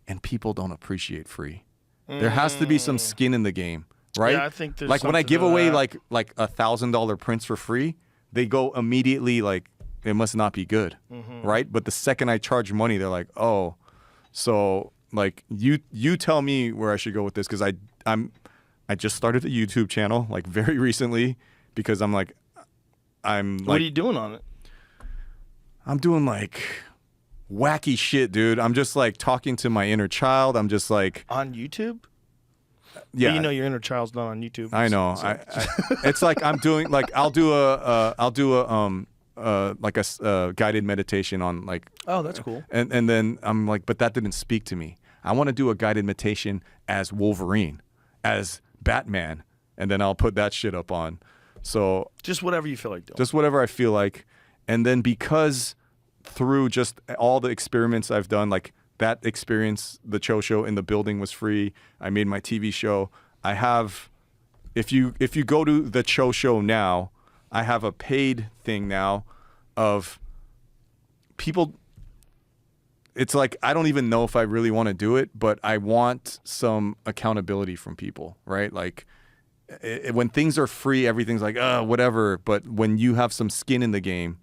and people don't appreciate free. There has to be some skin in the game, right? Yeah, I think there's like when I something give to away that. like $1,000 prints for free, they go immediately like, it must not be good, right? But the second I charge money, they're like, oh, so like you tell me where I should go with this because I just started a YouTube channel like very recently because I'm like What are you doing on it? I'm doing like wacky shit, dude. I'm just like talking to my inner child. I'm just like On YouTube? yeah. But you know your inner child's not on YouTube. I know. so- It's like I'm doing like I'll do a guided meditation on like Oh, that's cool. and then I'm like, but that didn't speak to me. I want to do a guided meditation as Wolverine, as Batman, and then I'll put that shit up on. So Just whatever you feel like doing. just whatever I feel like. And then because through just all the experiments I've done, like that experience, the Choe show in the building was free. I made my TV show. I have, if you go to the Choe show now, I have a paid thing now of people. It's like, I don't even know if I really want to do it, but I want some accountability from people, right? Like when things are free, everything's like, whatever. But when you have some skin in the game,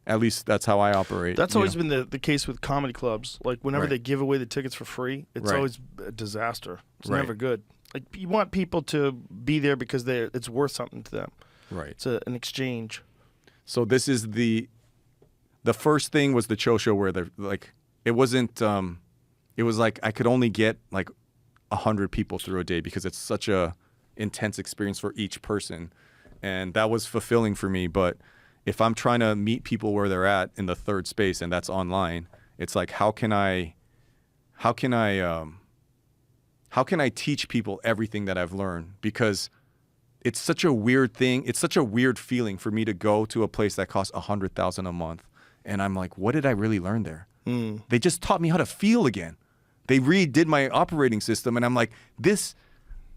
at least that's how I operate. That's you always know? been the case with comedy clubs. Like whenever Right. they give away the tickets for free, it's Right. always a disaster. It's Right. never good. Like you want people to be there because it's worth something to them. Right. It's an exchange. So this is the first thing was the Choe show where the like it wasn't it was like I could only get like 100 people through a day because it's such a intense experience for each person, and that was fulfilling for me. But if I'm trying to meet people where they're at in the third space and that's online, it's like how can I teach people everything that I've learned? Because it's such a weird thing. It's such a weird feeling for me to go to a place that costs $100,000 a month, and I'm like, what did I really learn there? They just taught me how to feel again. They redid my operating system, and I'm like, this,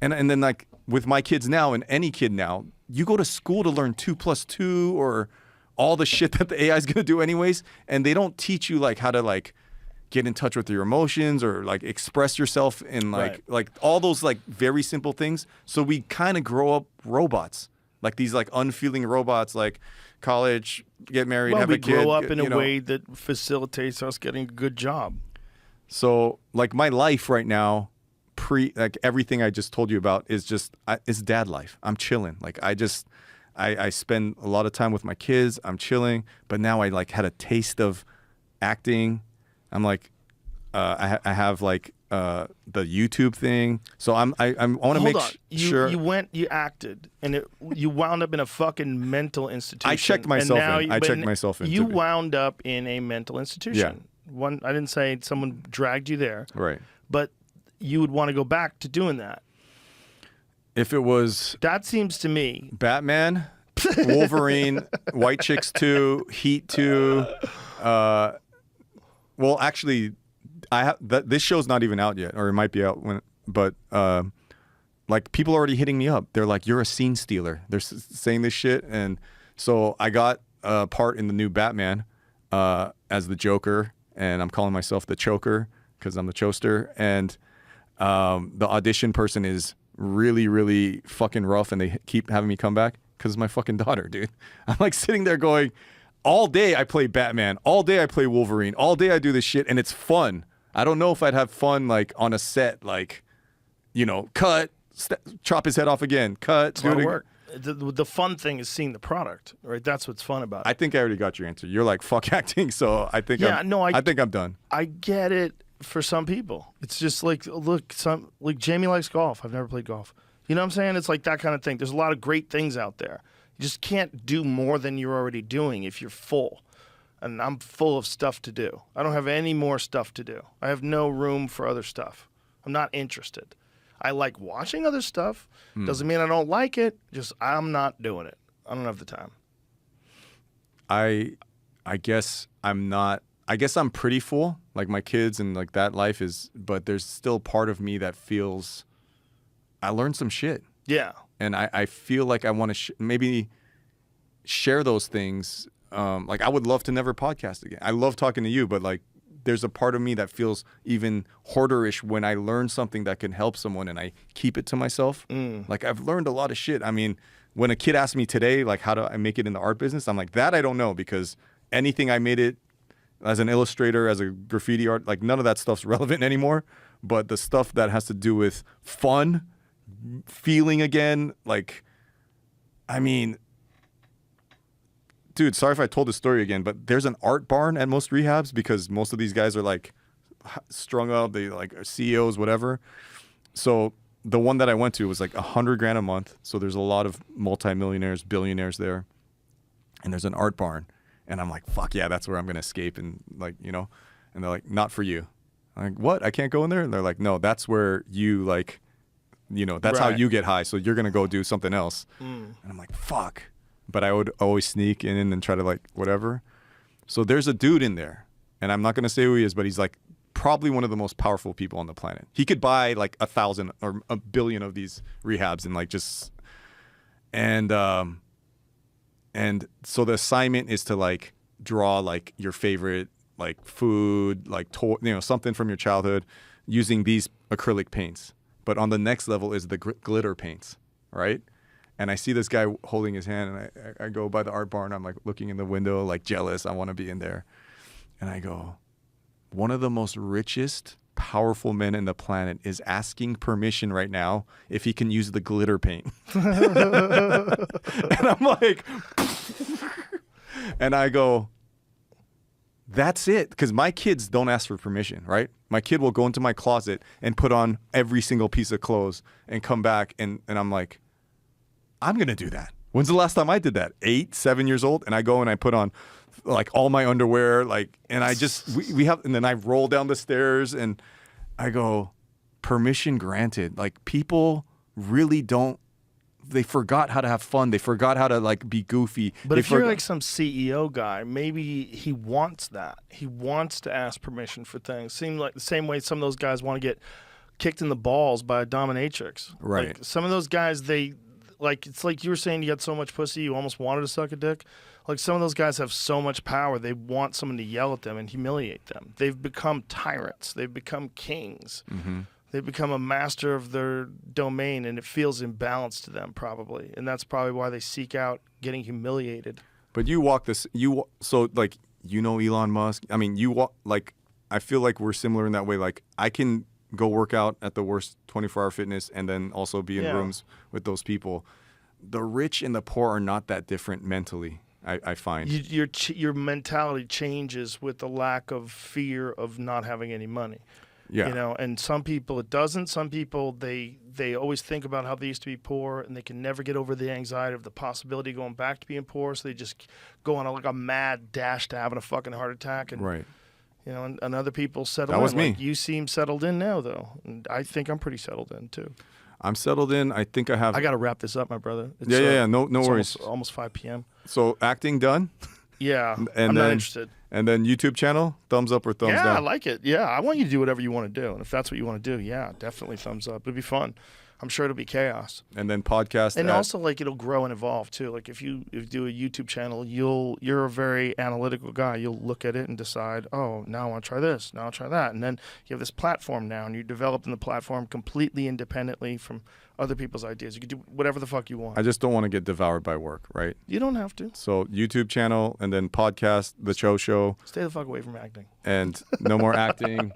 and then like with my kids now and any kid now, you go to school to learn 2 + 2 or all the shit that the AI is gonna do anyways, and they don't teach you like how to like get in touch with your emotions or like express yourself in like all those like very simple things. So we kind of grow up robots, like these like unfeeling robots, like college, get married, Well, have we a kid. grow up in you a know. way that facilitates us getting a good job. So like my life right now, like everything I just told you about is just is dad life. I'm chilling. Like I spend a lot of time with my kids. I'm chilling. But now I like had a taste of acting. I'm like, I have like the YouTube thing. So I want to make sure. You acted, and you wound up in a fucking mental institution. I checked myself in. I checked myself in. You wound up in a mental institution. Yeah. I didn't say someone dragged you there, Right. but you would want to go back to doing that. If it was That seems to me. Batman, Wolverine, White Chicks 2, Heat 2. Well, actually, this show's not even out yet, or it might be out but like people are already hitting me up. They're like, "You're a scene stealer." They're saying this shit, and so I got a part in the new Batman as the Joker, and I'm calling myself the Choker because I'm the Choster, and the audition person is really, really fucking rough, and they keep having me come back because it's my fucking daughter, dude. I'm like sitting there going, all day I play Batman, all day I play Wolverine, all day I do this shit, and it's fun. I don't know if I'd have fun like on a set, like, you know, cut, chop his head off again, cut, It's a do lot it of again. work. The fun thing is seeing the product, right? That's what's fun about it. I think I already got your answer. You're like, fuck acting, so I think I think I'm done. I get it for some people. It's just like, look, like Jamie likes golf. I've never played golf. You know what I'm saying? It's like that kind of thing. There's a lot of great things out there. You just can't do more than you're already doing if you're full. And I'm full of stuff to do. I don't have any more stuff to do. I have no room for other stuff. I'm not interested. I like watching other stuff. Doesn't mean I don't like it. Just I'm not doing it. I don't have the time. I guess I'm not. I guess I'm pretty full. Like my kids and like that life is, but there's still part of me that feels I learned some shit. Yeah. And I feel like I want to maybe share those things. Like I would love to never podcast again. I love talking to you, but like there's a part of me that feels even hoarderish when I learn something that can help someone and I keep it to myself. Like I've learned a lot of shit. I mean, when a kid asked me today, like how do I make it in the art business? I'm like, that I don't know, because anything I made it as an illustrator, as a graffiti art, like none of that stuff's relevant anymore. But the stuff that has to do with fun, feeling again, like, I mean, dude, sorry if I told this story again, but there's an art barn at most rehabs because most of these guys are like strung up, they like are CEOs, whatever. So the one that I went to was like $100,000 a month. So there's a lot of multimillionaires, billionaires there, and there's an art barn. And I'm like, fuck yeah, that's where I'm gonna escape, and like, you know, and they're like, not for you. I'm like, what? I can't go in there? And they're like, no, that's where you like, you know, that's how you get high. So you're gonna go do something else. And I'm like, fuck. But I would always sneak in and try to like whatever. So there's a dude in there, and I'm not gonna say who he is, but he's like probably one of the most powerful people on the planet. He could buy like 1,000 or 1 billion of these rehabs and like just and so the assignment is to like draw like your favorite like food, like you know, something from your childhood using these acrylic paints. But on the next level is the glitter paints, right? And I see this guy holding his hand, and I go by the art barn. I'm like looking in the window, like jealous. I want to be in there. And I go, one of the most richest, powerful men in the planet is asking permission right now if he can use the glitter paint. And I'm like, and I go, that's it. Because my kids don't ask for permission, right? My kid will go into my closet and put on every single piece of clothes and come back. And I'm like, I'm going to do that. When's the last time I did that? 8, 7 years old? And I go and I put on like all my underwear, like, and I just, we have, and then I roll down the stairs and I go, permission granted. Like people really don't, they forgot how to have fun. They forgot how to like be goofy. But if you're like some CEO guy, maybe he wants that. He wants to ask permission for things. Seem like the same way some of those guys want to get kicked in the balls by a dominatrix. Right. Like some of those guys, they like, it's like you were saying, you got so much pussy, you almost wanted to suck a dick. Like some of those guys have so much power, they want someone to yell at them and humiliate them. They've become tyrants. They've become kings. Mm-hmm. They become a master of their domain, and it feels imbalanced to them probably. And that's probably why they seek out getting humiliated. But you walk this, so like, you know, Elon Musk. I mean, you walk, like, I feel like we're similar in that way. Like, I can go work out at the worst 24-hour fitness and then also be in rooms with those people. The rich and the poor are not that different mentally, I find. Your mentality changes with the lack of fear of not having any money. Yeah. You know, and some people it doesn't. Some people they always think about how they used to be poor, and they can never get over the anxiety of the possibility of going back to being poor. So they just go on like a mad dash to having a fucking heart attack. And, right. You know, and other people settle in. That was me. Like, you seem settled in now, though. And I think I'm pretty settled in too. I'm settled in. I think I have. I got to wrap this up, my brother. It's, yeah. No worries. Almost 5 p.m. So acting done. Yeah, and I'm then, not interested. And then YouTube channel, thumbs up or thumbs down? Yeah, I like it. Yeah, I want you to do whatever you want to do. And if that's what you want to do, yeah, definitely thumbs up. It'll be fun. I'm sure it'll be chaos. And then podcast. And also, like, it'll grow and evolve, too. Like, if you do a YouTube channel, you're a very analytical guy. You'll look at it and decide, oh, now I want to try this. Now I'll try that. And then you have this platform now, and you're developing the platform completely independently from other people's ideas. You can do whatever the fuck you want. I just don't want to get devoured by work, right? You don't have to. So YouTube channel and then podcast, The Choe Show. Stay the fuck away from acting. And no more acting.